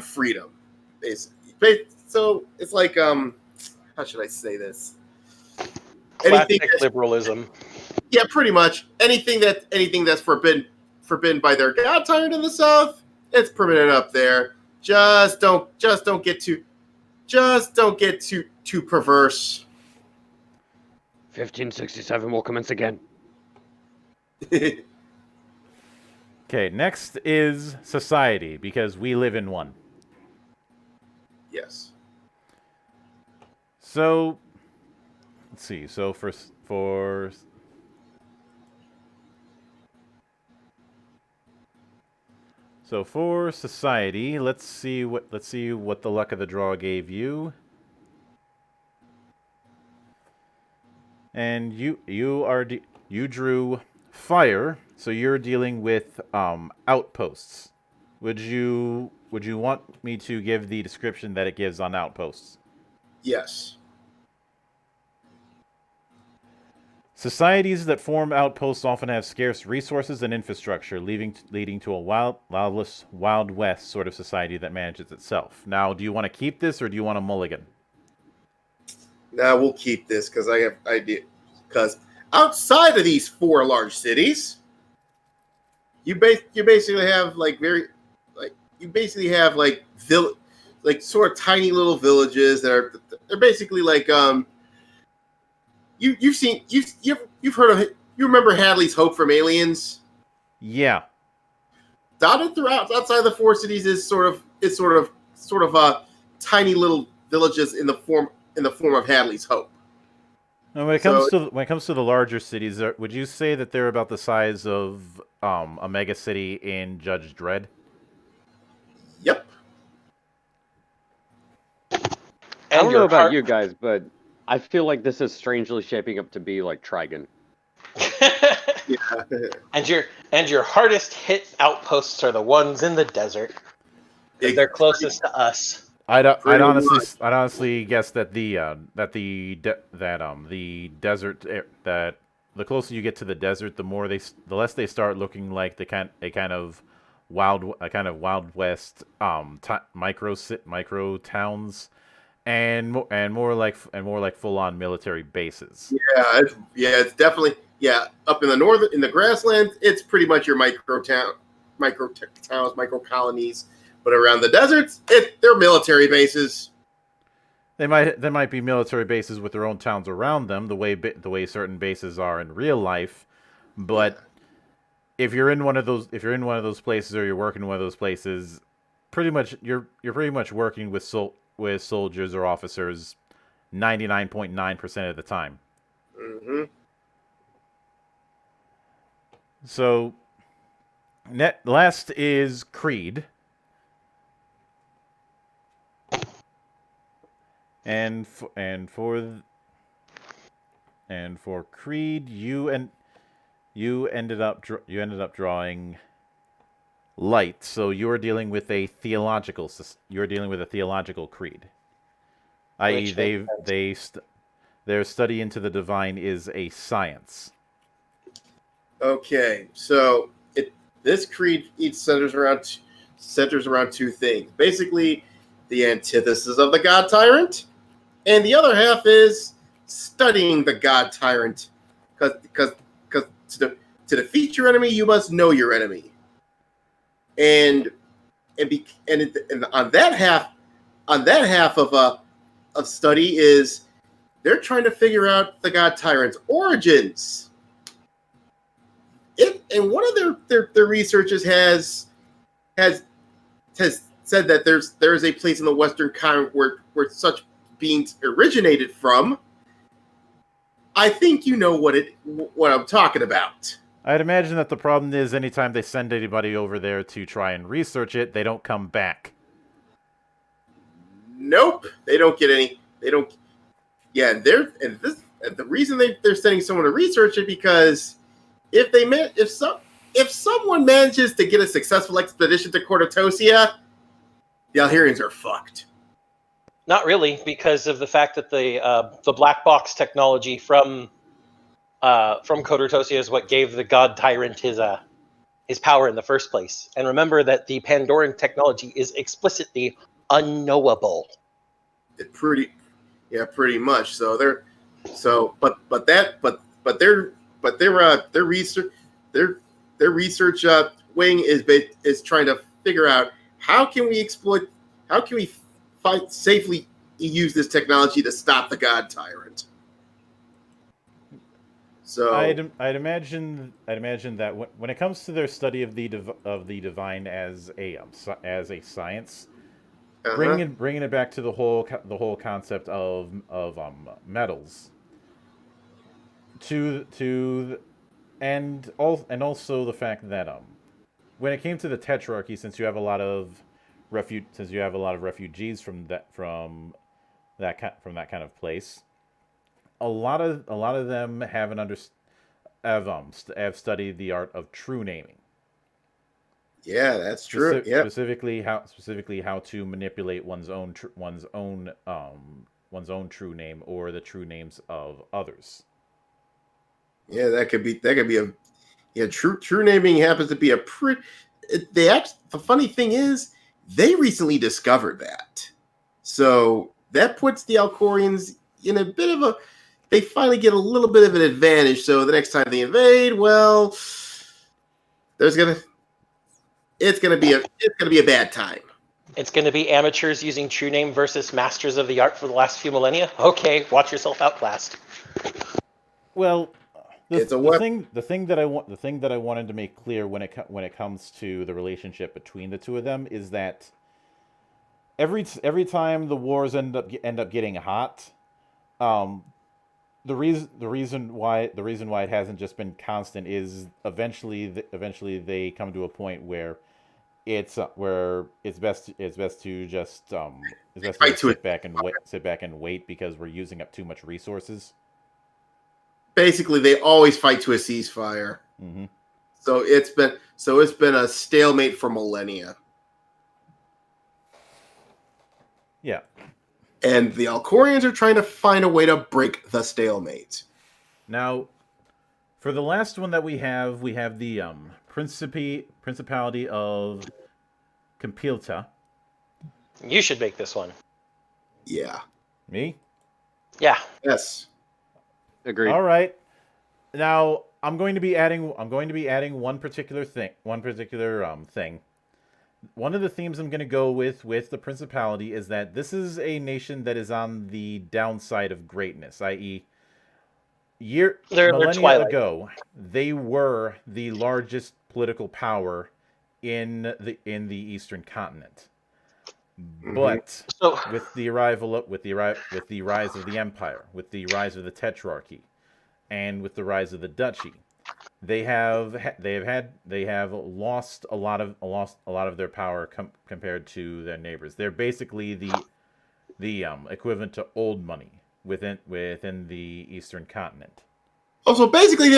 freedom. So it's like how should I say this? Classic liberalism. Yeah, pretty much anything that's forbidden by their god tyrant in the south, it's permitted up there. Just don't get too perverse. 1567 will commence again. Okay, next is society, because we live in one. Yes. So, let's see. So for society, let's see what the luck of the draw gave you. And you drew fire, so you're dealing with outposts. Would you want me to give the description that it gives on outposts? Yes. Societies that form outposts often have scarce resources and infrastructure, leading to a wildless, Wild West sort of society that manages itself. Now, do you want to keep this, or do you want a mulligan? Now we'll keep this because I have idea. Because outside of these four large cities, you basically have like sort of tiny little villages that they're basically like you've heard of it. You remember Hadley's Hope from Aliens? Yeah. Dotted throughout outside the four cities is sort of tiny little villages in the form of Hadley's Hope. Now, when it comes to the larger cities, would you say that they're about the size of a mega city in Judge Dredd? Yep. I don't know about you guys, but I feel like this is strangely shaping up to be like Trigon. Yeah. and your hardest hit outposts are the ones in the desert. They're closest to us. I'd honestly guess that the desert, that the closer you get to the desert, the less they start looking like a kind of Wild West micro towns, and more like full on military bases. Yeah, it's definitely up in the northern, in the grasslands, it's pretty much your micro towns, micro colonies. But around the deserts, they're military bases. There might be military bases with their own towns around them, the way certain bases are in real life. But if you're in one of those places, or you're working in one of those places, pretty much you're pretty much working with soldiers or officers 99.9% of the time. Mm-hmm. So, last is Creed. And for Creed, you ended up drawing light. So you're dealing with a theological creed, i.e., their study into the divine is a science. Okay, so this creed each centers around two things. Basically, the antithesis of the God Tyrant, and the other half is studying the God Tyrant, because to defeat your enemy, you must know your enemy, and on that half of study is they're trying to figure out the God Tyrant's origins. And one of their researchers has said that there is a place in the Western continent where such beings originated from. I think you know what I'm talking about. I'd imagine that the problem is anytime they send anybody over there to try and research it, they don't come back. Nope, they don't get any. They don't. Yeah, and the reason they're sending someone to research it because if someone manages to get a successful expedition to Cordotosia, the Alherians are fucked. Not really, because of the fact that the black box technology from Cordotosia is what gave the God Tyrant his power in the first place. And remember that the Pandoran technology is explicitly unknowable. Pretty much. So their research wing is trying to figure out how can we safely use this technology to stop the God Tyrant. So I'd imagine that when it comes to their study of the divine as a science, bringing it back to the whole concept of metals, and also the fact that when it came to the Tetrarchy, since you have a lot of refugees from that kind of place, a lot of them have studied the art of true naming. Yeah, that's true. Specifically how to manipulate one's own true name or the true names of others. Yeah, that could be true naming happens to be a pretty. The funny thing is, they recently discovered that, so that puts the Alcorians in a bit of a. They finally get a little bit of an advantage. So the next time they invade, well, it's gonna be a bad time. It's going to be amateurs using true name versus masters of the art for the last few millennia. Okay, watch yourself outclassed. Well, the thing that I wanted to make clear when it comes to the relationship between the two of them is that every time the wars end up getting hot, the reason why it hasn't just been constant is eventually they come to a point where it's best to just sit back and wait because we're using up too much resources. Basically, they always fight to a ceasefire. Mm-hmm. So it's been a stalemate for millennia. Yeah. And the Alcorians are trying to find a way to break the stalemate. Now, for the last one that we have the Principality of Compilta. You should make this one. Yeah. Me? Yeah. Yes. Agreed. All right. Now, I'm going to be adding one particular thing. Thing. One of the themes I'm going to go with the Principality is that this is a nation that is on the downside of greatness, i.e., They're millennia Twilight. ago, they were the largest political power in the Eastern continent. But So with the rise of the empire, with the rise of the tetrarchy, and with the rise of the duchy, they have lost a lot of their power compared to their neighbors. They're basically the equivalent to old money within the Eastern continent. Oh, so basically,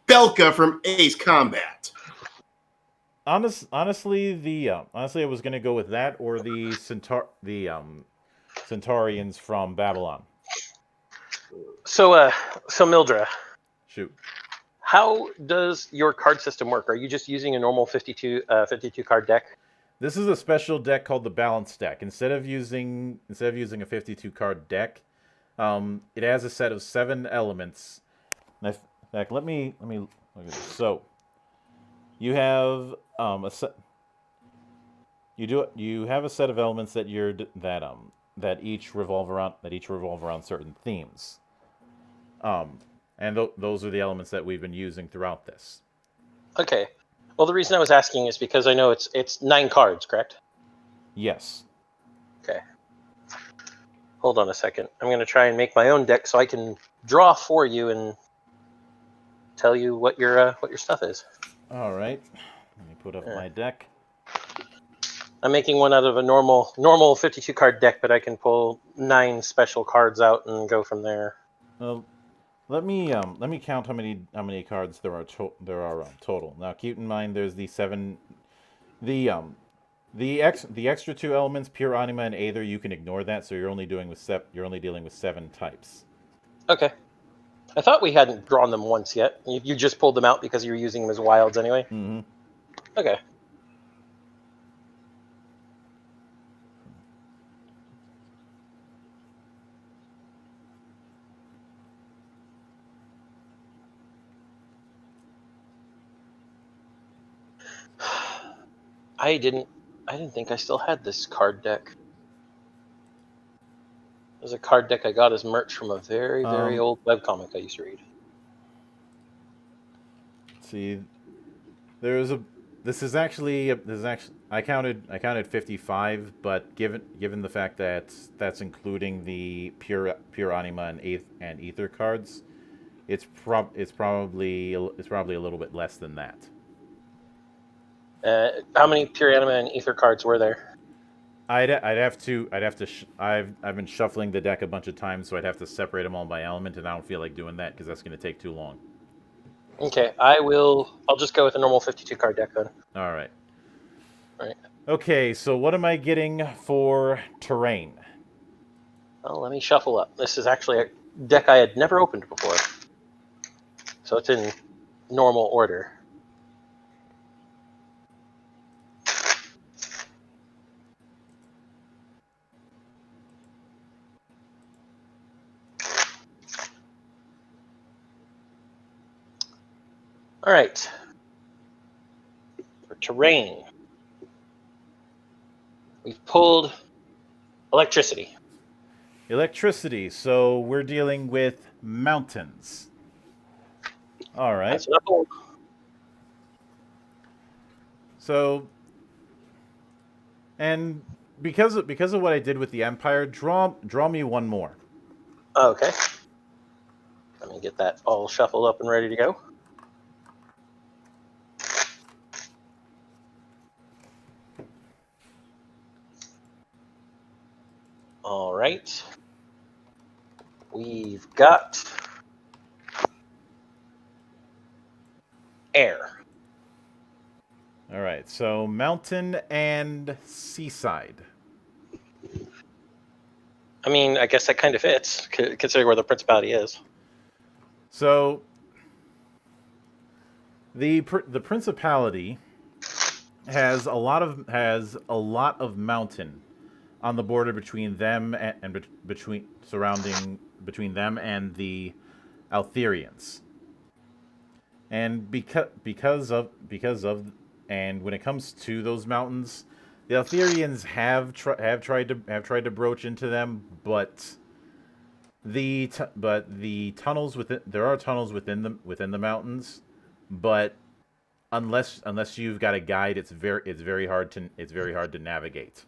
Belka from Ace Combat. Honestly, I was gonna go with that or the Centaurians from Babylon. so Mildra, Shoot. how does your card system work? Are you just using a normal 52 card deck? This is a special deck called the Balance deck. Instead of using a 52 card deck, it has a set of 7 elements. In fact, let me look at this. So you have a set. You have a set of elements that that each revolve around certain themes. And those are the elements that we've been using throughout this. Okay. Well, the reason I was asking is because I know it's 9 cards, correct? Yes. Okay. Hold on a second. I'm going to try and make my own deck so I can draw for you and tell you what your stuff is. All right. Let me put up my deck. I'm making one out of a normal 52 card deck, but I can pull 9 special cards out and go from there. Well, let me count how many cards there are total. Now, keep in mind there's the 7, the extra 2 elements, pure anima and aether. You can ignore that, so you're only dealing with 7 types. Okay. I thought we hadn't drawn them once yet. You just pulled them out because you were using them as wilds anyway. Mm-hmm. Okay. I didn't think I still had this card deck. There's a card deck I got as merch from a very old webcomic I used to read. See, this is actually I counted 55, but given the fact that that's including the pure anima and ether cards, it's probably a little bit less than that. How many pure anima and ether cards were there? I've been shuffling the deck a bunch of times, so I'd have to separate them all by element, and I don't feel like doing that because that's going to take too long. Okay, I'll just go with a normal 52 card deck then. All right. All right. Okay, so what am I getting for terrain? Well, let me shuffle up. This is actually a deck I had never opened before, so it's in normal order. All right. For terrain, we've pulled electricity. Electricity. So we're dealing with mountains. All right. That's what I pulled. So, and because of what I did with the Empire, draw me one more. Okay. Let me get that all shuffled up and ready to go. All right. We've got air. All right. So mountain and seaside. I mean, I guess that kind of fits, considering where the Principality is. So the Principality has a lot of mountain on the border between them and between them and the Altherians. And because of and when it comes to those mountains, the Altherians have tried to broach into them, but the tunnels within there are tunnels within the mountains, but unless you've got a guide, it's very hard to navigate.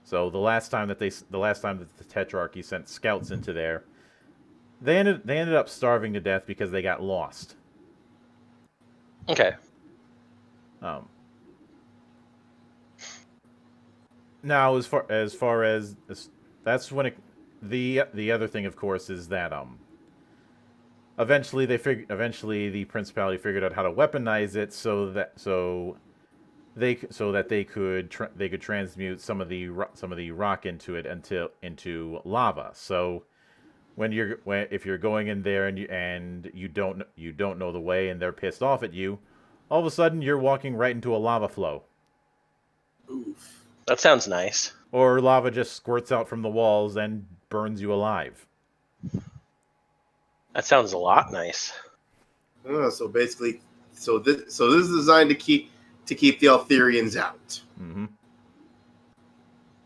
So the last time that the Tetrarchy sent scouts into there, they ended up starving to death because they got lost. Okay. Now, as far as that's when the other thing, of course, is that eventually the principality figured out how to weaponize it so that they could transmute some of the rock into it into lava. So if you're going in there and you don't know the way and they're pissed off at you, all of a sudden you're walking right into a lava flow. Oof. That sounds nice. Or lava just squirts out from the walls and burns you alive. That sounds a lot nice. So basically, this is designed to keep the Altherians out. Mm-hmm.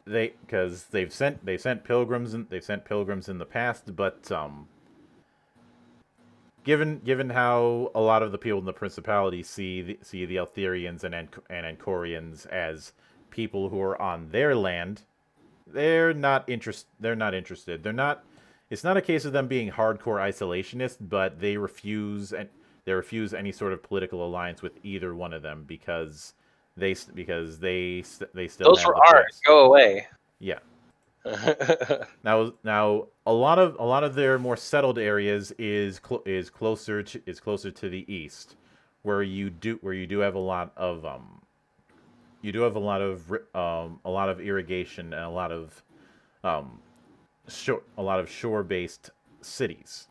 Because they've sent pilgrims in the past, but given how a lot of the people in the principality see the Altherians and Ancorians as people who are on their land, they're not interested. It's not a case of them being hardcore isolationists, but they refuse any sort of political alliance with either one of them because they still Those have were the ours. place. Go away. Yeah. Now a lot of their more settled areas is closer to the east, where you do have a lot of irrigation and a lot of shore-based cities.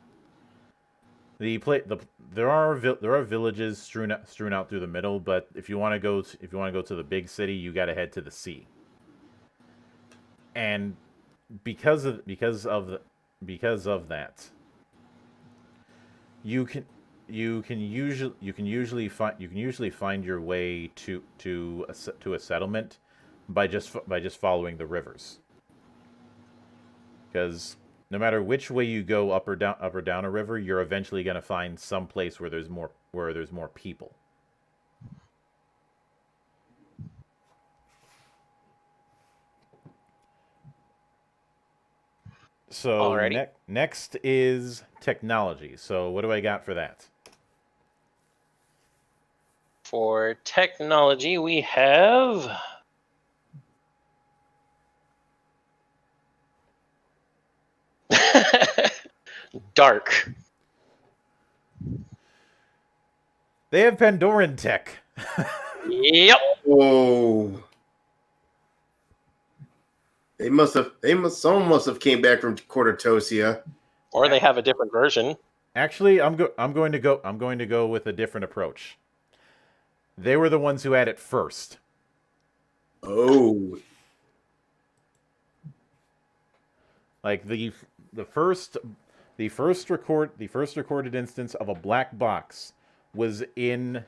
There are villages strewn out through the middle, but if you want to go to the big city, you got to head to the sea. And because of that, you can usually find your way to a settlement by just following the rivers. Because no matter which way you go, up or down a river, you're eventually going to find some place where there's more people. So next is technology. So what do I got for that? For technology, we have dark. They have Pandoran tech. Yep. Oh. Someone must have came back from Cordotosia. Or they have a different version. Actually, I'm going to go with a different approach. They were the ones who had it first. Oh. Like the first recorded instance of a black box was in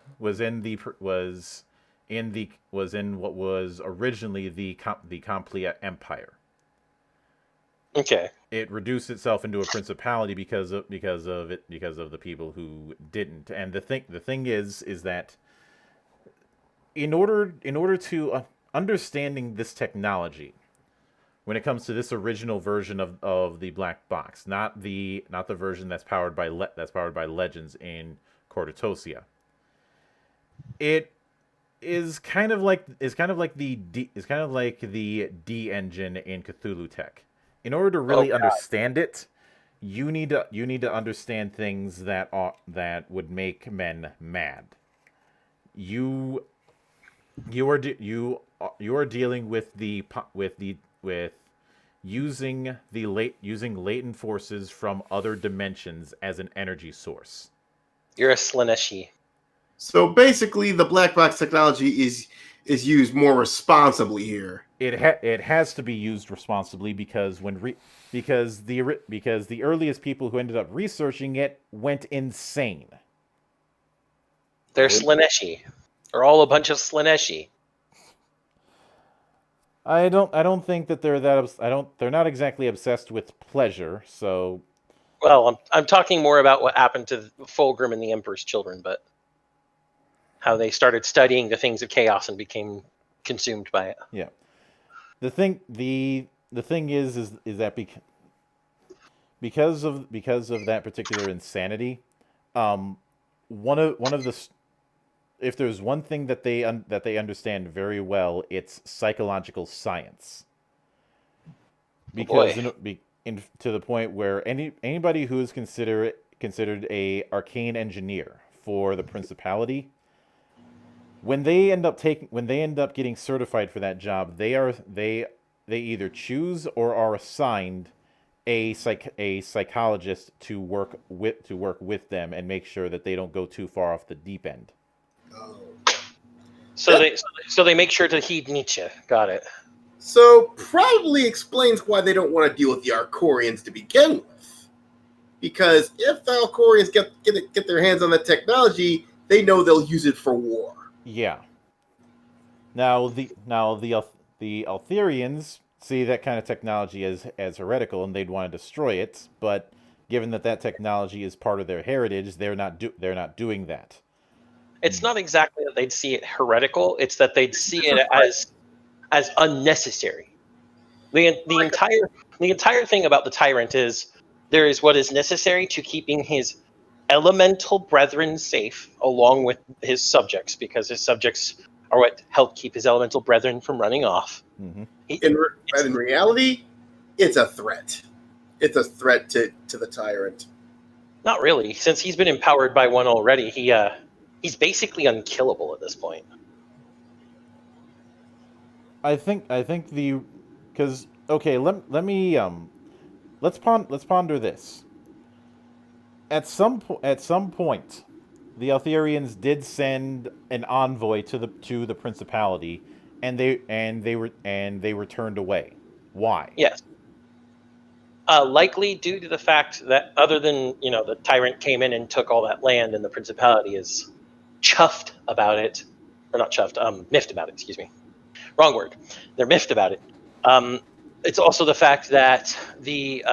what was originally the Complia Empire. Okay. It reduced itself into a principality because of the people who didn't. And the thing is that in order to understanding this technology, when it comes to this original version of the black box, not the version that's powered by legends in Cordotosia, it is kind of like the D engine in Cthulhu Tech. In order to really understand it, you need to understand things that would make men mad. You are dealing with using latent forces from other dimensions as an energy source. You're a Slaneshi. So basically, the black box technology is is used more responsibly here. It has to be used responsibly because because the earliest people who ended up researching it went insane. They're Slaneshi. They're all a bunch of Slaneshi. I don't think that they're that they're not exactly obsessed with pleasure, so Well, I'm talking more about what happened to Fulgrim and the Emperor's children, but how they started studying the things of chaos and became consumed by it. yeah. The thing is that because of that particular insanity, one of the if there's one thing that they understand very well, it's psychological science. Because to the point where anybody who is considered a arcane engineer for the principality, when they end up getting certified for that job, they either choose or are assigned a psychologist to work with them and make sure that they don't go too far off the deep end. So they make sure to heed Nietzsche. Got it. So probably explains why they don't want to deal with the Arcorians to begin with. Because if the Arcorians get their hands on that technology, they know they'll use it for war. Yeah. Now the Altherians see that kind of technology as heretical, and they'd want to destroy it. But given that technology is part of their heritage, they're not doing that. It's not exactly that they'd see it heretical. It's that they'd see it as unnecessary. The entire thing about the tyrant is there is what is necessary to keeping his elemental brethren safe, along with his subjects, because his subjects are what help keep his elemental brethren from running off. Mm-hmm. In reality, it's a threat. It's a threat to the tyrant. Not really, since he's been empowered by one already. He's basically unkillable at this point. I think because okay, let me let's ponder this. At some point, the Altherians did send an envoy to the principality, and they were turned away. Why? Yes. Likely due to the fact that other than the tyrant came in and took all that land, and the principality is chuffed about it, or not chuffed, miffed about it. Excuse me. Wrong word. They're miffed about it. It's also the fact that the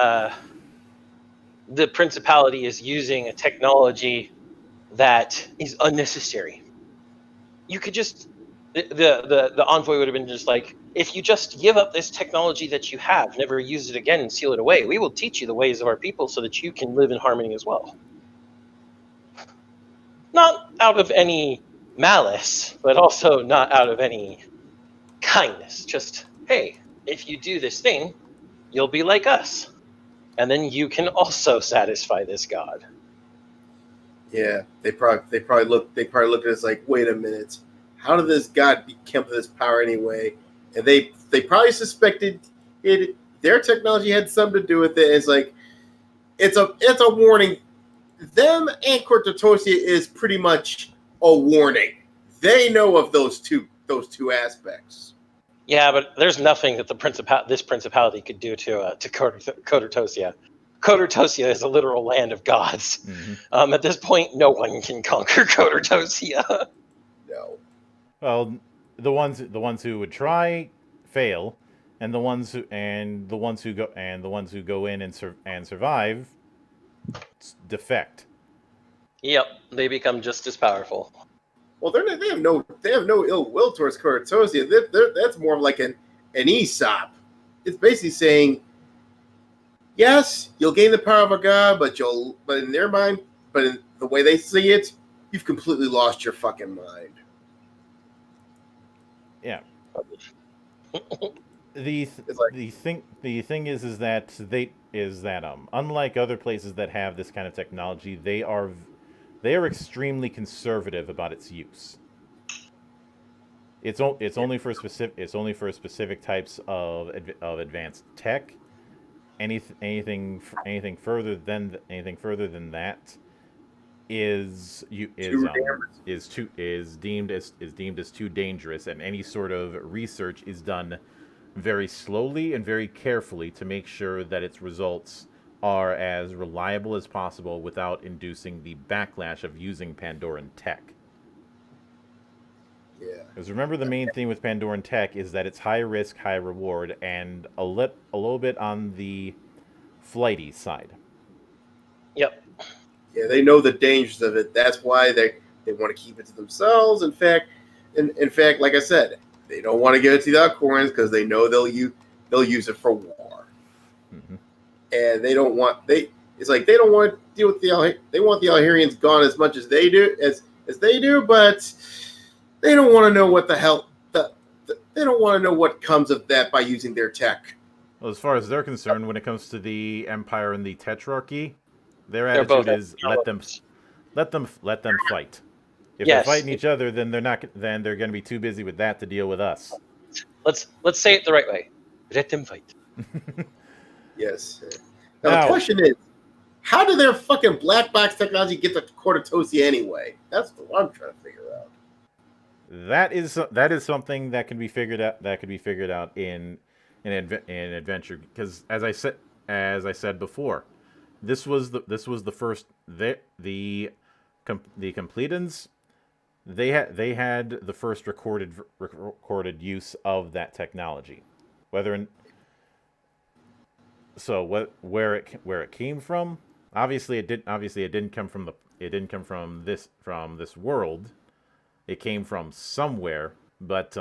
principality is using a technology that is unnecessary. You could just the envoy would have been just like, if you just give up this technology that you have, never use it again, and seal it away, we will teach you the ways of our people so that you can live in harmony as well. Not out of any malice, but also not out of any kindness. Just, hey, if you do this thing, you'll be like us, and then you can also satisfy this god. Yeah, they probably look at us like, wait a minute, how did this god become this power anyway? And they probably suspected their technology had something to do with it. It's like it's a warning. Them and Cortotosia is pretty much a warning. They know of those two aspects. Yeah, but there's nothing that this principality could do to Codertosia. Codertosia is a literal land of gods. Mm-hmm. At this point, no one can conquer Codertosia. No. Well, the ones who would try fail, and the ones who go in and survive defect. Yep, they become just as powerful. Well, they have no ill will towards Cortosia. That's more of like an Aesop. It's basically saying, yes, you'll gain the power of a god, but in their mind, but in the way they see it, you've completely lost your fucking mind. Yeah. The thing is that unlike other places that have this kind of technology, they are extremely conservative about its use. It's only for specific types of advanced tech. Anything further than that, Too dangerous. is deemed as too dangerous, and any sort of research is done very slowly and very carefully to make sure that its results are as reliable as possible without inducing the backlash of using Pandoran tech. Yeah. Because remember, the main thing with Pandoran tech is that it's high risk, high reward, and a little bit on the flighty side. Yep. Yeah, they know the dangers of it. That's why they want to keep it to themselves. In fact, like I said, they don't want to give it to the Alcorians because they know they'll use it for war. Mm-hmm. And they don't want it's like they don't want to deal with they want the Alherians gone as much as they do, but they don't want to know what the hell they don't want to know what comes of that by using their tech. Well, as far as they're concerned, when it comes to the Empire and the Tetrarchy, their They're both attitude is let them fight. If Yes. they're fighting each other, then they're going to be too busy with that to deal with us. Let's say it the right way. Let them fight. Yes. Now the question is, how did their fucking black box technology get to Cortatosia anyway? That's what I'm trying to figure out. That is something that can be figured out. That could be figured out in adventure, because as I said before, this was the first the Completans. They had the first recorded use of that technology. Where it came from, obviously it didn't come from this world. It came from somewhere, but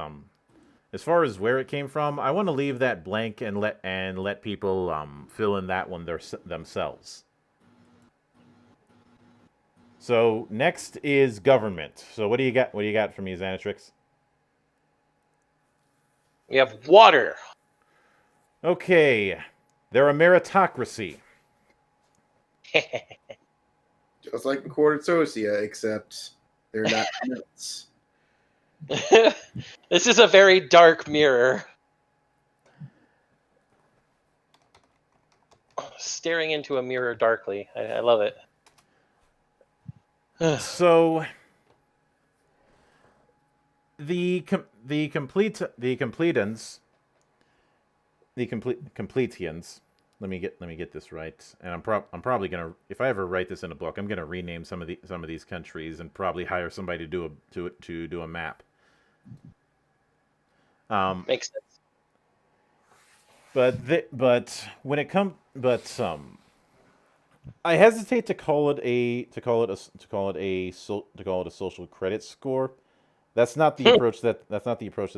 as far as where it came from, I want to leave that blank and let people fill in that one themselves. So next is government. So what do you got? What do you got for me, Xanatrix? We have water. Okay, they're a meritocracy. Just like in Cortatosia, except they're not nuts. This is a very dark mirror. Staring into a mirror darkly. I love it. So the Completians. Let me get this right, and I'm probably gonna, if I ever write this in a book, I'm gonna rename some of these countries and probably hire somebody to do a map. Makes sense. I hesitate to call it a social credit score. That's not the approach that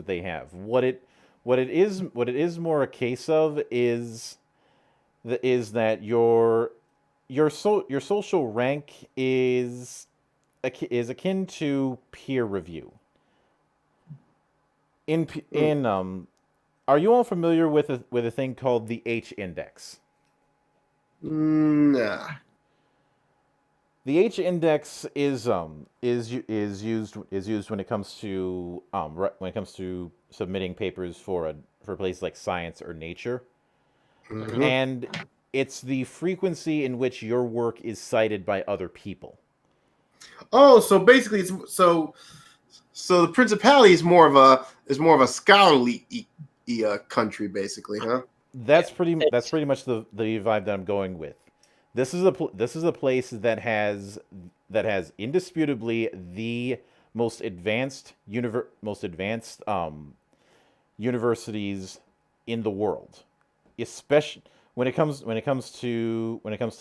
they have. What it is more a case of is that your social rank is akin to peer review. Are you all familiar with a thing called the H index? Nah. The H index is used when it comes to submitting papers for places like science or nature. Mm-hmm. And it's the frequency in which your work is cited by other people. Oh, so basically, so the Principality is more of a scholarly country, basically, huh? That's pretty much the vibe that I'm going with. This is a place that has indisputably the most advanced universities in the world, especially when it comes to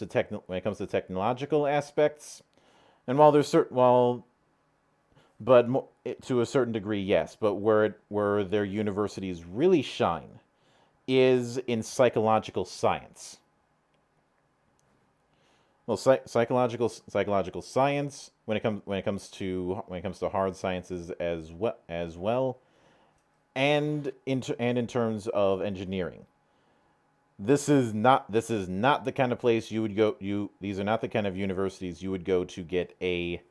technological aspects. And while there's to a certain degree, yes, but where their universities really shine is in psychological science. Well, psychological science when it comes to hard sciences as well, and in terms of engineering. This is not the kind of place you would go. These are not the kind of universities you would go to get a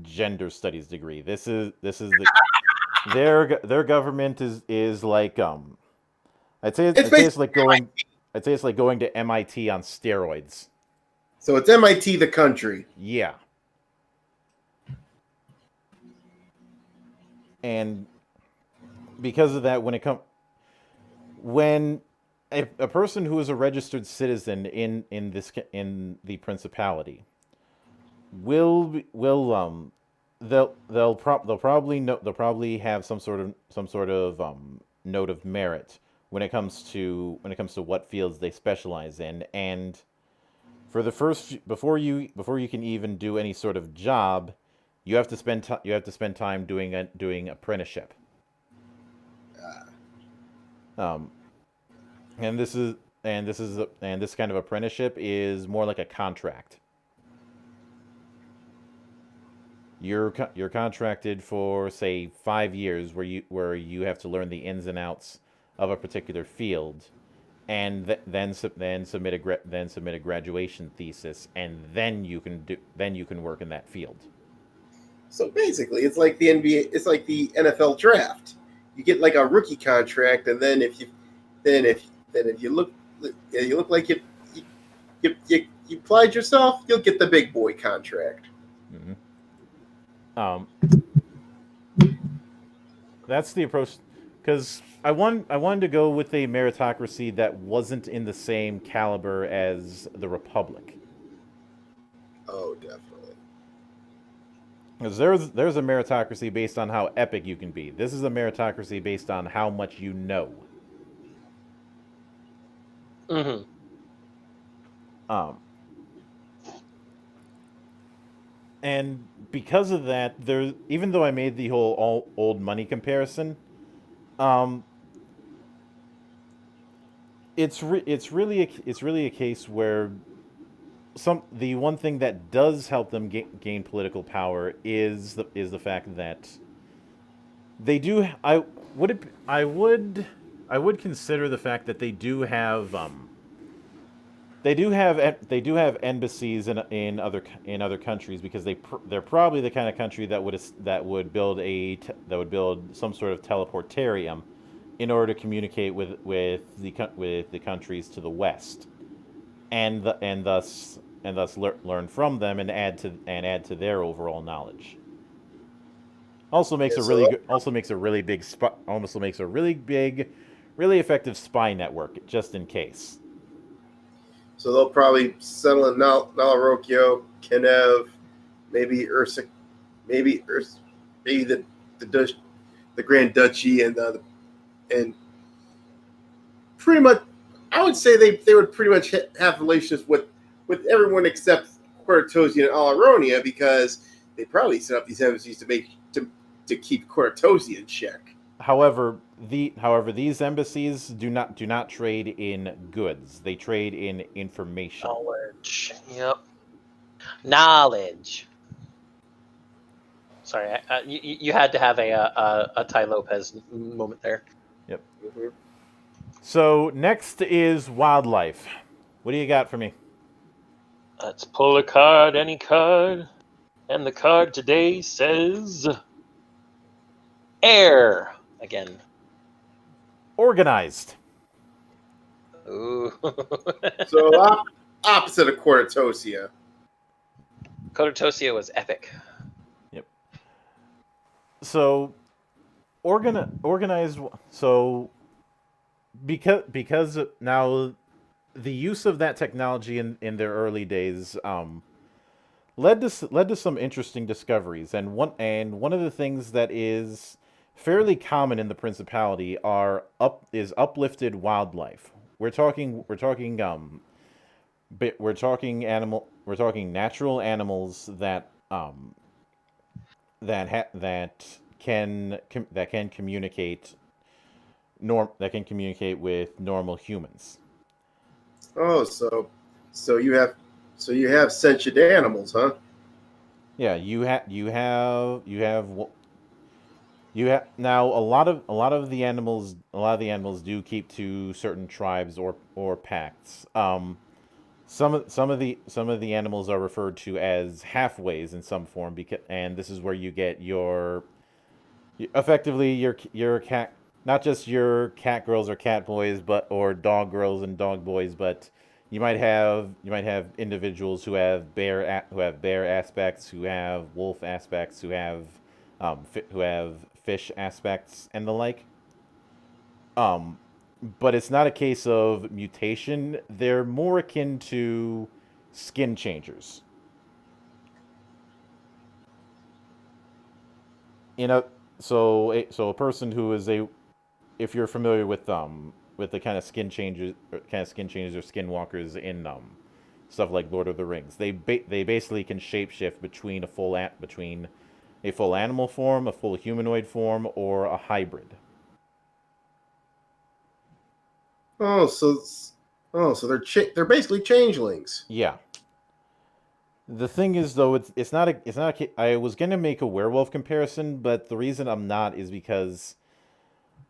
gender studies degree. Their government is like I'd say it's like going to MIT on steroids. So it's MIT, the country. Yeah. and because of that, when a person who is a registered citizen in the principality they'll probably have some sort of note of merit when it comes to what fields they specialize in, and for the before you can even do any sort of job, you have to spend time doing apprenticeship. Um, and this kind of apprenticeship is more like a contract. You're contracted for, say, 5 years, where you have to learn the ins and outs of a particular field, and then submit a graduation thesis, and then you can work in that field. So basically, it's like the NBA. It's like the NFL draft. You get like a rookie contract, and then if you look like you applied yourself, you'll get the big boy contract. Mm-hmm. That's the approach, because I wanted to go with a meritocracy that wasn't in the same caliber as the Republic. Oh, definitely. Because there's a meritocracy based on how epic you can be. This is a meritocracy based on how much you know. Mm-hmm. And because of that, even though I made the whole old money comparison, it's really a case where the one thing that does help them gain political power is the fact that they do. I would consider the fact that they do have embassies in other countries, because they're probably the kind of country that would build some sort of teleportarium in order to communicate with the countries to the west, and thus learn from them and add to their overall knowledge. Also makes a really big, really effective spy network, just in case. So they'll probably settle in Nalarokyo, Kenev, maybe Ursa, maybe the Grand Duchy, and pretty much, I would say they would pretty much have relations with everyone except Quartosian and Alaronia, because they probably set up these embassies to keep Quartosi in check. However, these embassies do not trade in goods. They trade in information. Knowledge. Yep. Knowledge. Sorry, you had to have a Ty Lopez moment there. Yep. Mm-hmm. So next is wildlife. What do you got for me? Let's pull a card, any card, and the card today says air again. Organized. Ooh. So opposite of Quartosia. Quartosia was epic. Yep. So organized. So because now the use of that technology in their early days led to some interesting discoveries, and one of the things that is fairly common in the Principality is uplifted wildlife. We're talking natural animals that can communicate with normal humans. Oh, so you have sentient animals, huh? Yeah, you have now a lot of the animals do keep to certain tribes or pacts. Some of the animals are referred to as halfways in some form, and this is where you get effectively your cat, not just your cat girls or cat boys, or dog girls and dog boys, but you might have individuals who have bear aspects, who have wolf aspects, who have fish aspects and the like. But it's not a case of mutation. They're more akin to skin changers. You know, so a person who is a, if you're familiar with the kind of skin changes or skinwalkers in stuff like Lord of the Rings, they basically can shapeshift between between a full animal form, a full humanoid form, or a hybrid. Oh, so they're basically changelings. Yeah. The thing is, though, it's not I was gonna make a werewolf comparison, but the reason I'm not is because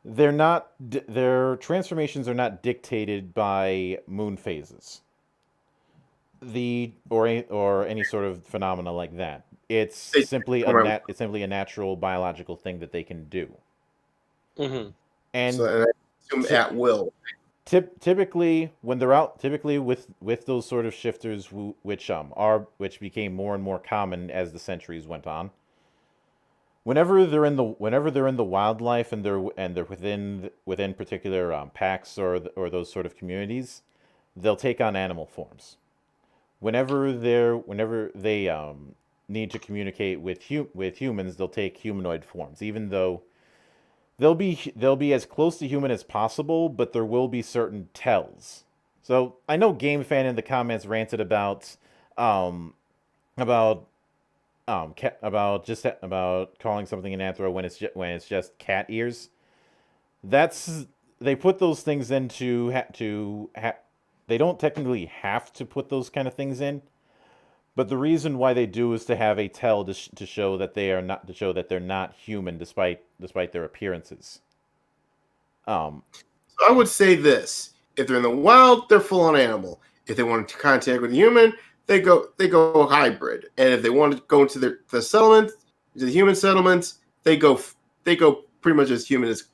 their transformations are not dictated by moon phases, or any sort of phenomena like that. They transform It's simply a natural biological thing that they can do. Mm-hmm. And and I assume at will. typically when they're out, typically with those sort of shifters, which became more and more common as the centuries went on. Whenever they're in the wildlife and they're within particular packs or those sort of communities, they'll take on animal forms. Whenever they need to communicate with humans, they'll take humanoid forms, even though they'll be as close to human as possible, but there will be certain tells. So I know Game Fan in the comments ranted um about about calling something an anthro when it's just cat ears. That's They put those things in they don't technically have to put those kind of things in, but the reason why they do is to have a tell to show that they're not human despite their appearances. Um, So I would say this: if they're in the wild, they're full on animal. If they want to contact with a human, they go hybrid. And if they want to go into the settlement, the human settlements, they go pretty much as human as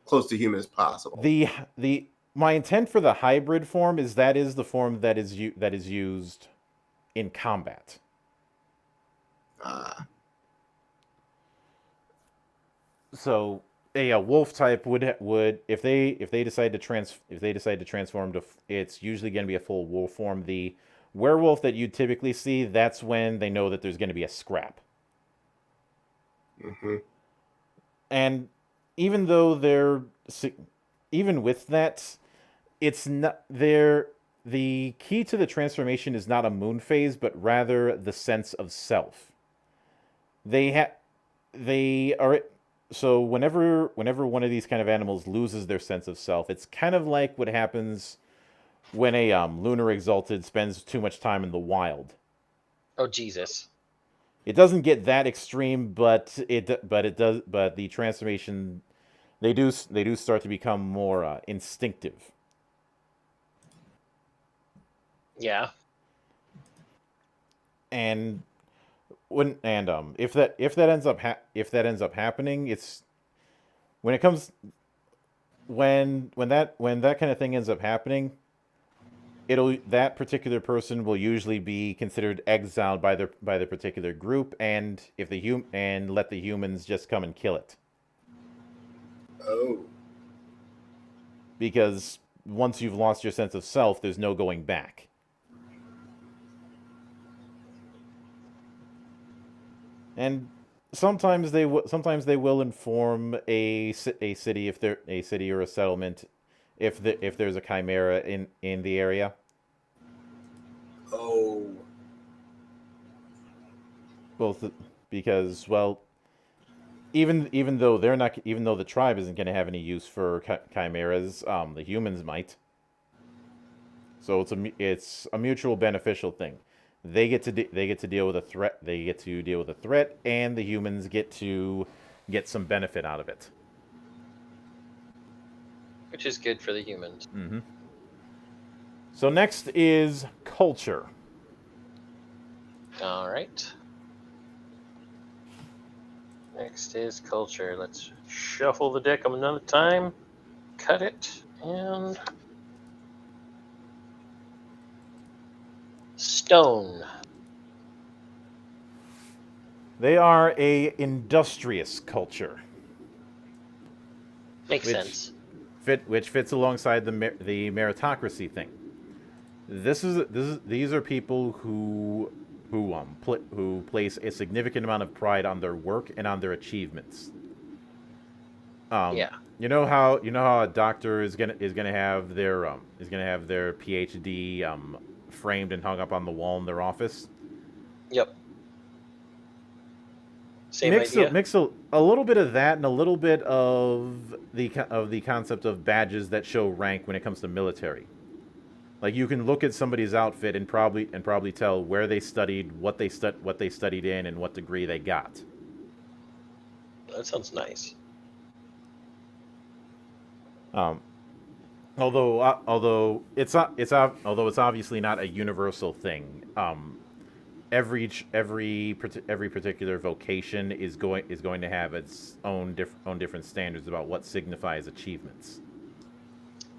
close to human as possible. the My intent for the hybrid form is that is the form that is used in combat. So a wolf type would if they decide to transform to, it's usually going to be a full wolf form. The werewolf that you typically see, that's when they know that there's going to be a scrap. Mm-hmm. And even with that, it's not the key to the transformation is not a moon phase, but rather the sense of self. They are So whenever one of these kind of animals loses their sense of self, it's kind of like what happens when a lunar exalted spends too much time in the wild. Oh Jesus! It doesn't get that extreme, but it does. But the transformation, they do start to become more instinctive. Yeah. And if that ends up happening, it's when it comes when that kind of thing ends up happening, that particular person will usually be considered exiled by the particular group, and and let the humans just come and kill it. Oh. Because once you've lost your sense of self, there's no going back. And sometimes they will inform a city, if they're a city or a settlement, if there's a chimera in the area. Oh. Because even though the tribe isn't going to have any use for chimeras, the humans might. So it's a mutual beneficial thing. They get to deal with a threat. They get to deal with a threat, and the humans get to get some benefit out of it. Which is good for the humans. Mm-hmm. So next is culture. All right. Next is culture. Let's shuffle the deck another time. Cut it and stone. They are a industrious culture. Makes Which- sense. which fits alongside the meritocracy thing. These are people who place a significant amount of pride on their work and on their achievements. Yeah. You know how a doctor is gonna have their PhD framed and hung up on the wall in their office. Yep. Same idea. Mix a little bit of that and a little bit of the concept of badges that show rank when it comes to military. Like you can look at somebody's outfit and probably tell where they studied, what they studied in, and what degree they got. That sounds nice. Although it's obviously not a universal thing. Every particular vocation is going to have its own different standards about what signifies achievements.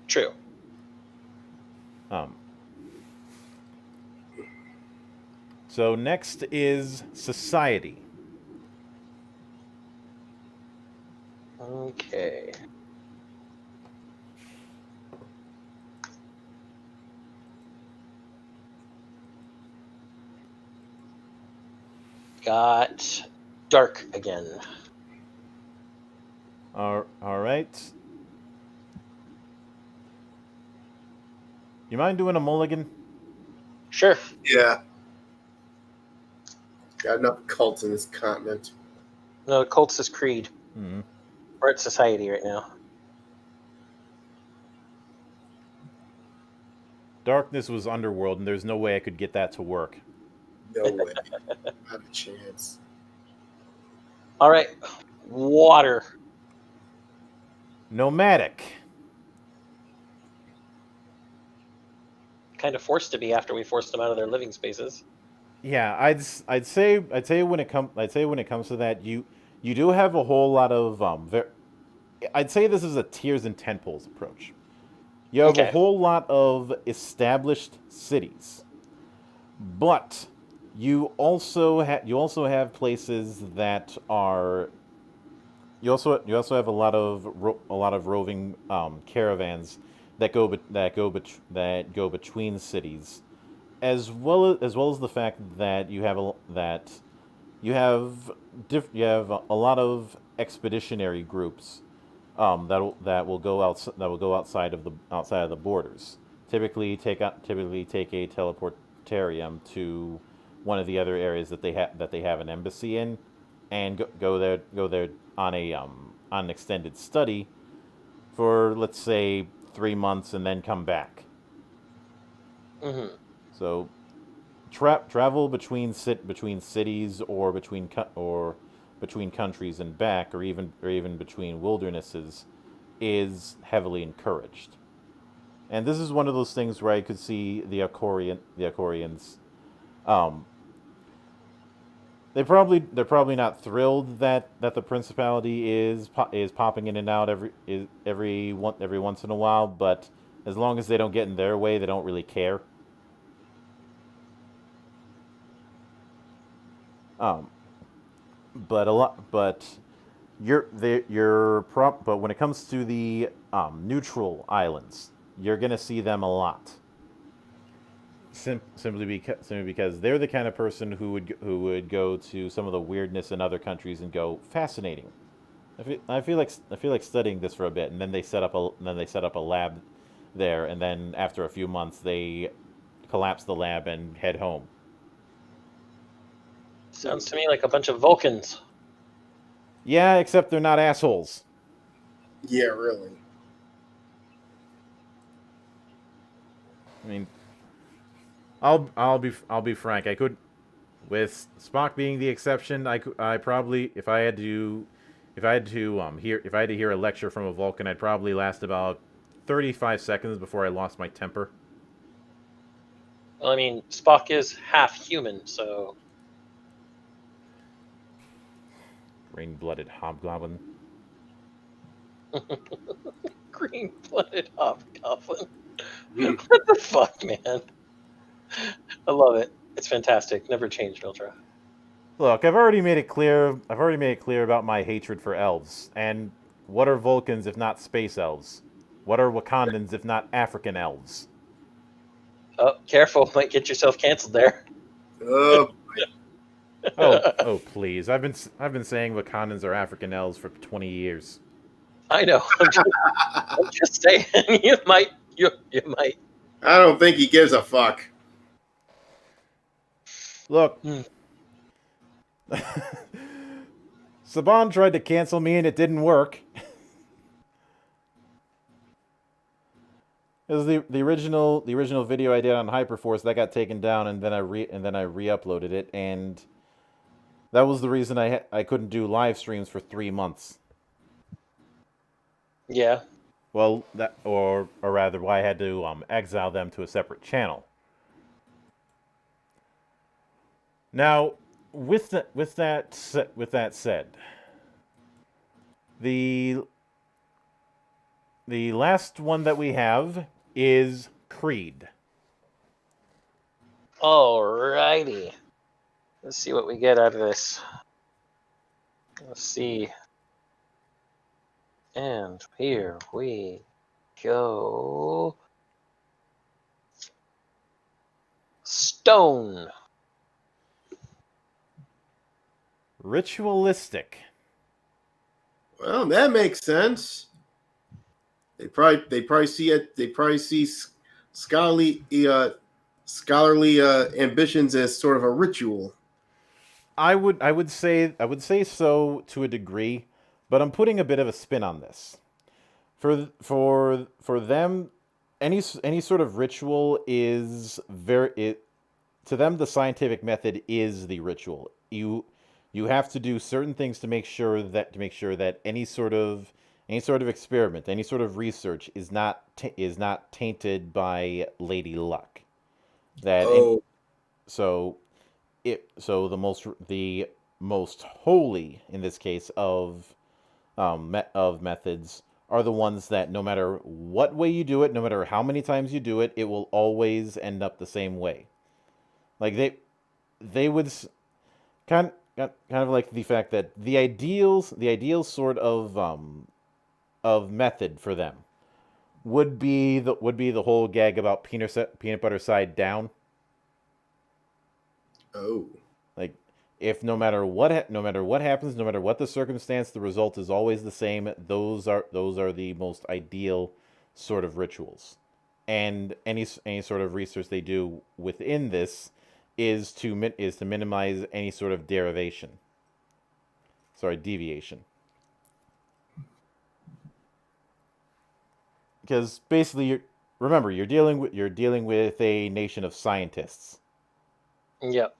True. So next is society. Okay. Got dark again. All right. You mind doing a mulligan? Sure. Yeah. Got enough cults in this continent. No, cults is creed. Mm-hmm. We're at society right now. Darkness was underworld, and there's no way I could get that to work. No way. Not a chance. All right. Water. Nomadic. Kind of forced to be after we forced them out of their living spaces. Yeah, I'd say when it comes to that, you do have a whole lot of I'd say this is a tiers and tentpoles approach. You have a Okay. whole lot of established cities, but you also have places that are. You also have a lot of roving caravans that go between cities, as well as the fact that you have a lot of expeditionary groups that will go outside of the borders. Typically take a teleportarium to one of the other areas that they have an embassy in, and go there on an extended study for, let's say, 3 months, and then come back. Mm-hmm. So travel between cities or between countries and back, or even between wildernesses, is heavily encouraged. And this is one of those things where I could see the Icorians. They're probably not thrilled that the principality is popping in and out every once in a while, but as long as they don't get in their way, they don't really care. But when it comes to the neutral islands, you're gonna see them a lot. Simply because they're the kind of person who would go to some of the weirdness in other countries and go, fascinating. I feel like studying this for a bit, and then they set up a lab there, and then after a few months they collapse the lab and head home. Sounds to me like a bunch of Vulcans. Yeah, except they're not assholes. Yeah, really. I mean, I'll be frank. I could, with Spock being the exception, I probably, if I had to hear a lecture from a Vulcan, I'd probably last about 35 seconds before I lost my temper. Well, I mean, Spock is half human, so Green-blooded hobgoblin. green-blooded hobgoblin. What the fuck, man? I love it. It's fantastic. Never changed, Ultra. Look, I've already made it clear about my hatred for elves, and What are Vulcans if not space elves? What are Wakandans if not African elves? Oh, careful! Might get yourself canceled there. Oh, Oh, please! I've been saying Wakandans are African elves for 20 years. I know. I'm just saying. You might. You might. I don't think he gives a fuck. Look, Hmm. Saban tried to cancel me and it didn't work. It was the original video I did on Hyperforce that got taken down, and then I re-uploaded it, and that was the reason I couldn't do live streams for 3 months. Yeah. Well, that or rather, why I had to exile them to a separate channel. Now, with that said, the last one that we have is Creed. Alrighty. Let's see what we get out of this. Let's see. And here we go. Stone. Ritualistic. Well, that makes sense. They probably see it. They probably see scholarly ambitions as sort of a ritual. I would say so to a degree, but I'm putting a bit of a spin on this. For them, any sort of ritual is to them the scientific method is the ritual. You have to do certain things to make sure that any sort of experiment, any sort of research is not tainted by Lady Luck. So the most holy in this case of methods are the ones that no matter what way you do it, no matter how many times you do it, it will always end up the same way. Like they would kind of like the fact that the ideal sort of method for them would be the whole gag about peanut butter side down. Oh, Like, if no matter what happens, no matter what the circumstance, the result is always the same. Those are the most ideal sort of rituals, and any sort of research they do within this is to minimize any sort of deviation. Because basically, you're dealing with a nation of scientists. Yep.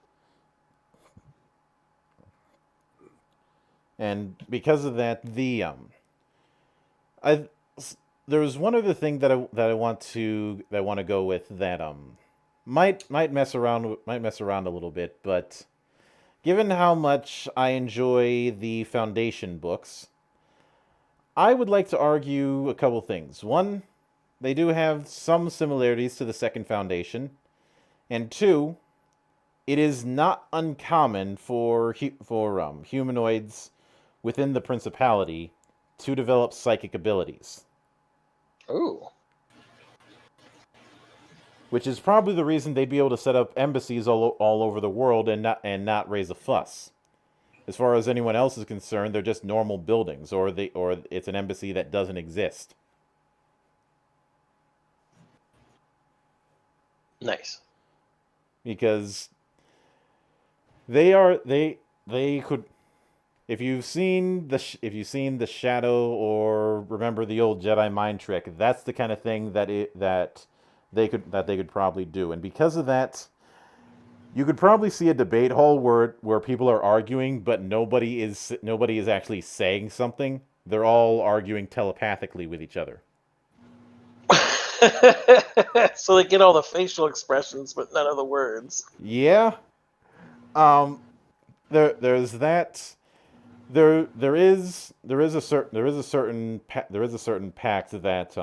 And because of that, there was one other thing that I want to go with that might mess around a little bit, but given how much I enjoy the Foundation books, I would like to argue a couple things. One, they do have some similarities to the Second Foundation, and two, it is not uncommon for humanoids within the Principality to develop psychic abilities. Ooh. Which is probably the reason they'd be able to set up embassies all over the world and not raise a fuss. As far as anyone else is concerned, they're just normal buildings, or it's an embassy that doesn't exist. Nice. Because they could, if you've seen the Shadow or remember the old Jedi mind trick, that's the kind of thing that they could probably do. And because of that, you could probably see a debate hall where people are arguing, but nobody is actually saying something. They're all arguing telepathically with each other. So they get all the facial expressions, but none of the words. Yeah. There's that. There is a certain pact that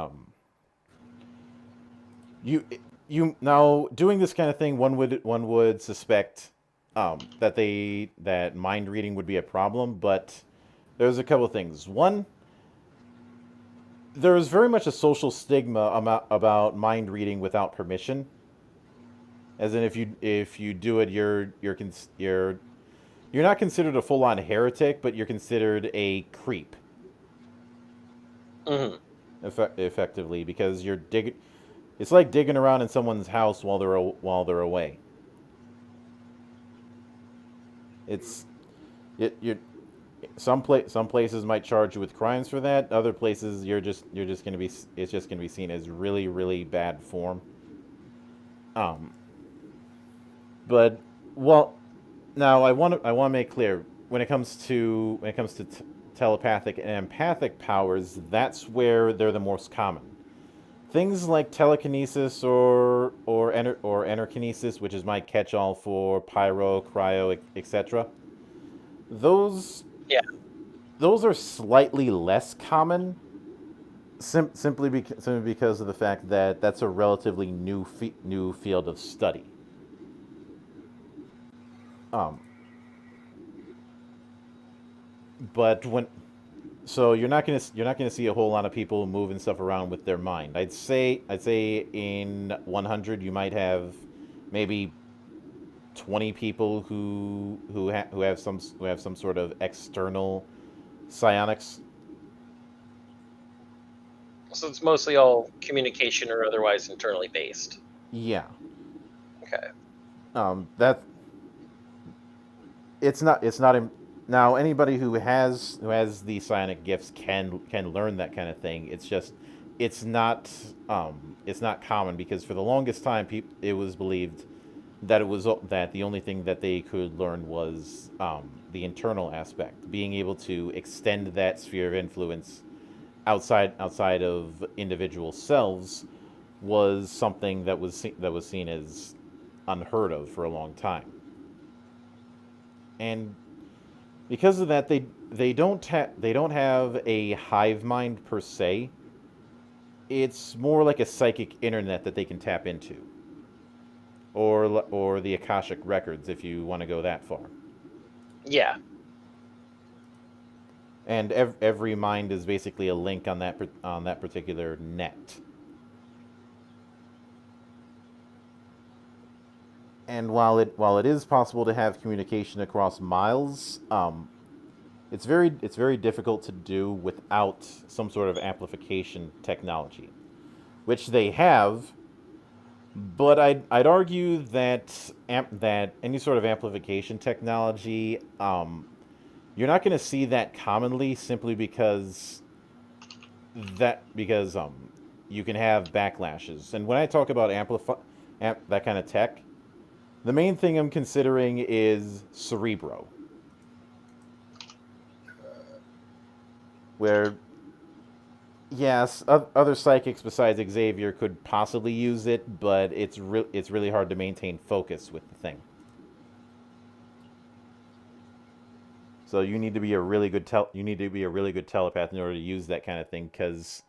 you now doing this kind of thing, one would suspect that mind reading would be a problem, but there's a couple of things. One, there is very much a social stigma about mind reading without permission. As in, if you do it, you're not considered a full on heretic, but you're considered a creep. Hmm. Effectively, because you're digging. It's like digging around in someone's house while they're away. It's you some places might charge you with crimes for that. Other places you're just going to be it's just going to be seen as really bad form. Um, but well, now I want to make clear when it comes to telepathic and empathic powers, that's where they're the most common. Things like telekinesis or enerkinesis, which is my catch-all for pyro, cryo, etc. Those Yeah. those are slightly less common, simply because of the fact that that's a relatively new field of study. Um, but when so you're not gonna see a whole lot of people moving stuff around with their mind. I'd say in 100 you might have maybe 20 people who have some sort of external psionics. So it's mostly all communication or otherwise internally based. Yeah. Okay. That it's not now anybody who has the psionic gifts can learn that kind of thing. It's just it's not common because for the longest time it was believed that the only thing that they could learn was the internal aspect, being able to extend that sphere of influence outside of individual selves was something that was seen as unheard of for a long time. And because of that, they don't have a hive mind per se. It's more like a psychic internet that they can tap into, or the Akashic records if you want to go that far. Yeah. And every mind is basically a link on that particular net. And while it is possible to have communication across miles, it's very difficult to do without some sort of amplification technology, which they have. But I'd argue that that any sort of amplification technology, you're not going to see that commonly simply because you can have backlashes. And when I talk about that kind of tech, the main thing I'm considering is Cerebro, where yes, other psychics besides Xavier could possibly use it, but it's really hard to maintain focus with the thing. So you need to be a really good telepath in order to use that kind of thing because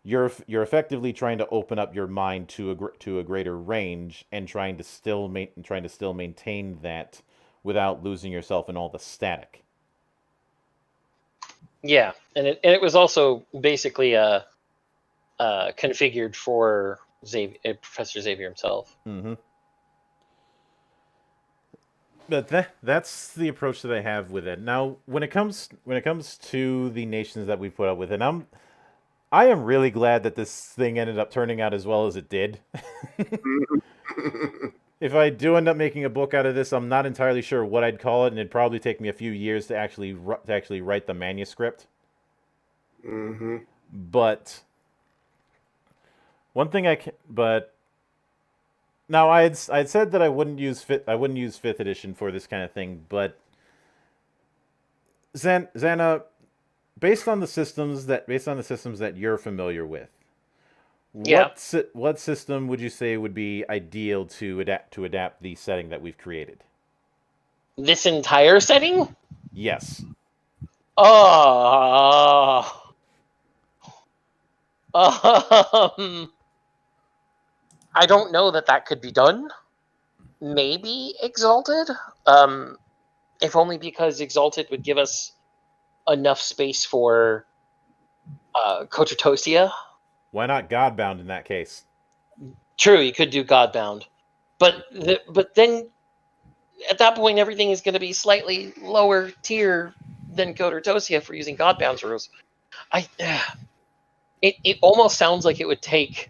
you're effectively trying to open up your mind to a greater range and trying to still maintain that without losing yourself in all the static. Yeah, and it was also basically configured for Professor Xavier himself. Mm-hmm. But that's the approach that I have with it. Now, when it comes to the nations that we put up with it, I am really glad that this thing ended up turning out as well as it did. If I do end up making a book out of this, I'm not entirely sure what I'd call it, and it'd probably take me a few years to actually write the manuscript. Mm-hmm. But one thing but now I'd said that I wouldn't use fifth edition for this kind of thing, but Xana, based on the systems that you're familiar with, Yeah. what system would you say would be ideal to adapt the setting that we've created? This entire setting? Yes. Oh. I don't know that could be done. Maybe Exalted. If only because Exalted would give us enough space for Kototosia. Why not Godbound in that case? True, you could do Godbound, but then at that point everything is going to be slightly lower tier than Kototosia for using Godbound's rules. It almost sounds like it would take.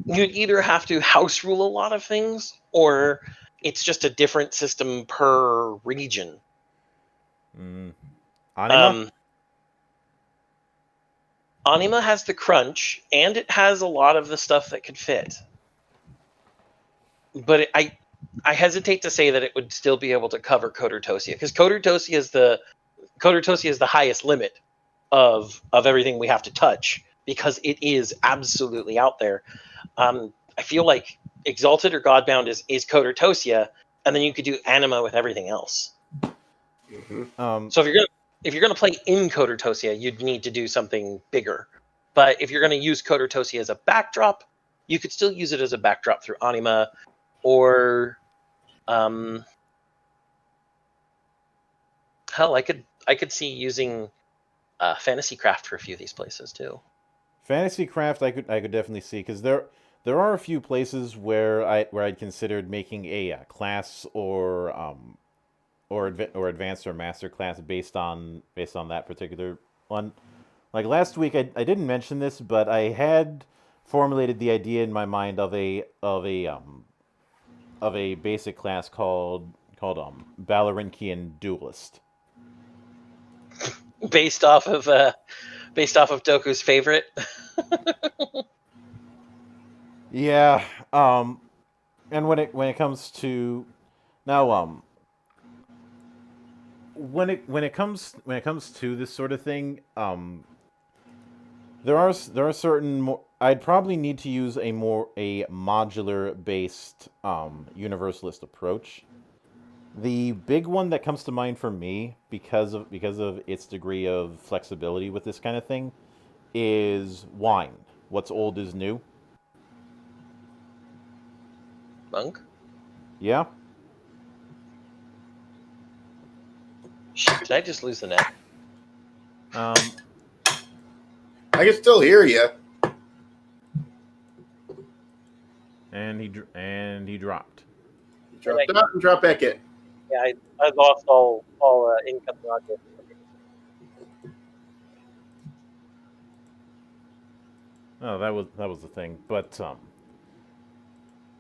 You'd either have to house rule a lot of things, or it's just a different system per region. Anima? Anima has the crunch, and it has a lot of the stuff that could fit. But I hesitate to say that it would still be able to cover Kototosia, because Kototosia is the highest limit of everything we have to touch, because it is absolutely out there. I feel like Exalted or Godbound is Kototosia, and then you could do Anima with everything else. Mm-hmm. So if you're gonna play in Kototosia, you'd need to do something bigger. But if you're gonna use Kototosia as a backdrop, you could still use it as a backdrop through Anima, or hell, I could see using Fantasy Craft for a few of these places too. Fantasy Craft, I could definitely see, because there are a few places where I'd considered making a class or advanced or master class based on that particular one. Like last week, I didn't mention this, but I had formulated the idea in my mind of a basic class called Balarinkian Duelist. Based off of Doku's favorite. Yeah. And when it comes to now, when it comes to this sort of thing, there are certain more. I'd probably need to use a modular based universalist approach. The big one that comes to mind for me, because of its degree of flexibility with this kind of thing, is wine. What's old is new. Monk? Yeah? Shit, did I just lose the net? I can still hear you. And he dropped. Drop out and drop back in. Yeah, I lost all income audio. Oh, that was the thing. But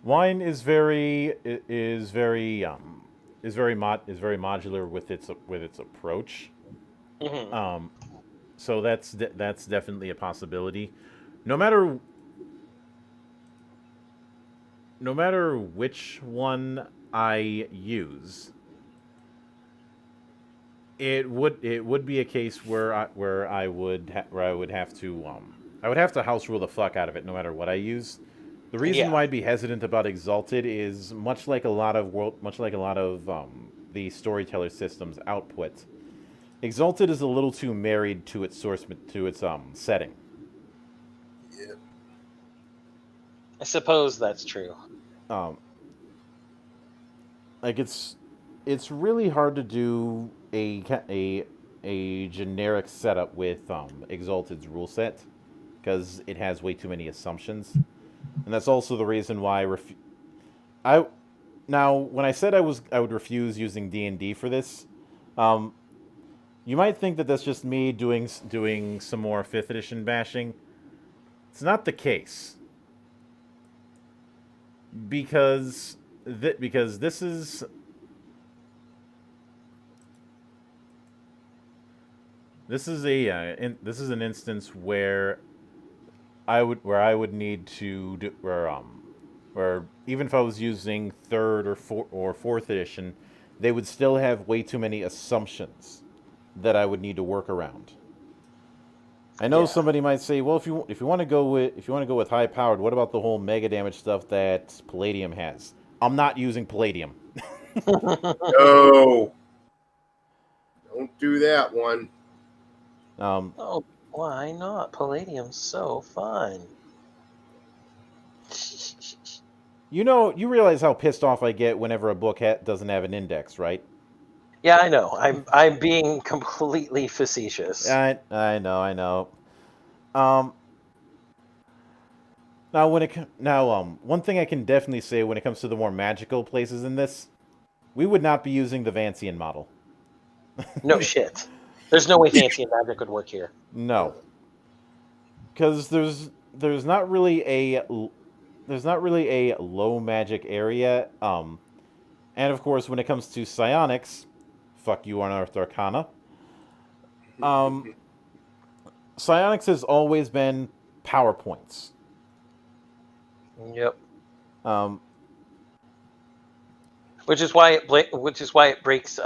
wine is very modular with its approach. Mm-hmm. So that's definitely a possibility. No matter which one I use, it would be a case where I would have to house rule the fuck out of it no matter what I use. The reason why I'd be hesitant about Exalted is much like a lot of the storyteller system's output. Exalted is a little too married to its setting. Yeah. I suppose that's true. Like it's really hard to do a generic setup with Exalted's rule set, because it has way too many assumptions, and that's also the reason why now when I said I would refuse using D&D for this, you might think that that's just me doing some more 5th edition bashing. It's not the case, because this is an instance where I would need to do where even if I was using 3rd or 4th edition, they would still have way too many assumptions that I would need to work around. I know somebody might say, well, if you want to go with high powered, what about the whole mega damage stuff that Palladium has? I'm not using Palladium. No, don't do that one. Oh, why not? Palladium's so fun. You realize how pissed off I get whenever a book doesn't have an index, right? Yeah, I know. I'm being completely facetious. I know. Um, now one thing I can definitely say when it comes to the more magical places in this, we would not be using the Vancian model. No shit. There's no way fancy and magic would work here. No, because there's not really a low magic area. And of course, when it comes to psionics, fuck you, Unearthed Arcana. Um, psionics has always been power points. Yep. Um, Which is why it breaks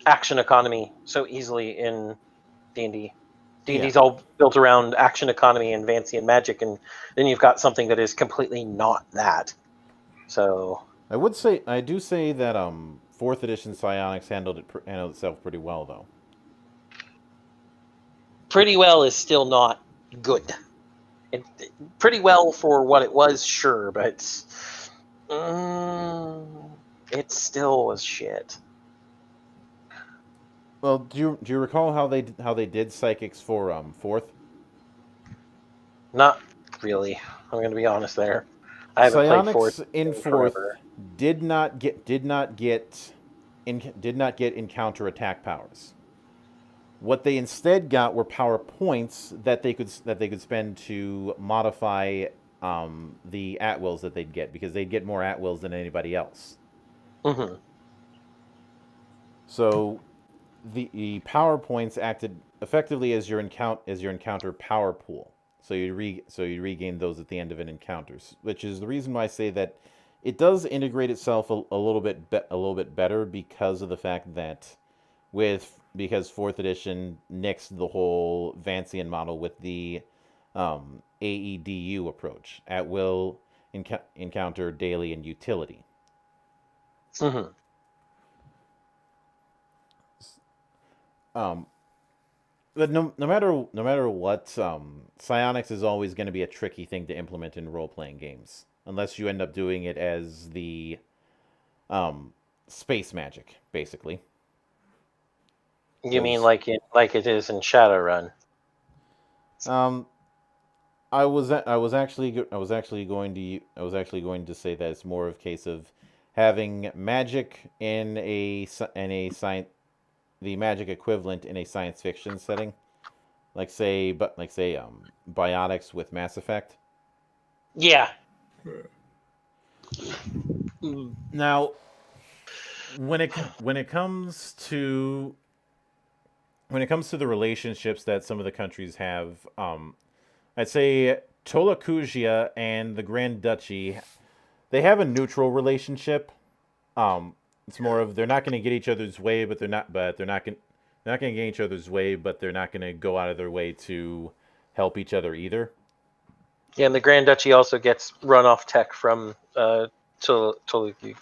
action economy so easily in D&D. D&D's all built around action economy and Vancian magic, and then you've got something that is completely not that. So I do say that fourth edition psionics handled itself pretty well though. pretty well is still not good. Pretty well for what it was, sure, but it still was shit. Well, do you recall how they did psychics for fourth? Not really. I'm going to be honest there. I haven't played Psionics fourth in fourth forever. did not get encounter attack powers. What they instead got were power points that they could spend to modify the at-wills that they'd get, because they'd get more at-wills than anybody else. Mm-hmm. So the power points acted effectively as your encounter power pool. So you regain those at the end of an encounter, which is the reason why I say that it does integrate itself a little bit better, because of the fact that because fourth edition nixed the whole Vancian model with the AEDU approach, at will, encounter, daily, and utility. Mm-hmm. But no matter what, psionics is always going to be a tricky thing to implement in role playing games, unless you end up doing it as the space magic, basically. You mean like it is in Shadowrun? I was actually going to say that it's more of a case of having magic in a science, the magic equivalent in a science fiction setting, like say biotics with Mass Effect. Yeah. Now, when it comes to the relationships that some of the countries have, I'd say Tolakugia and the Grand Duchy, they have a neutral relationship. It's more of they're not going to get each other's way, but they're not going to get each other's way, but they're not going to go out of their way to help each other either. Yeah, and the Grand Duchy also gets runoff tech from Tolakugia.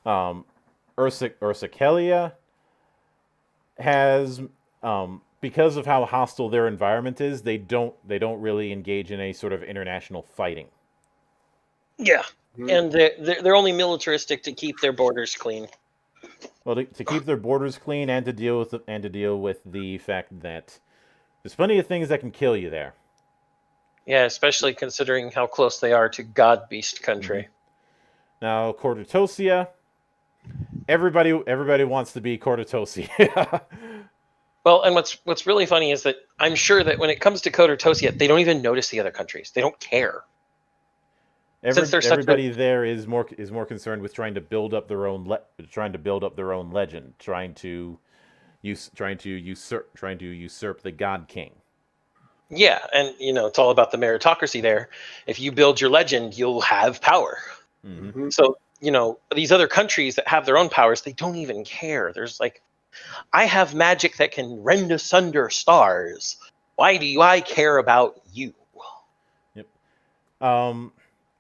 Mm-hmm. Ursakelia has, because of how hostile their environment is, they don't really engage in any sort of international fighting. Yeah, and they're only militaristic to keep their borders clean. Well, to keep their borders clean, and to deal with the fact that there's plenty of things that can kill you there. Yeah, especially considering how close they are to God Beast country. Mm-hmm. Now, Cordotosia, everybody wants to be Cordotosia. Well, and what's really funny is that I'm sure that when it comes to Cordotosia, they don't even notice the other countries. They don't care. Everybody there is more concerned with trying to build up their own legend, trying to usurp the God King. Yeah, and it's all about the meritocracy there. If you build your legend, you'll have power. Mm-hmm. So these other countries that have their own powers, they don't even care. There's like, I have magic that can rend asunder stars. Why do I care about you? Yep.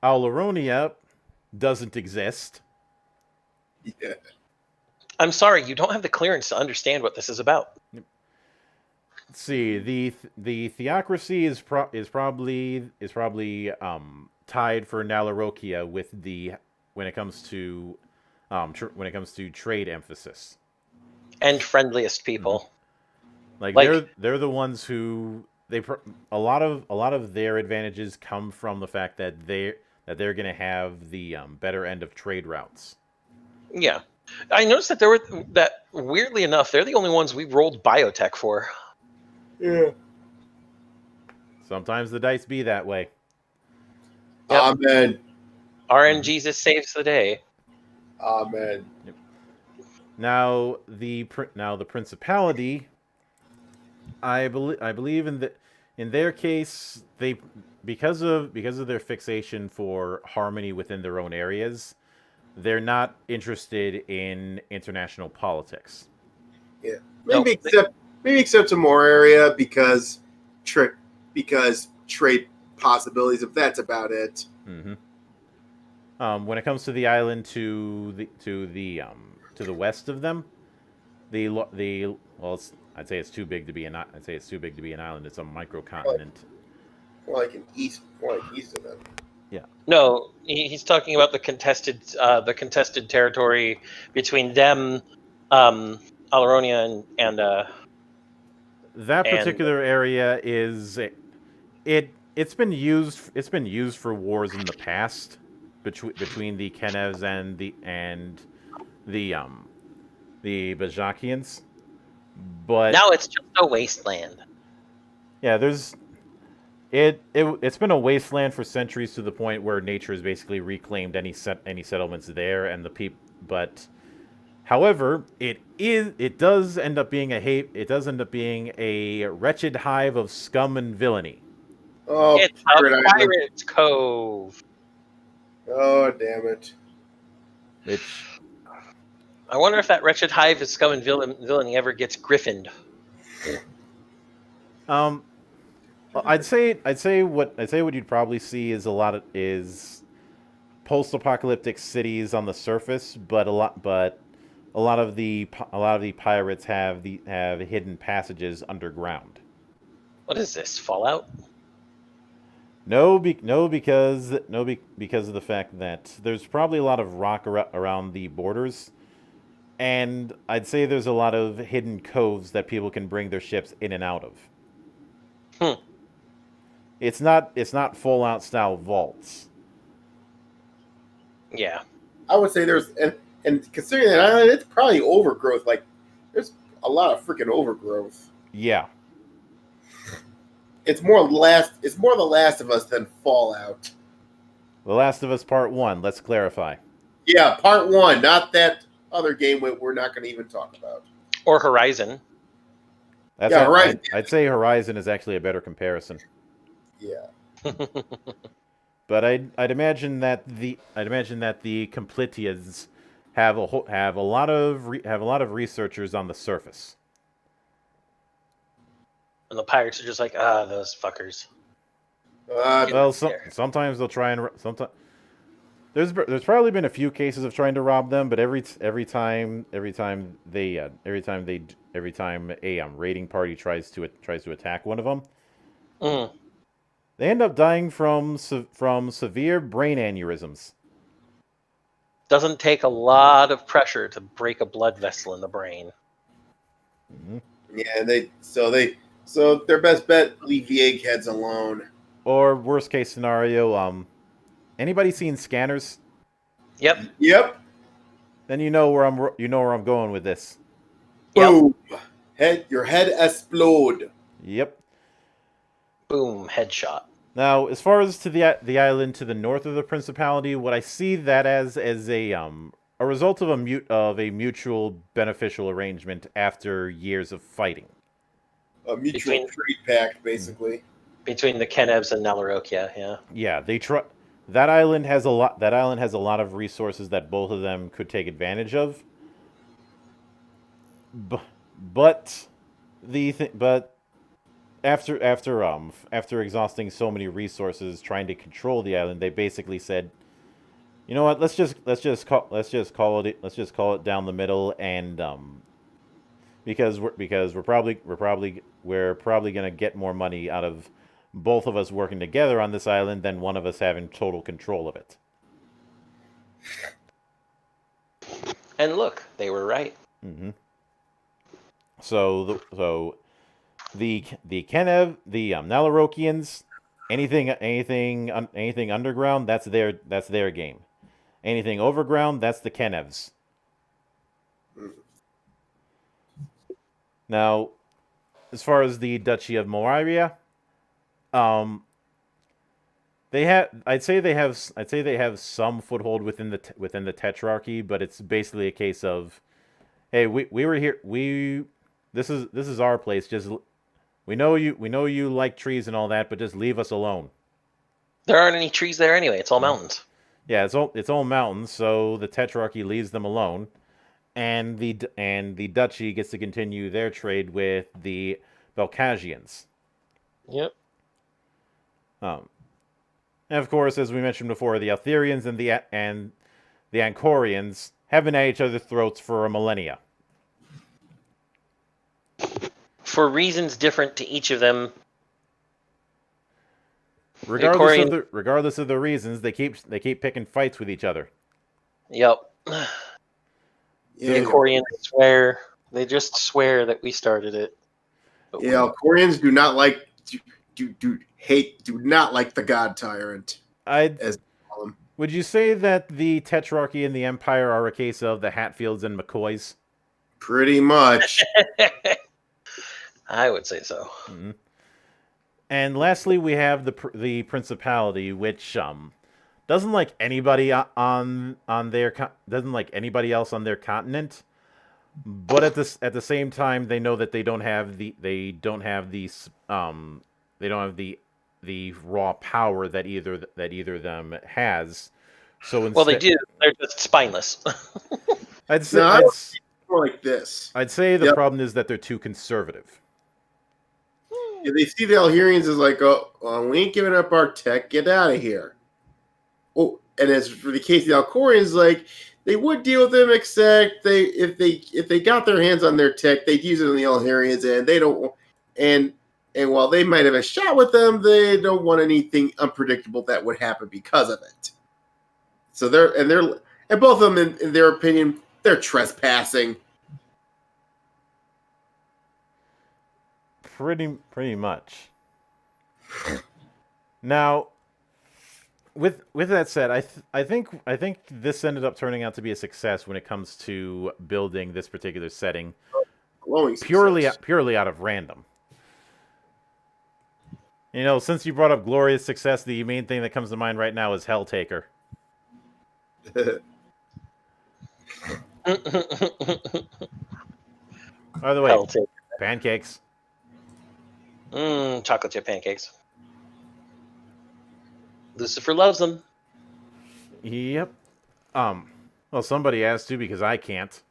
Auleronia doesn't exist. Yeah. I'm sorry, you don't have the clearance to understand what this is about. Yep. Let's see, the theocracy is probably tied for Nalarokia when it comes to when it comes to trade emphasis. And friendliest people. Like Like- they're the ones who a lot of their advantages come from the fact that they're going to have the better end of trade routes. Yeah. I noticed that weirdly enough, they're the only ones we rolled biotech for. Yeah. Sometimes the dice be that way. Yep. Amen. RNGesus saves the day. Amen. Now the principality, I believe in their case, they because of their fixation for harmony within their own areas, they're not interested in international politics. Yeah. No, Maybe except some more area because trade possibilities. If that's about it. Mm-hmm. When it comes to the island to the west of them, I'd say it's too big to be an island. It's a microcontinent. More like east of them. No, he's talking about the contested territory between them, Alaronia and That particular area is it's been used for wars in the past between the Kenevs and the Bajakians, but now it's just a wasteland. yeah, it's been a wasteland for centuries to the point where nature has basically reclaimed any settlements there and the people. But however, it does end up being a wretched hive of scum and villainy. Oh, It's a pirate's cove. Oh, damn it! Which I wonder if that wretched hive of scum and villainy ever gets griffined. I'd say what you'd probably see is is post-apocalyptic cities on the surface, but a lot of the pirates have hidden passages underground. What is this, Fallout? Because of the fact that there's probably a lot of rock around the borders, and I'd say there's a lot of hidden coves that people can bring their ships in and out of. It's not Fallout style vaults. Yeah. I would say there's and considering that island, it's probably overgrowth. Like there's a lot of freaking overgrowth. Yeah. It's more The Last of Us than Fallout. The Last of Us Part 1, let's clarify. Yeah, Part 1, not that other game we're not going to even talk about. Or Horizon. Horizon. I'd say Horizon is actually a better comparison. Yeah. But I'd imagine that the Complitians have a lot of researchers on the surface. And the pirates are just like, those fuckers. Well, sometimes they'll try and there's probably been a few cases of trying to rob them, but every time a raiding party tries to attack one of them, they end up dying from severe brain aneurysms. Doesn't take a lot of pressure to break a blood vessel in the brain. Yeah, so their best bet, leave the eggheads alone. Or worst case scenario, anybody seen Scanners? Yep. Then you know where I'm going with this. Boom. Your head explode. Yep. Boom. Headshot. Now, as far as to the island to the north of the Principality, what I see that as a result of a mutual beneficial arrangement after years of fighting. A mutual trade pact, basically. Between the Kenevs and Nalarokia, yeah. Yeah, that island has a lot of resources that both of them could take advantage of. But after exhausting so many resources trying to control the island, they basically said, "You know what? Let's just call it down the middle, and because we're probably gonna get more money out of both of us working together on this island than one of us having total control of it." And look, they were right. Mm-hmm. So the Kenev, the Nalarokians, anything underground, that's their game. Anything overground, that's the Kenevs. Now, as far as the Duchy of Moravia, um, I'd say they have some foothold within the Tetrarchy, but it's basically a case of, hey, we were here, this is our place. Just we know you like trees and all that, but just leave us alone. There aren't any trees there anyway. It's all mountains. Yeah, it's all mountains, so the Tetrarchy leaves them alone, and the Duchy gets to continue their trade with the Belkagians. Yep. And of course, as we mentioned before, the Altherians and the Ancorians have been at each other's throats for a millennia. For reasons different to each of them. Regardless of the reasons, they keep picking fights with each other. Yep. Yeah. The Corians swear. They just swear that we started it. Yeah, Koreans do not like do not like the God Tyrant. Would you say that the Tetrarchy and the Empire are a case of the Hatfields and McCoys? Pretty much. I would say so. Mm-hmm. And lastly, we have the Principality, which doesn't like anybody doesn't like anybody else on their continent, but at the same time, they know that they don't have the raw power that either of them has. So instead, well, they do. They're just spineless. I'd say more like this. I'd say the problem is that they're too conservative. Yeah, they see the Alherians as like, oh, we ain't giving up our tech. Get out of here. Oh, and as for the case of the Alcorians, like they would deal with them, except if they got their hands on their tech, they'd use it on the Alherians, and they don't. And while they might have a shot with them, they don't want anything unpredictable that would happen because of it. So and both of them, in their opinion, they're trespassing. Pretty much. Now, with that said, I think this ended up turning out to be a success when it comes to building this particular setting, purely out of random. You know, since you brought up glorious success, the main thing that comes to mind right now is Helltaker. By the way, Helltaker. pancakes. Chocolate chip pancakes. Lucifer loves them. Yep. Well, somebody has to because I can't.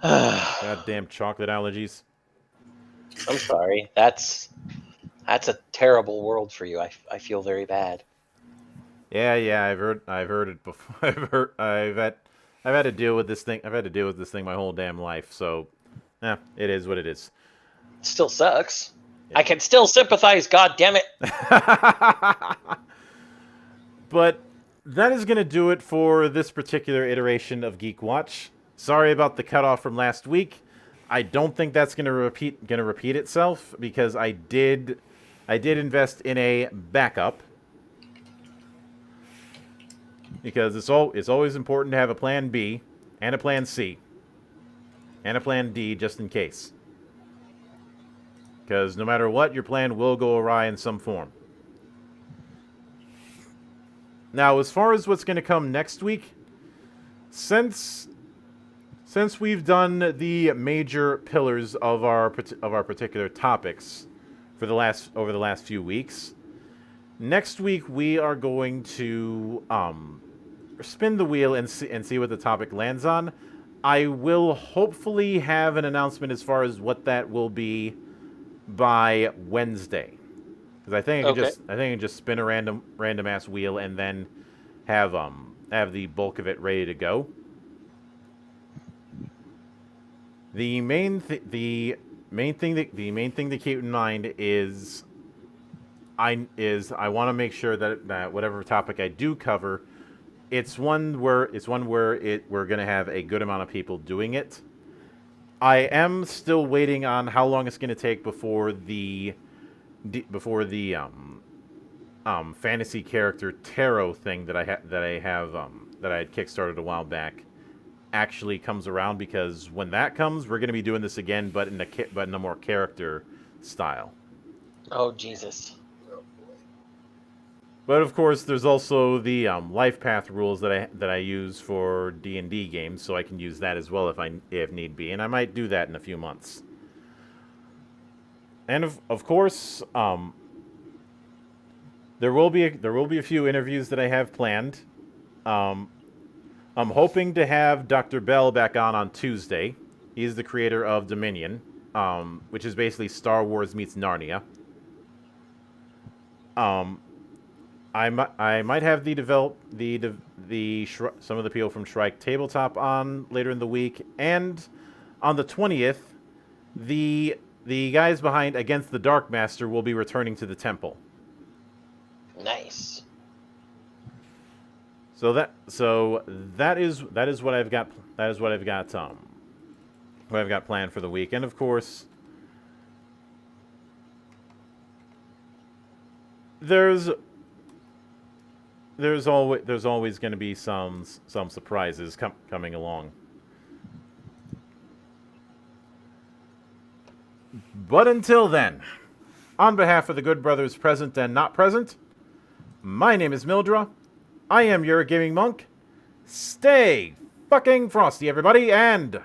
Goddamn chocolate allergies. I'm sorry. That's a terrible world for you. I feel very bad. Yeah. I've heard it before. I've had to deal with this thing. I've had to deal with this thing my whole damn life. So, it is what it is. It still sucks. Yeah. I can still sympathize. God damn it. But that is going to do it for this particular iteration of GeekWatch. Sorry about the cutoff from last week. I don't think that's going to repeat itself because I did invest in a backup because it's always important to have a plan B and a plan C and a plan D just in case. Because no matter what, your plan will go awry in some form. Now, as far as what's going to come next week, since we've done the major pillars of our particular topics over the last few weeks, next week we are going to spin the wheel and see what the topic lands on. I will hopefully have an announcement as far as what that will be by Wednesday, because I think I can just spin a random ass wheel and then have the bulk of it ready to go. The main thing to keep in mind is I want to make sure that whatever topic I do cover it's one where we're gonna have a good amount of people doing it. I am still waiting on how long it's gonna take before the fantasy character tarot thing that I had kickstarted a while back actually comes around, because when that comes, we're going to be doing this again, but in a more character style. Oh Jesus! But of course, there's also the life path rules that I use for D&D games, so I can use that as well if need be, and I might do that in a few months. And of course, there will be a few interviews that I have planned. I'm hoping to have Dr. Bell back on Tuesday. He's the creator of Dominion, which is basically Star Wars meets Narnia. I might have some of the people from Shrike Tabletop on later in the week, and on the 20th, the guys behind Against the Dark Master will be returning to the temple. Nice. So that is what I've got. That is what I've got. What I've got planned for the week, and of course, there's always going to be some surprises coming along. But until then, on behalf of the good brothers present and not present, my name is Mildra. I am your gaming monk. Stay fucking frosty, everybody, and